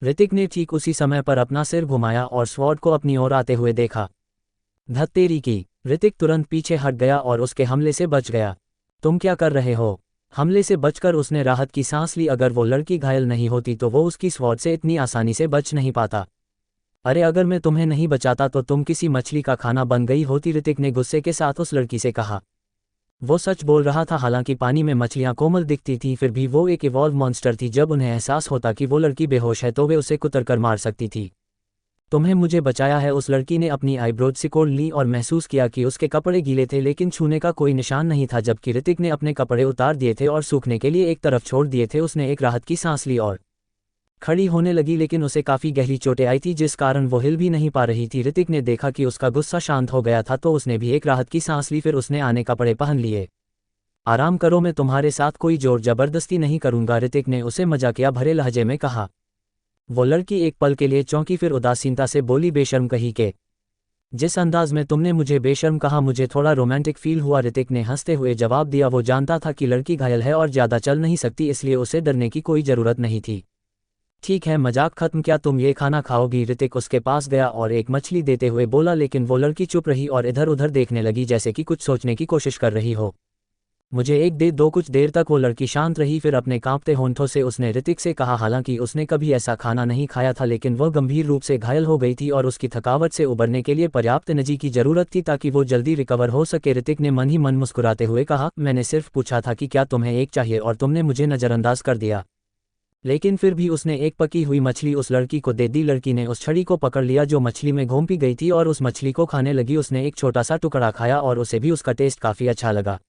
ऋतिक ने ठीक उसी समय पर अपना सिर घुमाया और स्वॉर्ड को अपनी ओर आते हुए देखा। धत्तेरी की! ऋतिक तुरंत पीछे हट गया और उसके हमले से बच गया। तुम क्या कर रहे हो? हमले से बचकर उसने राहत की सांस ली। अगर वो लड़की घायल नहीं होती तो वो उसकी स्वॉर्ड से इतनी आसानी से बच नहीं पाता। अरे अगर मैं तुम्हें नहीं बचाता तो तुम किसी मछली का खाना बन गई होती, ऋतिक ने गुस्से के साथ उस लड़की से कहा। वो सच बोल रहा था। हालांकि पानी में मछलियां कोमल दिखती थीं, फिर भी वो एक इवॉल्व मॉन्स्टर थी। जब उन्हें एहसास होता कि वो लड़की बेहोश है तो वे उसे कुतरकर मार सकती थी। तुम्हें मुझे बचाया है। उस लड़की ने अपनी आईब्रोज सिकोड़ ली और महसूस किया कि उसके कपड़े गीले थे, लेकिन छूने का कोई निशान नहीं था। जबकि ऋतिक ने अपने कपड़े उतार दिए थे और सूखने के लिए एक तरफ छोड़ दिए थे। उसने एक राहत की सांस ली और खड़ी होने लगी, लेकिन उसे काफ़ी गहरी चोटें आई थी जिस कारण वो हिल भी नहीं पा रही थी। ऋतिक ने देखा कि उसका गुस्सा शांत हो गया था तो उसने भी एक राहत की सांस ली। फिर उसने आने कपड़े पहन लिए। आराम करो, मैं तुम्हारे साथ कोई जोर जबरदस्ती नहीं करूंगा, ऋतिक ने उसे मजाकिया भरे लहजे में कहा। वो लड़की एक पल के लिए चौंकी, फिर उदासीनता से बोली, बेशर्म कही के! जिस अंदाज में तुमने मुझे बेशर्म कहा मुझे थोड़ा रोमांटिक फील हुआ, ऋतिक ने हंसते हुए जवाब दिया। वो जानता था कि लड़की घायल है और ज़्यादा चल नहीं सकती, इसलिए उसे डरने की कोई ज़रूरत नहीं थी। ठीक है, मजाक खत्म। क्या तुम ये खाना खाओगी? ऋतिक उसके पास गया और एक मछली देते हुए बोला, लेकिन वो लड़की चुप रही और इधर उधर देखने लगी जैसे कि कुछ सोचने की कोशिश कर रही हो। मुझे एक दे दो। कुछ देर तक वो लड़की शांत रही, फिर अपने कांपते होंठों से उसने ऋतिक से कहा। हालांकि उसने कभी ऐसा खाना नहीं खाया था, लेकिन वह गंभीर रूप से घायल हो गई थी और उसकी थकावट से उबरने के लिए पर्याप्त एनर्जी की जरूरत थी ताकि वो जल्दी रिकवर हो सके। ऋतिक ने मन ही मन मुस्कुराते हुए कहा, मैंने सिर्फ पूछा था कि क्या तुम्हें एक चाहिए और तुमने मुझे नज़रअंदाज कर दिया। लेकिन फिर भी उसने एक पकी हुई मछली उस लड़की को दे दी। लड़की ने उस छड़ी को पकड़ लिया जो मछली में घोंपी गई थी और उस मछली को खाने लगी। उसने एक छोटा सा टुकड़ा खाया और उसे भी उसका टेस्ट काफ़ी अच्छा लगा।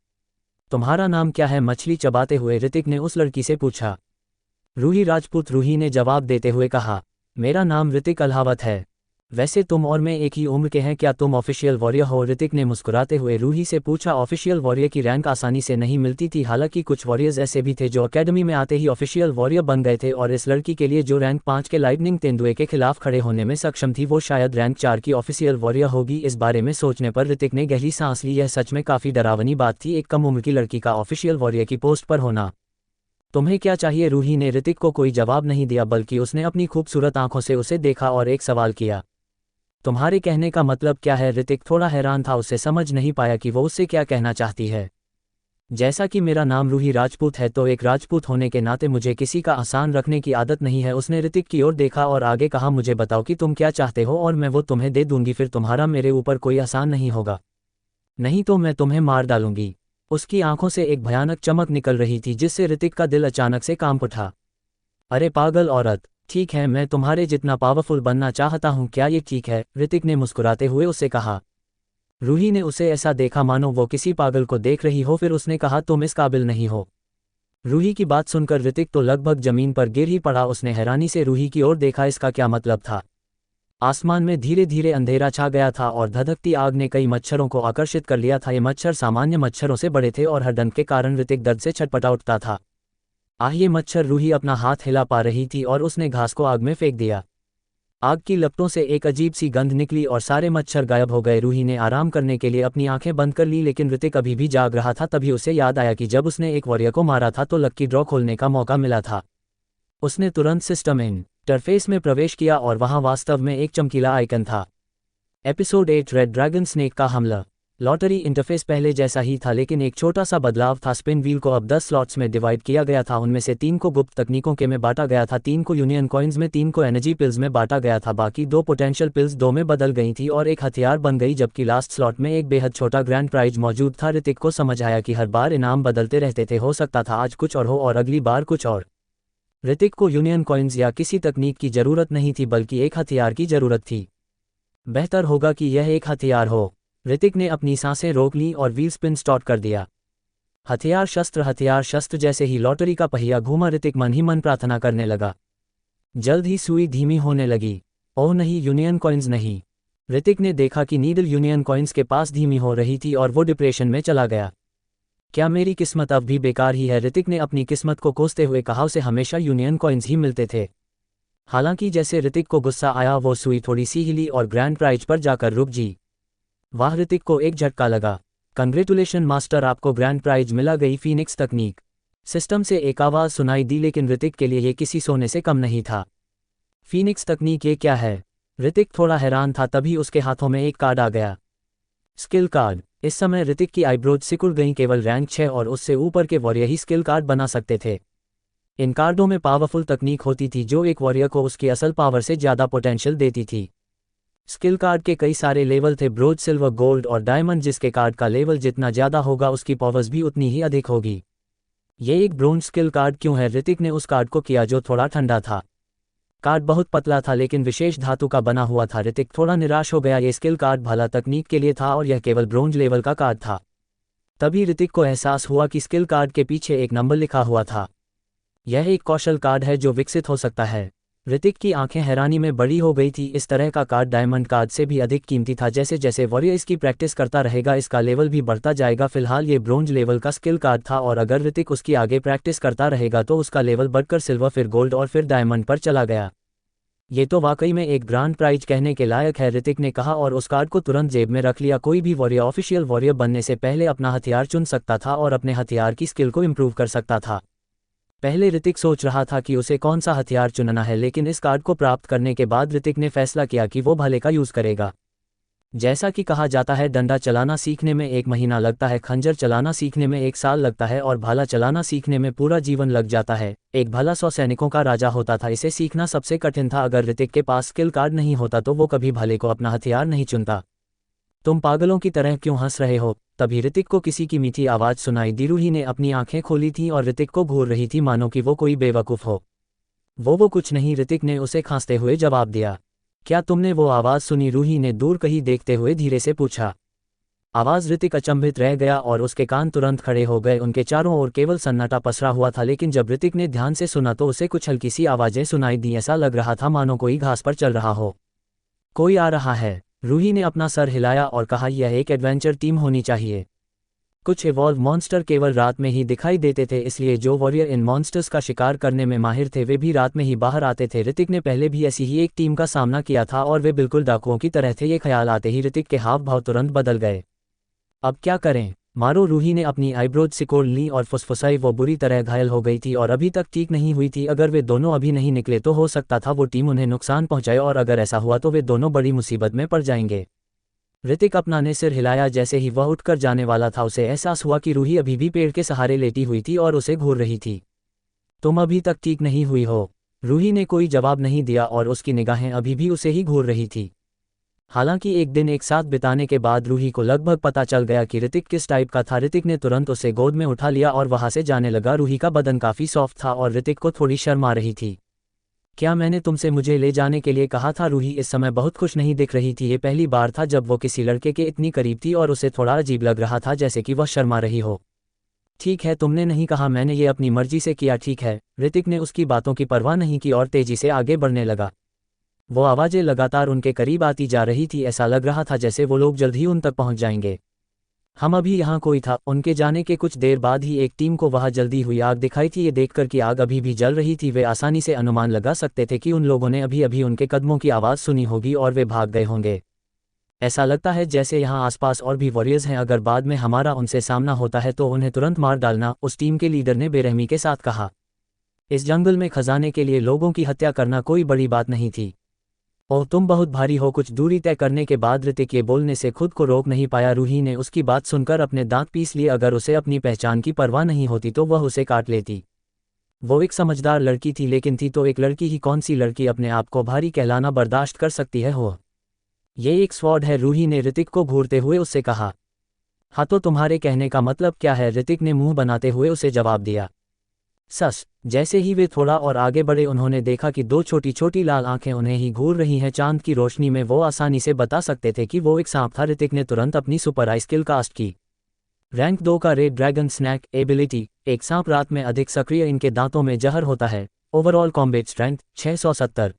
तुम्हारा नाम क्या है? मछली चबाते हुए ऋतिक ने उस लड़की से पूछा। रूही राजपूत, रूही ने जवाब देते हुए कहा। मेरा नाम ऋतिक अल्हावत है। वैसे तुम और मैं एक ही उम्र के हैं, क्या तुम ऑफिशियल वॉरियर हो? ऋतिक ने मुस्कुराते हुए रूही से पूछा। ऑफिशियल वॉरियर की रैंक आसानी से नहीं मिलती थी। हालांकि कुछ वॉरियर्स ऐसे भी थे जो अकेडमी में आते ही ऑफिशियल वॉरियर बन गए थे, और इस लड़की के लिए जो रैंक 5 के लाइटनिंग तेंदुए के खिलाफ खड़े होने में सक्षम थी वो शायद रैंक 4 की ऑफिशियल वॉरियर होगी। इस बारे में सोचने पर ऋतिक ने गहरी सांस ली। यह सच में काफ़ी डरावनी बात थी, एक कम उम्र की लड़की का ऑफिशियल वॉरियर की पोस्ट पर होना। तुम्हें क्या चाहिए? रूही ने ऋतिक को कोई जवाब नहीं दिया, बल्कि उसने अपनी खूबसूरत आंखों से उसे देखा और एक सवाल किया। तुम्हारे कहने का मतलब क्या है? ऋतिक थोड़ा हैरान था, उसे समझ नहीं पाया कि वो उससे क्या कहना चाहती है। जैसा कि मेरा नाम रूही राजपूत है तो एक राजपूत होने के नाते मुझे किसी का आसान रखने की आदत नहीं है। उसने ऋतिक की ओर देखा और आगे कहा, मुझे बताओ कि तुम क्या चाहते हो और मैं वो तुम्हें दे दूंगी। फिर तुम्हारा मेरे ऊपर कोई आसान नहीं होगा, नहीं तो मैं तुम्हें मार डालूंगी। उसकी आंखों से एक भयानक चमक निकल रही थी जिससे ऋतिक का दिल अचानक से कांप उठा। अरे पागल औरत! ठीक है, मैं तुम्हारे जितना पावरफुल बनना चाहता हूँ, क्या ये ठीक है? ऋतिक ने मुस्कुराते हुए उसे कहा। रूही ने उसे ऐसा देखा मानो वो किसी पागल को देख रही हो, फिर उसने कहा, तुम इस काबिल नहीं हो। रूही की बात सुनकर ऋतिक तो लगभग जमीन पर गिर ही पड़ा। उसने हैरानी से रूही की ओर देखा। इसका क्या मतलब था? आसमान में धीरे धीरे अंधेरा छा गया था और धधकती आग ने कई मच्छरों को आकर्षित कर लिया था। ये मच्छर सामान्य मच्छरों से बड़े थे और हर डंक के कारण ऋतिक दर्द से छटपटा उठता था। ये मच्छर! रूही अपना हाथ हिला पा रही थी और उसने घास को आग में फेंक दिया। आग की लपटों से एक अजीब सी गंध निकली और सारे मच्छर गायब हो गए। रूही ने आराम करने के लिए अपनी आंखें बंद कर ली, लेकिन ऋतिक अभी भी जाग रहा था। तभी उसे याद आया कि जब उसने एक वॉरियर को मारा था तो लकी ड्रॉ खोलने का मौका मिला था। उसने तुरंत सिस्टम इंटरफेस में प्रवेश किया और वहां वास्तव में एक चमकीला आइकन था। एपिसोड 8 रेड ड्रैगन स्नेक का हमला। लॉटरी इंटरफेस पहले जैसा ही था लेकिन एक छोटा सा बदलाव था। स्पिन व्हील को अब 10 स्लॉट्स में डिवाइड किया गया था। उनमें से 3 को गुप्त तकनीकों के में बांटा गया था, 3 को यूनियन कॉइन्स में, 3 को एनर्जी पिल्स में बांटा गया था। बाकी 2 पोटेंशियल पिल्स 2 में बदल गई थी और एक हथियार बन गई, जबकि लास्ट स्लॉट में एक बेहद छोटा ग्रैंड प्राइज मौजूद था। ऋतिक को समझ आया कि हर बार इनाम बदलते रहते थे, हो सकता था आज कुछ और हो और अगली बार कुछ और। ऋतिक को यूनियन कॉइन्स या किसी तकनीक की जरूरत नहीं थी, बल्कि एक हथियार की जरूरत थी। बेहतर होगा कि यह एक हथियार हो। ऋतिक ने अपनी सांसें रोक लीं और व्हील स्पिन स्टार्ट कर दिया। हथियार शस्त्र। जैसे ही लॉटरी का पहिया घूमा, ऋतिक मन ही मन प्रार्थना करने लगा। जल्द ही सुई धीमी होने लगी। ओह नहीं, यूनियन कॉइन्स नहीं। ऋतिक ने देखा कि नीडल यूनियन कॉइन्स के पास धीमी हो रही थी और वो डिप्रेशन में चला गया। क्या मेरी किस्मत अब भी बेकार ही है? ऋतिक ने अपनी किस्मत को कोसते हुए कहा। उसे हमेशा यूनियन कॉइन्स ही मिलते थे। हालांकि जैसे ऋतिक को गुस्सा आया, वो सुई थोड़ी सी हिली और ग्रैंड प्राइज पर जाकर रुक जी। वाह, ऋतिक को एक झटका लगा। कंग्रेचुलेशन मास्टर, आपको ग्रैंड प्राइज मिला गई फीनिक्स तकनीक। सिस्टम से एक आवाज़ सुनाई दी, लेकिन ऋतिक के लिए ये किसी सोने से कम नहीं था। फीनिक्स तकनीक, ये क्या है? ऋतिक थोड़ा हैरान था, तभी उसके हाथों में एक कार्ड आ गया। Skill card. इस समय ऋतिक की आईब्रोज सिकुड़ गईं। केवल रैंक 6 और उससे ऊपर के वॉरियर ही स्किल कार्ड बना सकते थे। इन कार्डों में पावरफुल तकनीक होती थी जो एक वॉरियर को उसकी असल पावर से ज़्यादा पोटेंशियल देती थी। स्किल कार्ड के कई सारे लेवल थे, ब्रोंज, सिल्वर, गोल्ड और डायमंड। जिसके कार्ड का लेवल जितना ज़्यादा होगा उसकी पावर्स भी उतनी ही अधिक होगी। ये एक ब्रोंज स्किल कार्ड क्यों है? ऋतिक ने उस कार्ड को किया जो थोड़ा ठंडा था। कार्ड बहुत पतला था लेकिन विशेष धातु का बना हुआ था। ऋतिक थोड़ा निराश हो गया। ये स्किल कार्ड भला तकनीक के लिए था और यह केवल ब्रोंज लेवल का कार्ड था। तभी ऋतिक को एहसास हुआ कि स्किल कार्ड के पीछे एक नंबर लिखा हुआ था। यह एक कौशल कार्ड है जो विकसित हो सकता है। ऋतिक की आंखें हैरानी में बड़ी हो गई थी। इस तरह का कार्ड डायमंड कार्ड से भी अधिक कीमती था। जैसे जैसे वॉरियर इसकी प्रैक्टिस करता रहेगा, इसका लेवल भी बढ़ता जाएगा। फिलहाल ये ब्रोंज लेवल का स्किल कार्ड था और अगर ऋतिक उसकी आगे प्रैक्टिस करता रहेगा तो उसका लेवल बढ़कर सिल्वर, फिर गोल्ड और फिर डायमंड पर चला गया। ये तो वाकई में एक ग्रांड प्राइज कहने के लायक है, ऋतिक ने कहा और उस कार्ड को तुरंत जेब में रख लिया। कोई भी वॉरियर ऑफिशियल वॉरियर बनने से पहले अपना हथियार चुन सकता था और अपने हथियार की स्किल को इम्प्रूव कर सकता था। पहले ऋतिक सोच रहा था कि उसे कौन सा हथियार चुनना है, लेकिन इस कार्ड को प्राप्त करने के बाद ऋतिक ने फैसला किया कि वो भाले का यूज़ करेगा। जैसा कि कहा जाता है, डंडा चलाना सीखने में 1 महीना लगता है, खंजर चलाना सीखने में 1 साल लगता है और भाला चलाना सीखने में पूरा जीवन लग जाता है। एक भाला 100 सैनिकों का राजा होता था। इसे सीखना सबसे कठिन था। अगर ऋतिक के पास स्किल कार्ड नहीं होता तो वो कभी भाले को अपना हथियार नहीं चुनता। तुम पागलों की तरह क्यों हंस रहे हो? तभी ऋतिक को किसी की मीठी आवाज़ सुनाई दी। रूही ने अपनी आंखें खोली थीं और ऋतिक को घूर रही थी मानो कि वो कोई बेवकूफ़ हो। वो कुछ नहीं, ऋतिक ने उसे खांसते हुए जवाब दिया। क्या तुमने वो आवाज़ सुनी? रूही ने दूर कहीं देखते हुए धीरे से पूछा। आवाज़। ऋतिक अचंभित रह गया और उसके कान तुरंत खड़े हो गए। उनके चारों ओर केवल सन्नाटा पसरा हुआ था, लेकिन जब ऋतिक ने ध्यान से सुना तो उसे कुछ हल्की सी आवाज़ें सुनाई दी। ऐसा लग रहा था मानो कोई घास पर चल रहा हो। कोई आ रहा है। रूही ने अपना सर हिलाया और कहा, यह एक एडवेंचर टीम होनी चाहिए। कुछ इवॉल्व मॉन्स्टर केवल रात में ही दिखाई देते थे, इसलिए जो वॉरियर इन मॉन्स्टर्स का शिकार करने में माहिर थे वे भी रात में ही बाहर आते थे। ऋतिक ने पहले भी ऐसी ही एक टीम का सामना किया था और वे बिल्कुल डाकुओं की तरह थे। ये ख्याल आते ही ऋतिक के हाव भाव तुरंत बदल गए। अब क्या करें? मारो। रूही ने अपनी आईब्रोज सिकोड़ ली और फुसफुसाई। वो बुरी तरह घायल हो गई थी और अभी तक ठीक नहीं हुई थी। अगर वे दोनों अभी नहीं निकले तो हो सकता था वो टीम उन्हें नुकसान पहुंचाए और अगर ऐसा हुआ तो वे दोनों बड़ी मुसीबत में पड़ जाएंगे। ऋतिक अपना ने सिर हिलाया। जैसे ही वह उठकर जाने वाला था उसे एहसास हुआ कि रूही अभी भी पेड़ के सहारे लेटी हुई थी और उसे घूर रही थी। तुम अभी तक ठीक नहीं हुई हो? रूही ने कोई जवाब नहीं दिया और उसकी निगाहें अभी भी उसे ही घूर रही थी। हालांकि एक दिन एक साथ बिताने के बाद रूही को लगभग पता चल गया कि ऋतिक किस टाइप का था। ऋतिक ने तुरंत उसे गोद में उठा लिया और वहां से जाने लगा। रूही का बदन काफ़ी सॉफ्ट था और ऋतिक को थोड़ी शर्म आ रही थी। क्या मैंने तुमसे मुझे ले जाने के लिए कहा था? रूही इस समय बहुत खुश नहीं दिख रही थी। ये पहली बार था जब वो किसी लड़के के इतनी करीब थी और उसे थोड़ा अजीब लग रहा था, जैसे कि वह शर्मा रही हो। ठीक है, तुमने नहीं कहा, मैंने ये अपनी मर्जी से किया। ठीक है। ऋतिक ने उसकी बातों की परवाह नहीं की और तेजी से आगे बढ़ने लगा। वो आवाज़ें लगातार उनके करीब आती जा रही थी। ऐसा लग रहा था जैसे वो लोग जल्द ही उन तक पहुंच जाएंगे। हम अभी यहाँ कोई था। उनके जाने के कुछ देर बाद ही एक टीम को वहाँ जल्दी हुई आग दिखाई थी। ये देखकर कि आग अभी भी जल रही थी वे आसानी से अनुमान लगा सकते थे कि उन लोगों ने अभी अभी उनके कदमों की आवाज़ सुनी होगी और वे भाग गए होंगे। ऐसा लगता है जैसे यहाँ आसपास और भी वॉरियर्स हैं। अगर बाद में हमारा उनसे सामना होता है तो उन्हें तुरंत मार डालना, उस टीम के लीडर ने बेरहमी के साथ कहा। इस जंगल में खजाने के लिए लोगों की हत्या करना कोई बड़ी बात नहीं थी। ओह तुम बहुत भारी हो। कुछ दूरी तय करने के बाद ऋतिक ये बोलने से खुद को रोक नहीं पाया। रूही ने उसकी बात सुनकर अपने दांत पीस लिए। अगर उसे अपनी पहचान की परवाह नहीं होती तो वह उसे काट लेती। वो एक समझदार लड़की थी, लेकिन थी तो एक लड़की ही। कौन सी लड़की अपने आप को भारी कहलाना बर्दाश्त कर सकती है हो? ये एक स्वॉर्ड है, रूही ने ऋतिक को घूरते हुए उससे कहा। हाँ तो तुम्हारे कहने का मतलब क्या है? ऋतिक ने मुंह बनाते हुए उसे जवाब दिया। सस। जैसे ही वे थोड़ा और आगे बढ़े उन्होंने देखा कि दो छोटी छोटी लाल आंखें उन्हें ही घूर रही हैं। चांद की रोशनी में वो आसानी से बता सकते थे कि वो एक सांप था। ऋतिक ने तुरंत अपनी सुपर आई स्किल कास्ट की। रैंक 2 का रेड ड्रैगन स्नैक एबिलिटी। एक सांप रात में अधिक सक्रिय, इनके दांतों में जहर होता है। Overall combat strength 670।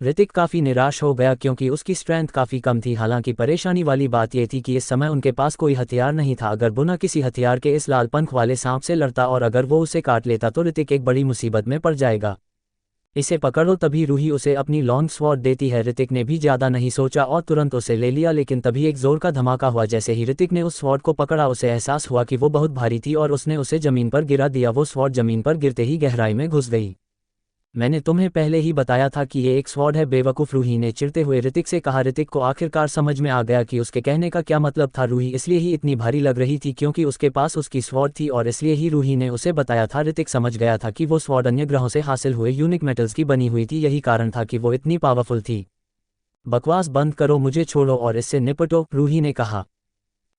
ऋतिक काफ़ी निराश हो गया क्योंकि उसकी स्ट्रेंथ काफ़ी कम थी। हालांकि परेशानी वाली बात यह थी कि इस समय उनके पास कोई हथियार नहीं था। अगर बुना किसी हथियार के इस लाल पंख वाले सांप से लड़ता और अगर वो उसे काट लेता तो ऋतिक एक बड़ी मुसीबत में पड़ जाएगा। इसे पकड़ो। तभी रूही उसे अपनी लॉन्ग स्वॉर्ड देती है। ऋतिक ने भी ज़्यादा नहीं सोचा और तुरंत उसे ले लिया, लेकिन तभी एक जोर का धमाका हुआ। जैसे ही ऋतिक ने उस स्वॉर्ड को पकड़ा उसे एहसास हुआ कि वो बहुत भारी थी और उसने उसे ज़मीन पर गिरा दिया। वो स्वॉर्ड ज़मीन पर गिरते ही गहराई में घुस गई। मैंने तुम्हें पहले ही बताया था कि ये एक स्वॉर्ड है, बेवकूफ़, रूही ने चिढ़ते हुए ऋतिक से कहा। ऋतिक को आखिरकार समझ में आ गया कि उसके कहने का क्या मतलब था। रूही इसलिए ही इतनी भारी लग रही थी क्योंकि उसके पास उसकी स्वॉर्ड थी और इसलिए ही रूही ने उसे बताया था। ऋतिक समझ गया था कि वो स्वॉर्ड अन्य ग्रहों से हासिल हुए यूनिक मेटल्स की बनी हुई थी। यही कारण था कि वो इतनी पावरफुल थी। बकवास बंद करो, मुझे छोड़ो और इससे निपटो, रूही ने कहा।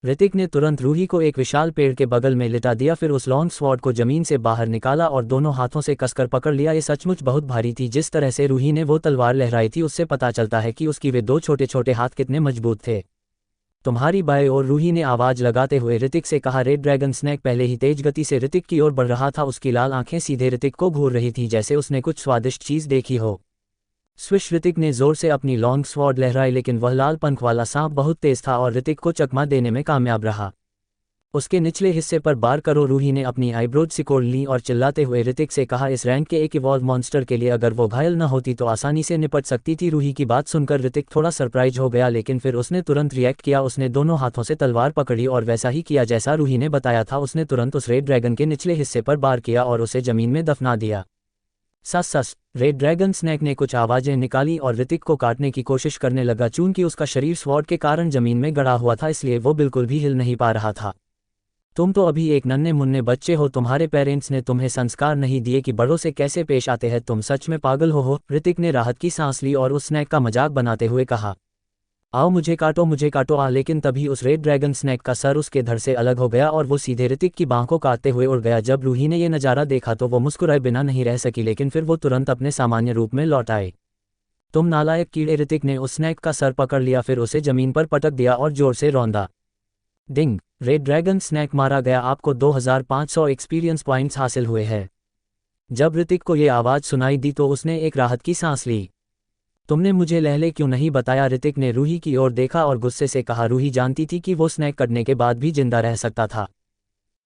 ऋतिक ने तुरंत रूही को एक विशाल पेड़ के बगल में लिटा दिया, फिर उस लॉन्ग स्वॉर्ड को जमीन से बाहर निकाला और दोनों हाथों से कसकर पकड़ लिया। ये सचमुच बहुत भारी थी। जिस तरह से रूही ने वो तलवार लहराई थी उससे पता चलता है कि उसकी वे दो छोटे छोटे हाथ कितने मजबूत थे। तुम्हारी बाएं ओर, रूही ने आवाज लगाते हुए ऋतिक से कहा। रेड ड्रैगन स्नैक पहले ही तेज गति से ऋतिक की ओर बढ़ रहा था। उसकी लाल आंखें सीधे ऋतिक को घूर रही थी जैसे उसने कुछ स्वादिष्ट चीज देखी हो। स्विश। ऋतिक ने जोर से अपनी लॉन्ग स्वॉर्ड लहराई, लेकिन वह लाल पंख वाला सांप बहुत तेज था और ऋतिक को चकमा देने में कामयाब रहा। उसके निचले हिस्से पर बार करो, रूही ने अपनी आईब्रोज सिकोड़ ली और चिल्लाते हुए ऋतिक से कहा। इस रैंक के एक इवॉल्व मॉन्स्टर के लिए अगर वो घायल न होती तो आसानी से निपट सकती थी। रूही की बात सुनकर ऋतिक थोड़ा सरप्राइज हो गया, लेकिन फिर उसने तुरंत रिएक्ट किया। उसने दोनों हाथों से तलवार पकड़ी और वैसा ही किया जैसा रूही ने बताया था। उसने तुरंत उस रेड ड्रैगन के निचले हिस्से पर बार किया और उसे जमीन में दफना दिया। सस सस। रेड ड्रैगन स्नैक ने कुछ आवाजें निकाली और ऋतिक को काटने की कोशिश करने लगा। चूंकि उसका शरीर स्वॉर्ड के कारण जमीन में गड़ा हुआ था इसलिए वो बिल्कुल भी हिल नहीं पा रहा था। तुम तो अभी एक नन्हे मुन्ने बच्चे हो। तुम्हारे पेरेंट्स ने तुम्हें संस्कार नहीं दिए कि बड़ों से कैसे पेश आते हैं। तुम सच में पागल हो। ऋतिक ने राहत की सांस ली और उस स्नैक का मजाक बनाते हुए कहा। आओ मुझे काटो, मुझे काटो आ। लेकिन तभी उस रेड ड्रैगन स्नैक का सर उसके धड़ से अलग हो गया और वो सीधे ऋतिक की बांह को काटते हुए उड़ गया। जब रूही ने यह नज़ारा देखा तो वो मुस्कुराए बिना नहीं रह सकी, लेकिन फिर वो तुरंत अपने सामान्य रूप में लौट आए। तुम नालायक कीड़े। ऋतिक ने उस स्नैक का सर पकड़ लिया, फिर उसे जमीन पर पटक दिया और जोर से रौंदा। डिंग। रेड ड्रैगन स्नैक मारा गया। आपको 2500 एक्सपीरियंस पॉइंट्स हासिल हुए हैं। जब ऋतिक को ये आवाज़ सुनाई दी तो उसने एक राहत की सांस ली। तुमने मुझे लहले क्यों नहीं बताया? ऋतिक ने रूही की ओर देखा और गुस्से से कहा। रूही जानती थी कि वो स्नैक कटने के बाद भी जिंदा रह सकता था।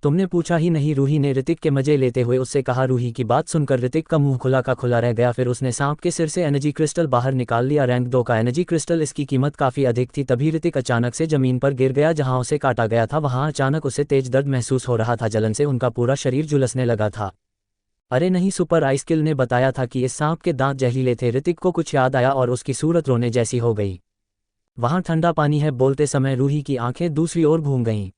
तुमने पूछा ही नहीं, रूही ने ऋतिक के मजे लेते हुए उससे कहा। रूही की बात सुनकर ऋतिक का मुंह खुला का खुला रह गया। फिर उसने सांप के सिर से एनर्जी क्रिस्टल बाहर निकाल लिया। रैंक 2 का एनर्जी क्रिस्टल, इसकी कीमत काफ़ी अधिक थी। तभी ऋतिक अचानक से जमीन पर गिर गया जहां उसे काटा गया था। वहां अचानक उसे तेज दर्द महसूस हो रहा था। जलन से उनका पूरा शरीर झुलसने लगा था। अरे नहीं, सुपर आई स्किल ने बताया था कि इस सांप के दांत जहरीले थे। ऋतिक को कुछ याद आया और उसकी सूरत रोने जैसी हो गई। वहां ठंडा पानी है। बोलते समय रूही की आंखें दूसरी ओर घूम गईं।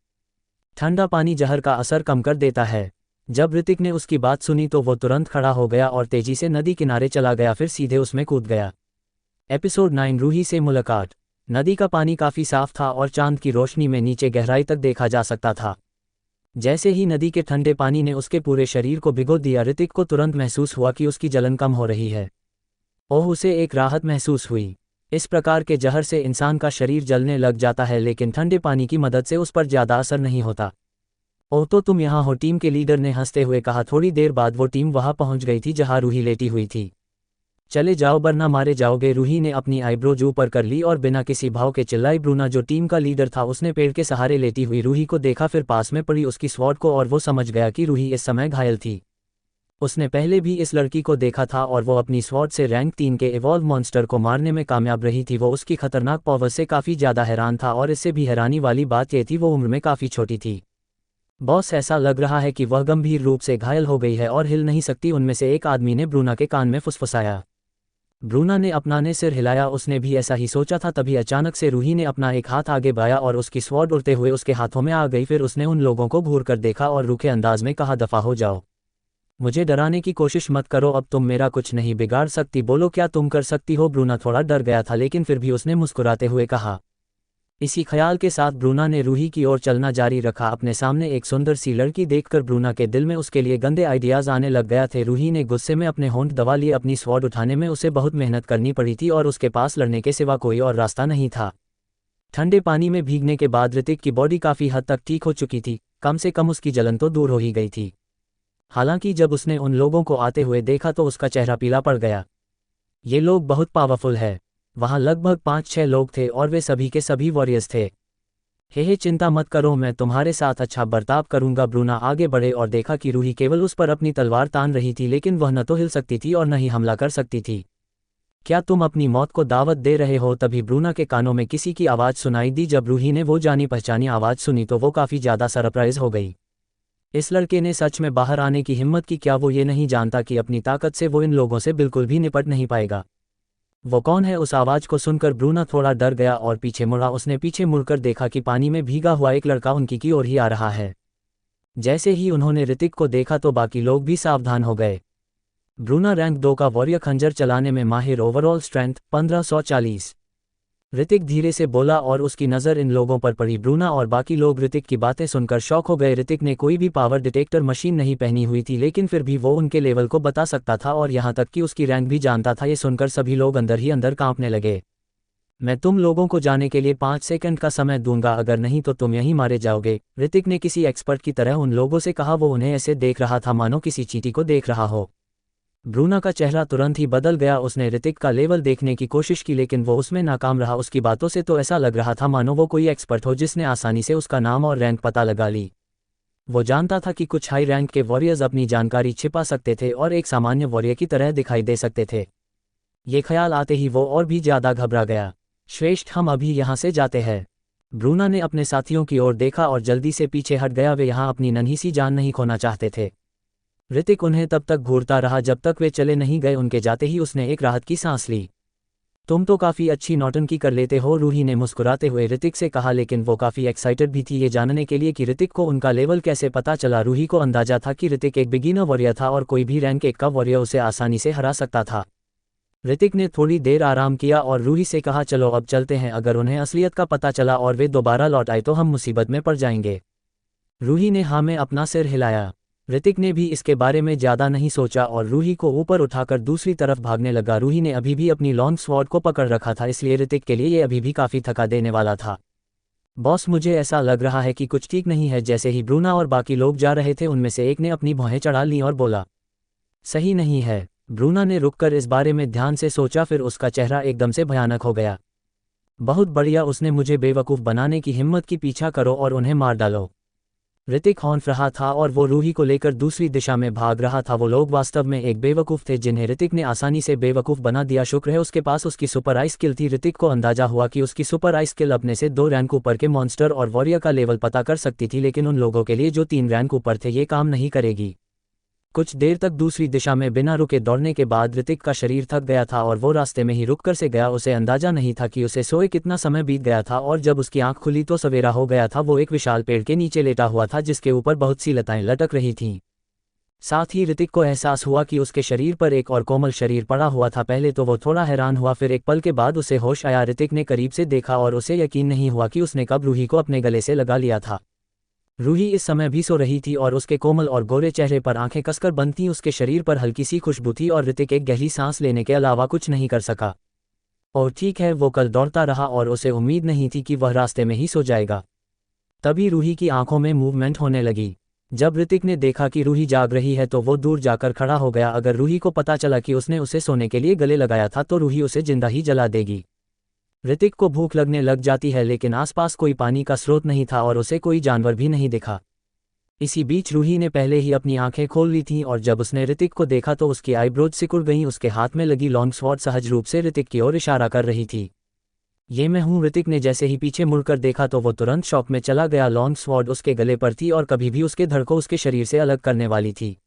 ठंडा पानी जहर का असर कम कर देता है। जब ऋतिक ने उसकी बात सुनी तो वो तुरंत खड़ा हो गया और तेजी से नदी किनारे चला गया, फिर सीधे उसमें कूद गया। एपिसोड 9, रूही से मुलाकात। नदी का पानी काफ़ी साफ था और चांद की रोशनी में नीचे गहराई तक देखा जा सकता था। जैसे ही नदी के ठंडे पानी ने उसके पूरे शरीर को भिगो दिया, ऋतिक को तुरंत महसूस हुआ कि उसकी जलन कम हो रही है। ओह, उसे एक राहत महसूस हुई। इस प्रकार के जहर से इंसान का शरीर जलने लग जाता है, लेकिन ठंडे पानी की मदद से उस पर ज़्यादा असर नहीं होता। ओह, तो तुम यहाँ हो, टीम के लीडर ने हंसते हुए कहा। थोड़ी देर बाद वो टीम वहाँ पहुँच गई थी जहाँ रूही लेटी हुई थी। चले जाओ वरना मारे जाओगे, रूही ने अपनी आईब्रोज ऊपर कर ली और बिना किसी भाव के चिल्लाई। ब्रूना जो टीम का लीडर था उसने पेड़ के सहारे लेटी हुई रूही को देखा, फिर पास में पड़ी उसकी स्वॉर्ड को, और वो समझ गया कि रूही इस समय घायल थी। उसने पहले भी इस लड़की को देखा था और वो अपनी स्वॉर्ड से रैंक 3 के इवॉल्व मॉन्स्टर को मारने में कामयाब रही थी। वो उसकी खतरनाक पावर से काफ़ी ज़्यादा हैरान था और इससे भी हैरानी वाली बात यह थी वो उम्र में काफ़ी छोटी थी। बॉस, ऐसा लग रहा है कि वह गंभीर रूप से घायल हो गई है और हिल नहीं सकती, उनमें से एक आदमी ने ब्रूना के कान में फुसफुसाया। ब्रूना ने अपना सिर हिलाया, उसने भी ऐसा ही सोचा था। तभी अचानक से रूही ने अपना एक हाथ आगे बढ़ाया और उसकी स्वॉर्ड उड़ते हुए उसके हाथों में आ गई। फिर उसने उन लोगों को घूर कर देखा और रूखे अंदाज में कहा, दफा हो जाओ, मुझे डराने की कोशिश मत करो, अब तुम मेरा कुछ नहीं बिगाड़ सकती, बोलो क्या तुम कर सकती हो। ब्रूना थोड़ा डर गया था लेकिन फिर भी उसने मुस्कुराते हुए कहा। इसी ख्याल के साथ ब्रूना ने रूही की ओर चलना जारी रखा। अपने सामने एक सुंदर सी लड़की देखकर ब्रूना के दिल में उसके लिए गंदे आइडियाज़ आने लग गया थे। रूही ने गुस्से में अपने होंठ दबा लिए। अपनी स्वॉर्ड उठाने में उसे बहुत मेहनत करनी पड़ी थी और उसके पास लड़ने के सिवा कोई और रास्ता नहीं था। ठंडे पानी में भीगने के बाद ऋतिक की बॉडी काफ़ी हद तक ठीक हो चुकी थी, कम से कम उसकी जलन तो दूर हो ही गई थी। हालांकि जब उसने उन लोगों को आते हुए देखा तो उसका चेहरा पीला पड़ गया। ये लोग बहुत पावरफुल है। वहाँ लगभग 5-6 लोग थे और वे सभी के सभी वॉरियर्स थे। हे चिंता मत करो, मैं तुम्हारे साथ अच्छा बर्ताव करूंगा। ब्रूना आगे बढ़े और देखा कि रूही केवल उस पर अपनी तलवार तान रही थी, लेकिन वह न तो हिल सकती थी और न ही हमला कर सकती थी। क्या तुम अपनी मौत को दावत दे रहे हो? तभी ब्रूना के कानों में किसी की आवाज़ सुनाई दी। जब रूही ने वो जानी पहचानी आवाज़ सुनी तो वो काफ़ी ज़्यादा सरप्राइज हो गई। इस लड़के ने सच में बाहर आने की हिम्मत की। क्या वो ये नहीं जानता कि अपनी ताकत से वो इन लोगों से बिल्कुल भी निपट नहीं पाएगा? वो कौन है? उस आवाज़ को सुनकर ब्रूना थोड़ा डर गया और पीछे मुड़ा। उसने पीछे मुड़कर देखा कि पानी में भीगा हुआ एक लड़का उनकी की ओर ही आ रहा है। जैसे ही उन्होंने ऋतिक को देखा तो बाकी लोग भी सावधान हो गए। ब्रूना रैंक 2 का वॉरियर, खंजर चलाने में माहिर, ओवरऑल स्ट्रेंथ 1540। ऋतिक धीरे से बोला और उसकी नज़र इन लोगों पर पड़ी। ब्रूना और बाकी लोग ऋतिक की बातें सुनकर शॉक हो गए। ऋतिक ने कोई भी पावर डिटेक्टर मशीन नहीं पहनी हुई थी, लेकिन फिर भी वो उनके लेवल को बता सकता था और यहाँ तक कि उसकी रैंक भी जानता था। ये सुनकर सभी लोग अंदर ही अंदर कांपने लगे। मैं तुम लोगों को जाने के लिए 5 सेकंड का समय दूंगा, अगर नहीं तो तुम यहीं मारे जाओगे, ऋतिक ने किसी एक्सपर्ट की तरह उन लोगों से कहा। वो उन्हें ऐसे देख रहा था मानो किसी चींटी को देख रहा हो। ब्रूना का चेहरा तुरंत ही बदल गया। उसने ऋतिक का लेवल देखने की कोशिश की लेकिन वो उसमें नाकाम रहा। उसकी बातों से तो ऐसा लग रहा था मानो वो कोई एक्सपर्ट हो जिसने आसानी से उसका नाम और रैंक पता लगा ली। वो जानता था कि कुछ हाई रैंक के वॉरियर्स अपनी जानकारी छिपा सकते थे और एक सामान्य वॉरियर की तरह दिखाई दे सकते थे। ये ख्याल आते ही वो और भी ज़्यादा घबरा गया। श्रेष्ठ, हम अभी यहाँ से जाते हैं। ब्रूना ने अपने साथियों की ओर देखा और जल्दी से पीछे हट गया। वे यहाँ अपनी नन्ही सी जान नहीं खोना चाहते थे। ऋतिक उन्हें तब तक घूरता रहा जब तक वे चले नहीं गए। उनके जाते ही उसने एक राहत की सांस ली। तुम तो काफ़ी अच्छी नौटंकी कर लेते हो, रूही ने मुस्कुराते हुए ऋतिक से कहा, लेकिन वो काफ़ी एक्साइटेड भी थी ये जानने के लिए कि ऋतिक को उनका लेवल कैसे पता चला। रूही को अंदाजा था कि ऋतिक एक बिगिनर वॉरियर था और कोई भी रैंक 1 का वॉरियर उसे आसानी से हरा सकता था। ऋतिक ने थोड़ी देर आराम किया और रूही से कहा, चलो अब चलते हैं, अगर उन्हें असलियत का पता चला और वे दोबारा लौट आए तो हम मुसीबत में पड़ जाएंगे। रूही ने हाँ में अपना सिर हिलाया। ऋतिक ने भी इसके बारे में ज़्यादा नहीं सोचा और रूही को ऊपर उठाकर दूसरी तरफ भागने लगा। रूही ने अभी भी अपनी लॉन्ग स्वॉर्ड को पकड़ रखा था, इसलिए ऋतिक के लिए ये अभी भी काफ़ी थका देने वाला था। बॉस, मुझे ऐसा लग रहा है कि कुछ ठीक नहीं है। जैसे ही ब्रूना और बाकी लोग जा रहे थे उनमें से एक ने अपनी भौहें चढ़ा लीं और बोला, सही नहीं है। ब्रूना ने रुककर इस बारे में ध्यान से सोचा, फिर उसका चेहरा एकदम से भयानक हो गया। बहुत बढ़िया, उसने मुझे बेवकूफ़ बनाने की हिम्मत की, पीछा करो और उन्हें मार डालो। ऋतिक हौंफ रहा था और वो रूही को लेकर दूसरी दिशा में भाग रहा था। वो लोग वास्तव में एक बेवकूफ़ थे जिन्हें ऋतिक ने आसानी से बेवकूफ़ बना दिया। शुक्र है उसके पास उसकी सुपर आई स्किल थी। ऋतिक को अंदाजा हुआ कि उसकी सुपर आई स्किल अपने से 2 रैंक ऊपर के मॉन्स्टर और वॉरियर का लेवल पता कर सकती थी, लेकिन उन लोगों के लिए जो 3 रैंक ऊपर थे ये काम नहीं करेगी। कुछ देर तक दूसरी दिशा में बिना रुके दौड़ने के बाद ऋतिक का शरीर थक गया था और वो रास्ते में ही रुककर से गया। उसे अंदाजा नहीं था कि उसे सोए कितना समय बीत गया था और जब उसकी आंख खुली तो सवेरा हो गया था। वो एक विशाल पेड़ के नीचे लेटा हुआ था जिसके ऊपर बहुत सी लताएं लटक रही थीं। साथ ही ऋतिक को एहसास हुआ कि उसके शरीर पर एक और कोमल शरीर पड़ा हुआ था। पहले तो वो थोड़ा हैरान हुआ, फिर एक पल के बाद उसे होश आया। ऋतिक ने करीब से देखा और उसे यकीन नहीं हुआ कि उसने कब रूही को अपने गले से लगा लिया था। रूही इस समय भी सो रही थी और उसके कोमल और गोरे चेहरे पर आंखें कसकर बंद थीं। उसके शरीर पर हल्की सी खुशबू थी और ऋतिक एक गहरी सांस लेने के अलावा कुछ नहीं कर सका। और ठीक है, वो कल दौड़ता रहा और उसे उम्मीद नहीं थी कि वह रास्ते में ही सो जाएगा। तभी रूही की आंखों में मूवमेंट होने लगी। जब ऋतिक ने देखा कि रूही जाग रही है तो वो दूर जाकर खड़ा हो गया। अगर रूही को पता चला कि उसने उसे सोने के लिए गले लगाया था तो रूही उसे जिंदा ही जला देगी। ऋतिक को भूख लगने लग जाती है, लेकिन आसपास कोई पानी का स्रोत नहीं था और उसे कोई जानवर भी नहीं दिखा। इसी बीच रूही ने पहले ही अपनी आंखें खोल ली थीं और जब उसने ऋतिक को देखा तो उसकी आईब्रोज सिकुड़ गईं। उसके हाथ में लगी लॉन्ग स्वॉर्ड सहज रूप से ऋतिक की ओर इशारा कर रही थी। ये मैं हूँ। ऋतिक ने जैसे ही पीछे मुड़कर देखा तो वो तुरंत शॉक में चला गया। लॉन्ग स्वॉर्ड उसके गले पर थी और कभी भी उसके धड़ को उसके शरीर से अलग करने वाली थी।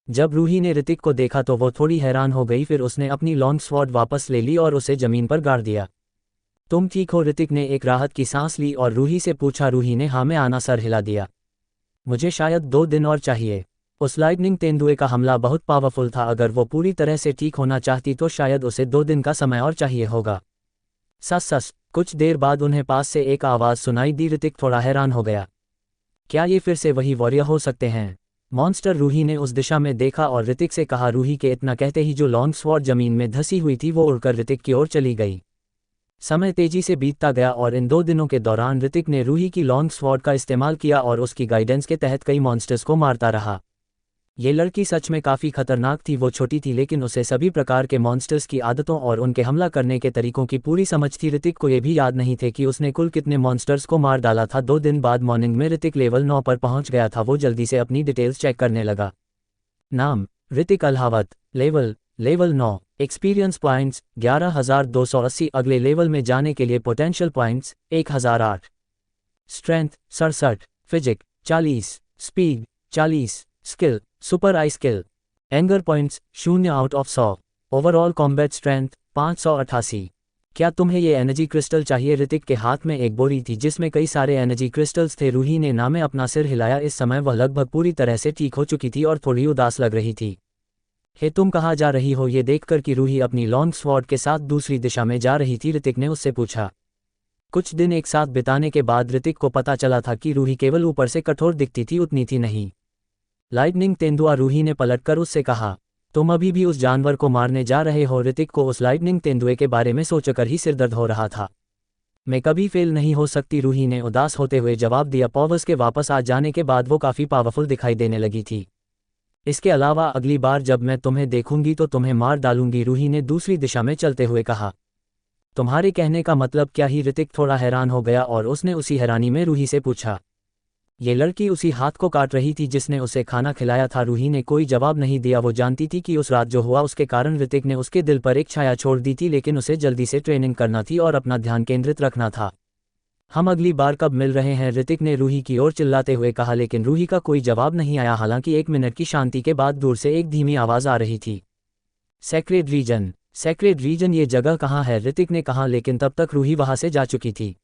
जब रूही ने ऋतिक को देखा तो वो थोड़ी हैरान हो गई, फिर उसने अपनी लॉन्ग स्वॉर्ड वापस ले ली और उसे जमीन पर गाड़ दिया। तुम ठीक हो? ऋतिक ने एक राहत की सांस ली और रूही से पूछा। रूही ने हाँ में आना सर हिला दिया। मुझे शायद 2 दिन और चाहिए। उस लाइटनिंग तेंदुए का हमला बहुत पावरफुल था, अगर वो पूरी तरह से ठीक होना चाहती तो शायद उसे 2 दिन का समय और चाहिए होगा। सस सस। कुछ देर बाद उन्हें पास से एक आवाज़ सुनाई दी। ऋतिक थोड़ा हैरान हो गया। क्या ये फिर से वही वॉरियर हो सकते हैं? मॉन्स्टर। रूही ने उस दिशा में देखा और ऋतिक से कहा। रूही के इतना कहते ही जो लॉन्ग स्वॉर्ड जमीन में धसी हुई थी वो उड़कर ऋतिक की ओर चली गई। समय तेजी से बीतता गया और इन 2 दिनों के दौरान ऋतिक ने रूही की लॉन्ग स्वॉर्ड का इस्तेमाल किया और उसकी गाइडेंस के तहत कई मॉन्स्टर्स को मारता रहा। ये लड़की सच में काफ़ी खतरनाक थी। वो छोटी थी लेकिन उसे सभी प्रकार के मॉन्स्टर्स की आदतों और उनके हमला करने के तरीकों की पूरी समझ थी। ऋतिक को ये भी याद नहीं थे कि उसने कुल कितने मॉन्स्टर्स को मार डाला था। 2 दिन बाद मॉर्निंग में ऋतिक लेवल 9 पर पहुंच गया था। वो जल्दी से अपनी डिटेल्स चेक करने लगा। नाम Hrithik Alhawat. Level 9। Experience points 11,280। अगले लेवल में जाने के लिए potential points 1008। Strength 67। Physique 40। Speed 40। Skill super eye skill. Anger points 0/100। Overall combat strength 588। क्या तुम्हें ये एनर्जी क्रिस्टल चाहिए? ऋतिक के हाथ में एक बोरी थी जिसमें कई सारे एनर्जी क्रिस्टल्स थे। रूही ने ना में अपना सिर हिलाया। इस समय वह लगभग पूरी तरह से ठीक हो चुकी थी और थोड़ी उदास लग रही थी। हे तुम कहाँ जा रही हो? ये देखकर कि रूही अपनी लॉन्ग स्वॉर्ड के साथ दूसरी दिशा में जा रही थी, ऋतिक ने उससे पूछा। कुछ दिन एक साथ बिताने के बाद ऋतिक को पता चला था कि रूही केवल ऊपर से कठोर दिखती थी, उतनी थी नहीं। लाइटनिंग तेंदुआ। रूही ने पलटकर उससे कहा। तुम अभी भी उस जानवर को मारने जा रहे हो? ऋतिक को उस लाइटनिंग तेंदुए के बारे में सोचकर ही सिरदर्द हो रहा था। मैं कभी फेल नहीं हो सकती, रूही ने उदास होते हुए जवाब दिया। पॉवर्स के वापस आ जाने के बाद वो काफ़ी पावरफुल दिखाई देने लगी थी। इसके अलावा अगली बार जब मैं तुम्हें देखूंगी तो तुम्हें मार डालूंगी, रूही ने दूसरी दिशा में चलते हुए कहा। तुम्हारे कहने का मतलब क्या ही? ऋतिक थोड़ा हैरान हो गया और उसने उसी हैरानी में रूही से पूछा। ये लड़की उसी हाथ को काट रही थी जिसने उसे खाना खिलाया था। रूही ने कोई जवाब नहीं दिया। वो जानती थी कि उस रात जो हुआ उसके कारण ऋतिक ने उसके दिल पर एक छाया छोड़ दी थी, लेकिन उसे जल्दी से ट्रेनिंग करना थी और अपना ध्यान केंद्रित रखना था। हम अगली बार कब मिल रहे हैं? ऋतिक ने रूही की ओर चिल्लाते हुए कहा, लेकिन रूही का कोई जवाब नहीं आया। हालांकि 1 मिनट की शांति के बाद दूर से एक धीमी आवाज़ आ रही थी। Sacred reason. सेक्रेड रीजन, ये जगह कहाँ है? ऋतिक ने कहा, लेकिन तब तक रूही वहां से जा चुकी थी।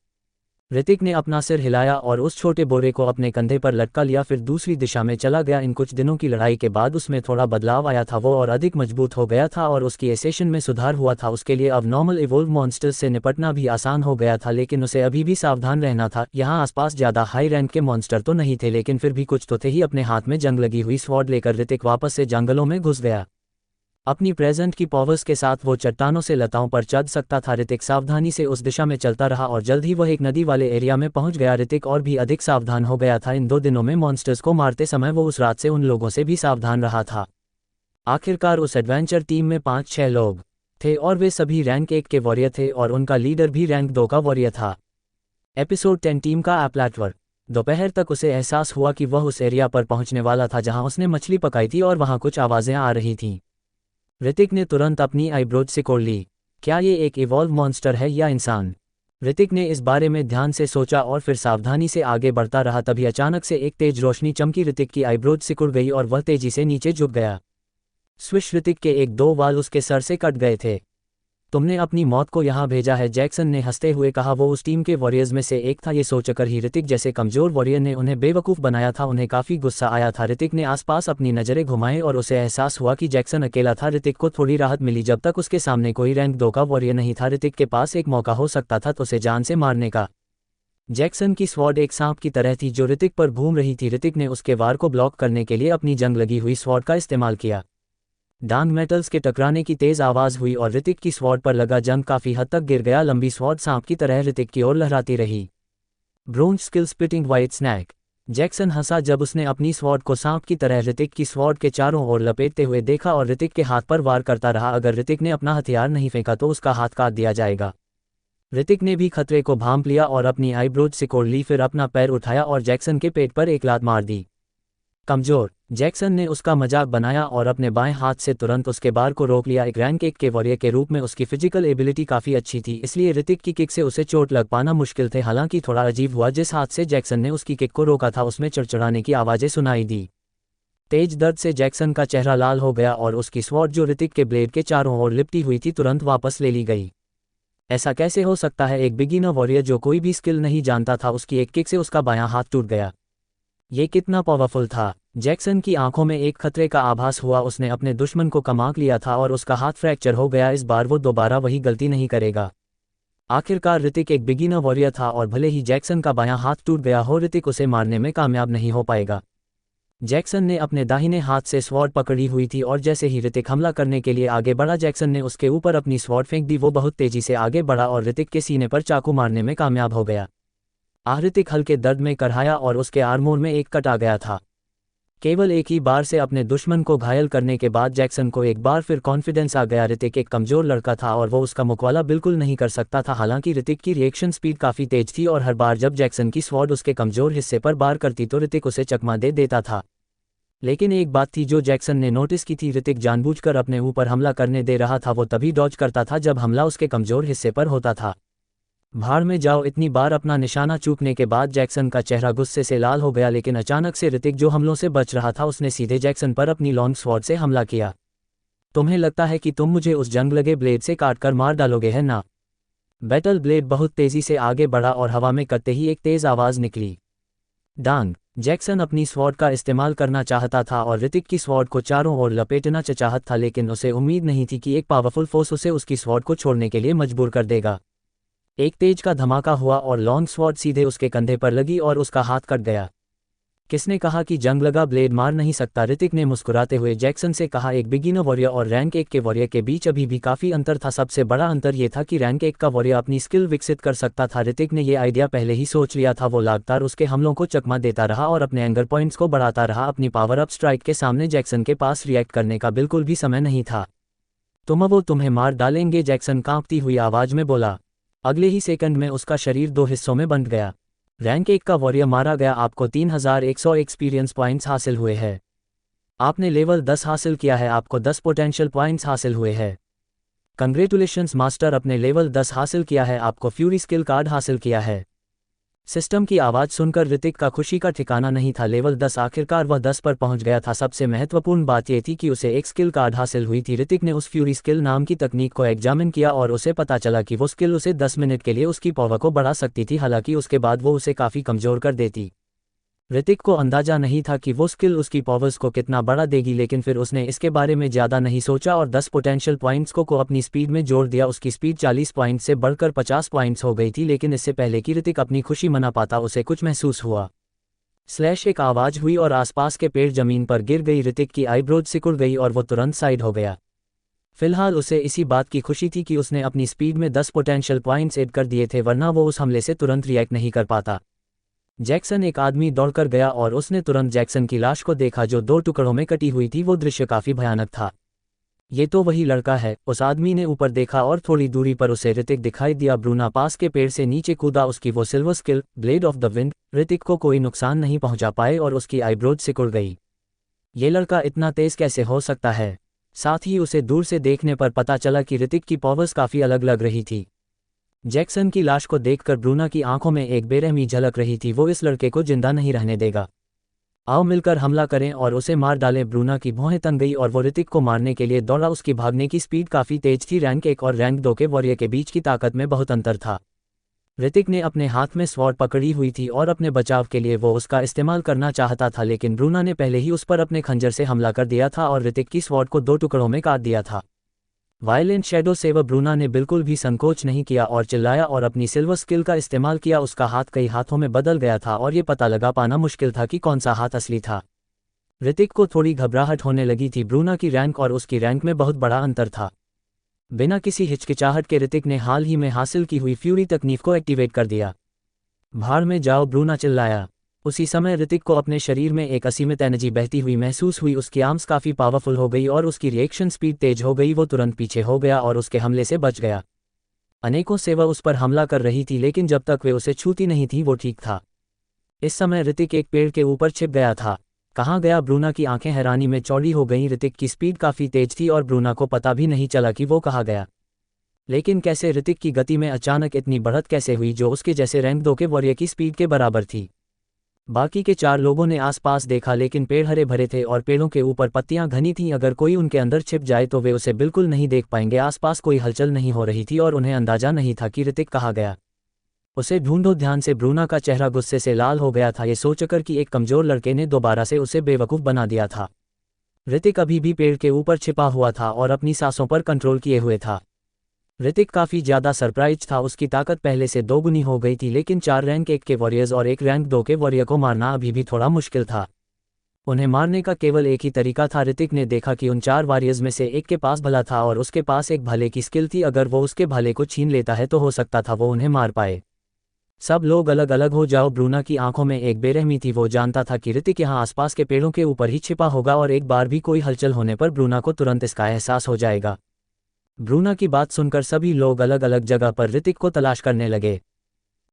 ऋतिक ने अपना सिर हिलाया और उस छोटे बोरे को अपने कंधे पर लटका लिया, फिर दूसरी दिशा में चला गया। इन कुछ दिनों की लड़ाई के बाद उसमें थोड़ा बदलाव आया था। वो और अधिक मजबूत हो गया था और उसकी एसेशन में सुधार हुआ था। उसके लिए अब नॉर्मल इवोल्व मॉन्स्टर्स से निपटना भी आसान हो गया था, लेकिन उसे अभी भी सावधान रहना था। यहाँ आसपास ज़्यादा हाई रैंक के मॉन्स्टर तो नहीं थे, लेकिन फिर भी कुछ तो थे ही। अपने हाथ में जंग लगी हुई स्वॉर्ड लेकर ऋतिक वापस से जंगलों में घुस गया। अपनी प्रेजेंट की पावर्स के साथ वो चट्टानों से लताओं पर चढ़ सकता था। ऋतिक सावधानी से उस दिशा में चलता रहा और जल्द ही वह एक नदी वाले एरिया में पहुंच गया। ऋतिक और भी अधिक सावधान हो गया था। इन 2 दिनों में मॉन्स्टर्स को मारते समय वो उस रात से उन लोगों से भी सावधान रहा था। आखिरकार उस एडवेंचर टीम में 5-6 लोग थे और वे सभी रैंक 1 के वॉरियर थे और उनका लीडर भी रैंक 2 का वॉरियर था। एपिसोड 10 टीम का एप्लेटवर्क। दोपहर तक उसे एहसास हुआ कि वह उस एरिया पर पहुंचने वाला था जहां उसने मछली पकाई थी और वहां कुछ आवाज़ें आ रही थीं। ऋतिक ने तुरंत अपनी आईब्रोज सिकोड़ ली। क्या ये एक इवॉल्व मॉन्स्टर है या इंसान? ऋतिक ने इस बारे में ध्यान से सोचा और फिर सावधानी से आगे बढ़ता रहा। तभी अचानक से एक तेज रोशनी चमकी। ऋतिक की आईब्रोज सिकुड़ गई और वह तेजी से नीचे झुक गया। स्विश। ऋतिक के 1-2 बाल उसके सर से कट गए थे। तुमने अपनी मौत को यहाँ भेजा है, जैक्सन ने हंसते हुए कहा। वो उस टीम के वॉरियर्स में से एक था। ये सोचकर ही ऋतिक जैसे कमजोर वॉरियर ने उन्हें बेवकूफ़ बनाया था, उन्हें काफ़ी गुस्सा आया था। ऋतिक ने आसपास अपनी नज़रें घुमाई और उसे एहसास हुआ कि जैक्सन अकेला था। ऋतिक को थोड़ी राहत मिली जब तक उसके सामने कोई रैंक 2 का वॉरियर नहीं था। ऋतिक के पास एक मौका हो सकता था तो उसे जान से मारने का। जैक्सन की स्वॉर्ड एक सांप की तरह थी जो ऋतिक पर घूम रही थी। ऋतिक ने उसके वार को ब्लॉक करने के लिए अपनी जंग लगी हुई स्वॉर्ड का इस्तेमाल किया। डांग मेटल्स के टकराने की तेज आवाज़ हुई और ऋतिक की स्वॉर्ड पर लगा जंग काफ़ी हद तक गिर गया। लंबी स्वॉर्ड सांप की तरह ऋतिक की ओर लहराती रही। Bronze skill spitting white snake. Jackson हंसा जब उसने अपनी स्वॉर्ड को सांप की तरह ऋतिक की स्वॉर्ड के चारों ओर लपेटते हुए देखा और ऋतिक के हाथ पर वार करता रहा। अगर ऋतिक ने अपना हथियार नहीं फेंका तो उसका हाथ काट दिया जाएगा। ऋतिक ने भी खतरे को भांप लिया और अपनी आईब्रोज सिकोड़ ली, फिर अपना पैर उठाया और जैक्सन के पेट पर एक लात मार दी। कमजोर। जैक्सन ने उसका मजाक बनाया और अपने बाएं हाथ से तुरंत उसके बार को रोक लिया। एक रैंक 1 के वॉरियर के रूप में उसकी फिजिकल एबिलिटी काफ़ी अच्छी थी, इसलिए ऋतिक की किक से उसे चोट लग पाना मुश्किल थे। हालांकि थोड़ा अजीब हुआ, जिस हाथ से जैक्सन ने उसकी किक को रोका था उसमें चड़चड़ाने की आवाज़ें सुनाई दी। तेज दर्द से जैक्सन का चेहरा लाल हो गया और उसकी स्वॉर्ड जो ऋतिक के ब्लेड के चारों ओर लिपटी हुई थी तुरंत वापस ले ली गई। ऐसा कैसे हो सकता है? एक बिगिनर वॉरियर जो कोई भी स्किल नहीं जानता था, उसकी एक किक से उसका बायां हाथ टूट गया। ये कितना पावरफुल था! जैक्सन की आंखों में एक खतरे का आभास हुआ। उसने अपने दुश्मन को कमाक लिया था और उसका हाथ फ्रैक्चर हो गया। इस बार वो दोबारा वही गलती नहीं करेगा। आखिरकार ऋतिक एक बिगिनर वॉरियर था और भले ही जैक्सन का बायां हाथ टूट गया हो, ऋतिक उसे मारने में कामयाब नहीं हो पाएगा। जैक्सन ने अपने दाहिने हाथ से स्वॉर्ड पकड़ी हुई थी और जैसे ही ऋतिक हमला करने के लिए आगे बढ़ा, जैक्सन ने उसके ऊपर अपनी स्वॉर्ड फेंक दी। वो बहुत तेजी से आगे बढ़ा और ऋतिक के सीने पर चाकू मारने में कामयाब हो गया। ऋतिक हल्के दर्द में करहाया और उसके आर्मोर में एक कट आ गया था। केवल एक ही बार से अपने दुश्मन को घायल करने के बाद जैक्सन को एक बार फिर कॉन्फिडेंस आ गया। ऋतिक एक कमजोर लड़का था और वो उसका मुकाबला बिल्कुल नहीं कर सकता था। हालांकि ऋतिक की रिएक्शन स्पीड काफ़ी तेज थी और हर बार जब जैक्सन की स्वॉर्ड उसके कमजोर हिस्से पर बार करती तो ऋतिक उसे चकमा दे देता था। लेकिन एक बात थी जो जैक्सन ने नोटिस की थी, ऋतिक जानबूझकर अपने ऊपर हमला करने दे रहा था। वो तभी डॉज करता था जब हमला उसके कमजोर हिस्से पर होता था। भाड़ में जाओ! इतनी बार अपना निशाना चूकने के बाद जैक्सन का चेहरा गुस्से से लाल हो गया, लेकिन अचानक से ऋतिक जो हमलों से बच रहा था उसने सीधे जैक्सन पर अपनी लॉन्ग स्वॉर्ड से हमला किया। तुम्हें लगता है कि तुम मुझे उस जंग लगे ब्लेड से काटकर मार डालोगे, है ना? बैटल ब्लेड बहुत तेजी से आगे बढ़ा और हवा में कटते ही एक तेज आवाज निकली, डांग! जैक्सन अपनी स्वॉर्ड का इस्तेमाल करना चाहता था और ऋतिक की स्वॉर्ड को चारों ओर लपेटना चाहता था, लेकिन उसे उम्मीद नहीं थी कि एक पावरफुल फोर्स उसे उसकी स्वॉर्ड को छोड़ने के लिए मजबूर कर देगा। एक तेज का धमाका हुआ और लॉन्ग स्वॉर्ड सीधे उसके कंधे पर लगी और उसका हाथ कट गया। किसने कहा कि जंग लगा ब्लेड मार नहीं सकता? ऋतिक ने मुस्कुराते हुए जैक्सन से कहा। एक बिगिनर वॉरियर और रैंक 1 के वॉरियर के बीच अभी भी काफ़ी अंतर था। सबसे बड़ा अंतर ये था कि रैंक 1 का वॉरियर अपनी स्किल विकसित कर सकता था। ऋतिक ने ये आइडिया पहले ही सोच लिया था। वो लगातार उसके हमलों को चकमा देता रहा और अपने एंगर पॉइंट्स को बढ़ाता रहा। अपनी पावर अप स्ट्राइक के सामने जैक्सन के पास रिएक्ट करने का बिल्कुल भी समय नहीं था। वो तुम्हें मार डालेंगे, जैक्सन कांपती हुई आवाज में बोला। अगले ही सेकंड में उसका शरीर 2 हिस्सों में बंट गया। रैंक 1 का वॉरियर मारा गया। आपको 3100 एक्सपीरियंस पॉइंट्स हासिल हुए हैं। आपने लेवल 10 हासिल किया है। आपको 10 पोटेंशियल पॉइंट्स हासिल हुए हैं। कंग्रेचुलेशंस मास्टर, अपने लेवल 10 हासिल किया है। आपको फ्यूरी स्किल कार्ड हासिल किया है। सिस्टम की आवाज़ सुनकर ऋतिक का खुशी का ठिकाना नहीं था। लेवल 10! आखिरकार वह 10 पर पहुंच गया था। सबसे महत्वपूर्ण बात यह थी कि उसे एक स्किल कार्ड हासिल हुई थी। ऋतिक ने उस फ्यूरी स्किल नाम की तकनीक को एग्जामिन किया और उसे पता चला कि वो स्किल उसे 10 मिनट के लिए उसकी पावर को बढ़ा सकती थी। हालांकि उसके बाद वो उसे काफ़ी कमज़ोर कर देती। ऋतिक को अंदाजा नहीं था कि वो स्किल उसकी पावर्स को कितना बढ़ा देगी, लेकिन फिर उसने इसके बारे में ज़्यादा नहीं सोचा और 10 पोटेंशियल पॉइंट्स को अपनी स्पीड में जोड़ दिया। उसकी स्पीड 40 पॉइंट से बढ़कर 50 पॉइंट्स हो गई थी। लेकिन इससे पहले कि ऋतिक अपनी खुशी मना पाता, उसे कुछ महसूस हुआ। एक आवाज़ हुई और आसपास के पेड़ जमीन पर गिर गई। ऋतिक की आईब्रोज सिकुड़ गई और वो तुरंत साइड हो गया। फिलहाल उसे इसी बात की खुशी थी कि उसने अपनी स्पीड में 10 पोटेंशियल पॉइंट्स ऐड कर दिए थे, वरना वो उस हमले से तुरंत रिएक्ट नहीं कर पाता। जैक्सन! एक आदमी दौड़कर गया और उसने तुरंत जैक्सन की लाश को देखा जो 2 टुकड़ों में कटी हुई थी। वो दृश्य काफ़ी भयानक था। ये तो वही लड़का है। उस आदमी ने ऊपर देखा और थोड़ी दूरी पर उसे ऋतिक दिखाई दिया। ब्रूना पास के पेड़ से नीचे कूदा। उसकी वो silver skill blade of the wind Hrithik को कोई नुकसान नहीं पहुंचा पाए और उसकी आईब्रोज सिकुड़ गई। ये लड़का इतना तेज कैसे हो सकता है? साथ ही उसे दूर से देखने पर पता चला कि ऋतिक की पावर्स काफ़ी अलग लग रही थी। जैक्सन की लाश को देखकर ब्रूना की आंखों में एक बेरहमी झलक रही थी। वो इस लड़के को जिंदा नहीं रहने देगा। आओ मिलकर हमला करें और उसे मार डालें। ब्रूना की भौहें तन गई और वो ऋतिक को मारने के लिए दौड़ा। उसकी भागने की स्पीड काफ़ी तेज थी। रैंक 1 और रैंक 2 के वॉरियर के बीच की ताकत में बहुत अंतर था। ऋतिक ने अपने हाथ में स्वॉर्ड पकड़ी हुई थी और अपने बचाव के लिए वो उसका इस्तेमाल करना चाहता था, लेकिन ब्रूना ने पहले ही उस पर अपने खंजर से हमला कर दिया था और ऋतिक की स्वॉर्ड को 2 टुकड़ों में काट दिया था। वायलेंट शैडो सेवर ब्रूना ने बिल्कुल भी संकोच नहीं किया और चिल्लाया और अपनी सिल्वर स्किल का इस्तेमाल किया। उसका हाथ कई हाथों में बदल गया था और ये पता लगा पाना मुश्किल था कि कौन सा हाथ असली था। ऋतिक को थोड़ी घबराहट होने लगी थी। ब्रूना की रैंक और उसकी रैंक में बहुत बड़ा अंतर था। बिना किसी हिचकिचाहट के ऋतिक ने हाल ही में हासिल की हुई फ्यूरी तकनीक को एक्टिवेट कर दिया। भाड़ में जाओ! ब्रूना चिल्लाया। उसी समय ऋतिक को अपने शरीर में एक असीमित एनर्जी बहती हुई महसूस हुई। उसकी आर्म्स काफ़ी पावरफुल हो गई और उसकी रिएक्शन स्पीड तेज हो गई। वो तुरंत पीछे हो गया और उसके हमले से बच गया। अनेकों सेवा उस पर हमला कर रही थी, लेकिन जब तक वे उसे छूती नहीं थी वो ठीक था। इस समय ऋतिक एक पेड़ के ऊपर छिप गया था। कहाँ गया? ब्रूना की आंखें हैरानी में चौड़ी हो गईं। ऋतिक की स्पीड काफ़ी तेज थी और ब्रूना को पता भी नहीं चला कि वो कहाँ गया। लेकिन कैसे? ऋतिक की गति में अचानक इतनी बढ़त कैसे हुई जो उसके जैसे रैंक 2 के वॉरियर की स्पीड के बराबर थी? बाकी के 4 लोगों ने आसपास देखा लेकिन पेड़ हरे भरे थे और पेड़ों के ऊपर पत्तियां घनी थीं, अगर कोई उनके अंदर छिप जाए तो वे उसे बिल्कुल नहीं देख पाएंगे। आसपास कोई हलचल नहीं हो रही थी और उन्हें अंदाजा नहीं था कि ऋतिक कहाँ गया। उसे ढूंढो ध्यान से। ब्रूना का चेहरा गुस्से से लाल हो गया था, ये सोचकर कि एक कमजोर लड़के ने दोबारा से उसे बेवकूफ़ बना दिया था। ऋतिक अभी भी पेड़ के ऊपर छिपा हुआ था और अपनी सांसों पर कंट्रोल किए हुए था। ऋतिक काफ़ी ज़्यादा सरप्राइज था, उसकी ताकत पहले से दोगुनी हो गई थी, लेकिन 4 रैंक 1 के वॉरियर्स और 1 रैंक 2 के वॉरियर को मारना अभी भी थोड़ा मुश्किल था। उन्हें मारने का केवल एक ही तरीका था। ऋतिक ने देखा कि उन 4 वॉरियर्स में से एक के पास भला था और उसके पास एक भाले की स्किल थी, अगर वो उसके भाले को छीन लेता है तो हो सकता था वो उन्हें मार पाए। सब लोग अलग अलग हो जाओ। ब्रूना की आंखों में एक बेरहमी थी, वो जानता था कि ऋतिक यहाँ आसपास के पेड़ों के ऊपर ही छिपा होगा और एक बार भी कोई हलचल होने पर ब्रूना को तुरंत इसका एहसास हो जाएगा। ब्रूना की बात सुनकर सभी लोग अलग अलग जगह पर ऋतिक को तलाश करने लगे।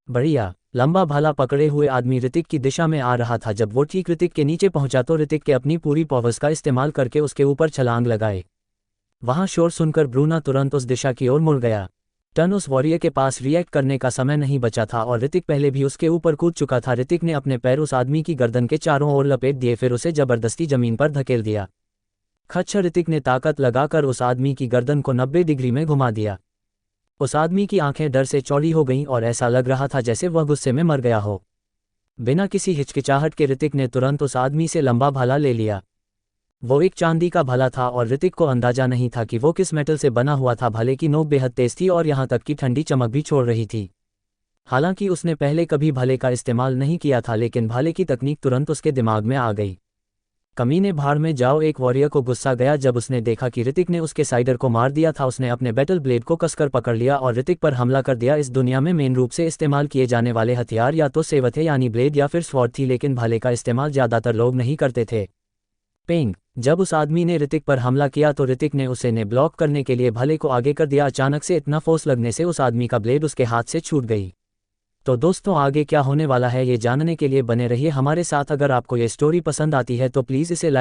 बढ़िया। लंबा भाला पकड़े हुए आदमी ऋतिक की दिशा में आ रहा था। जब वो ठीक ऋतिक के नीचे पहुंचा तो ऋतिक के अपनी पूरी पावर्स का इस्तेमाल करके उसके ऊपर छलांग लगाए। वहां शोर सुनकर ब्रूना तुरंत उस दिशा की ओर मुड़ गया। टर्न उस वॉरियर के पास रिएक्ट करने का समय नहीं बचा था और ऋतिक पहले भी उसके ऊपर कूद चुका था। ऋतिक ने अपने पैर उस आदमी की गर्दन के चारों ओर लपेट दिए, फिर उसे जबरदस्ती जमीन पर धकेल दिया। खच्चर ऋतिक ने ताकत लगाकर उस आदमी की गर्दन को 90 डिग्री में घुमा दिया। उस आदमी की आंखें डर से चौड़ी हो गईं और ऐसा लग रहा था जैसे वह गुस्से में मर गया हो। बिना किसी हिचकिचाहट के ऋतिक ने तुरंत उस आदमी से लंबा भाला ले लिया। वो एक चांदी का भाला था और ऋतिक को अंदाजा नहीं था कि वो किस मेटल से बना हुआ था। भाले की नोक बेहद तेज थी और यहाँ तक कि ठंडी चमक भी छोड़ रही थी। हालांकि उसने पहले कभी भाले का इस्तेमाल नहीं किया था, लेकिन भाले की तकनीक तुरंत उसके दिमाग में आ गई। कमीने भाड़ में जाओ। एक वॉरियर को गुस्सा गया जब उसने देखा कि ऋतिक ने उसके साइडर को मार दिया था। उसने अपने बैटल ब्लेड को कसकर पकड़ लिया और ऋतिक पर हमला कर दिया। इस दुनिया में मेन रूप से इस्तेमाल किए जाने वाले हथियार या तो सेव थे यानी ब्लेड या फिर स्वॉर्ड थी, लेकिन भाले का इस्तेमाल ज़्यादातर लोग नहीं करते थे। पेंग। जब उस आदमी ने ऋतिक पर हमला किया तो ऋतिक ने उसे ब्लॉक करने के लिए भाले को आगे कर दिया। अचानक से इतना फोर्स लगने से उस आदमी का ब्लेड उसके हाथ से छूट गई। तो दोस्तों, आगे क्या होने वाला है ये जानने के लिए बने रहिए हमारे साथ। अगर आपको ये स्टोरी पसंद आती है तो प्लीज़ इसे लाइक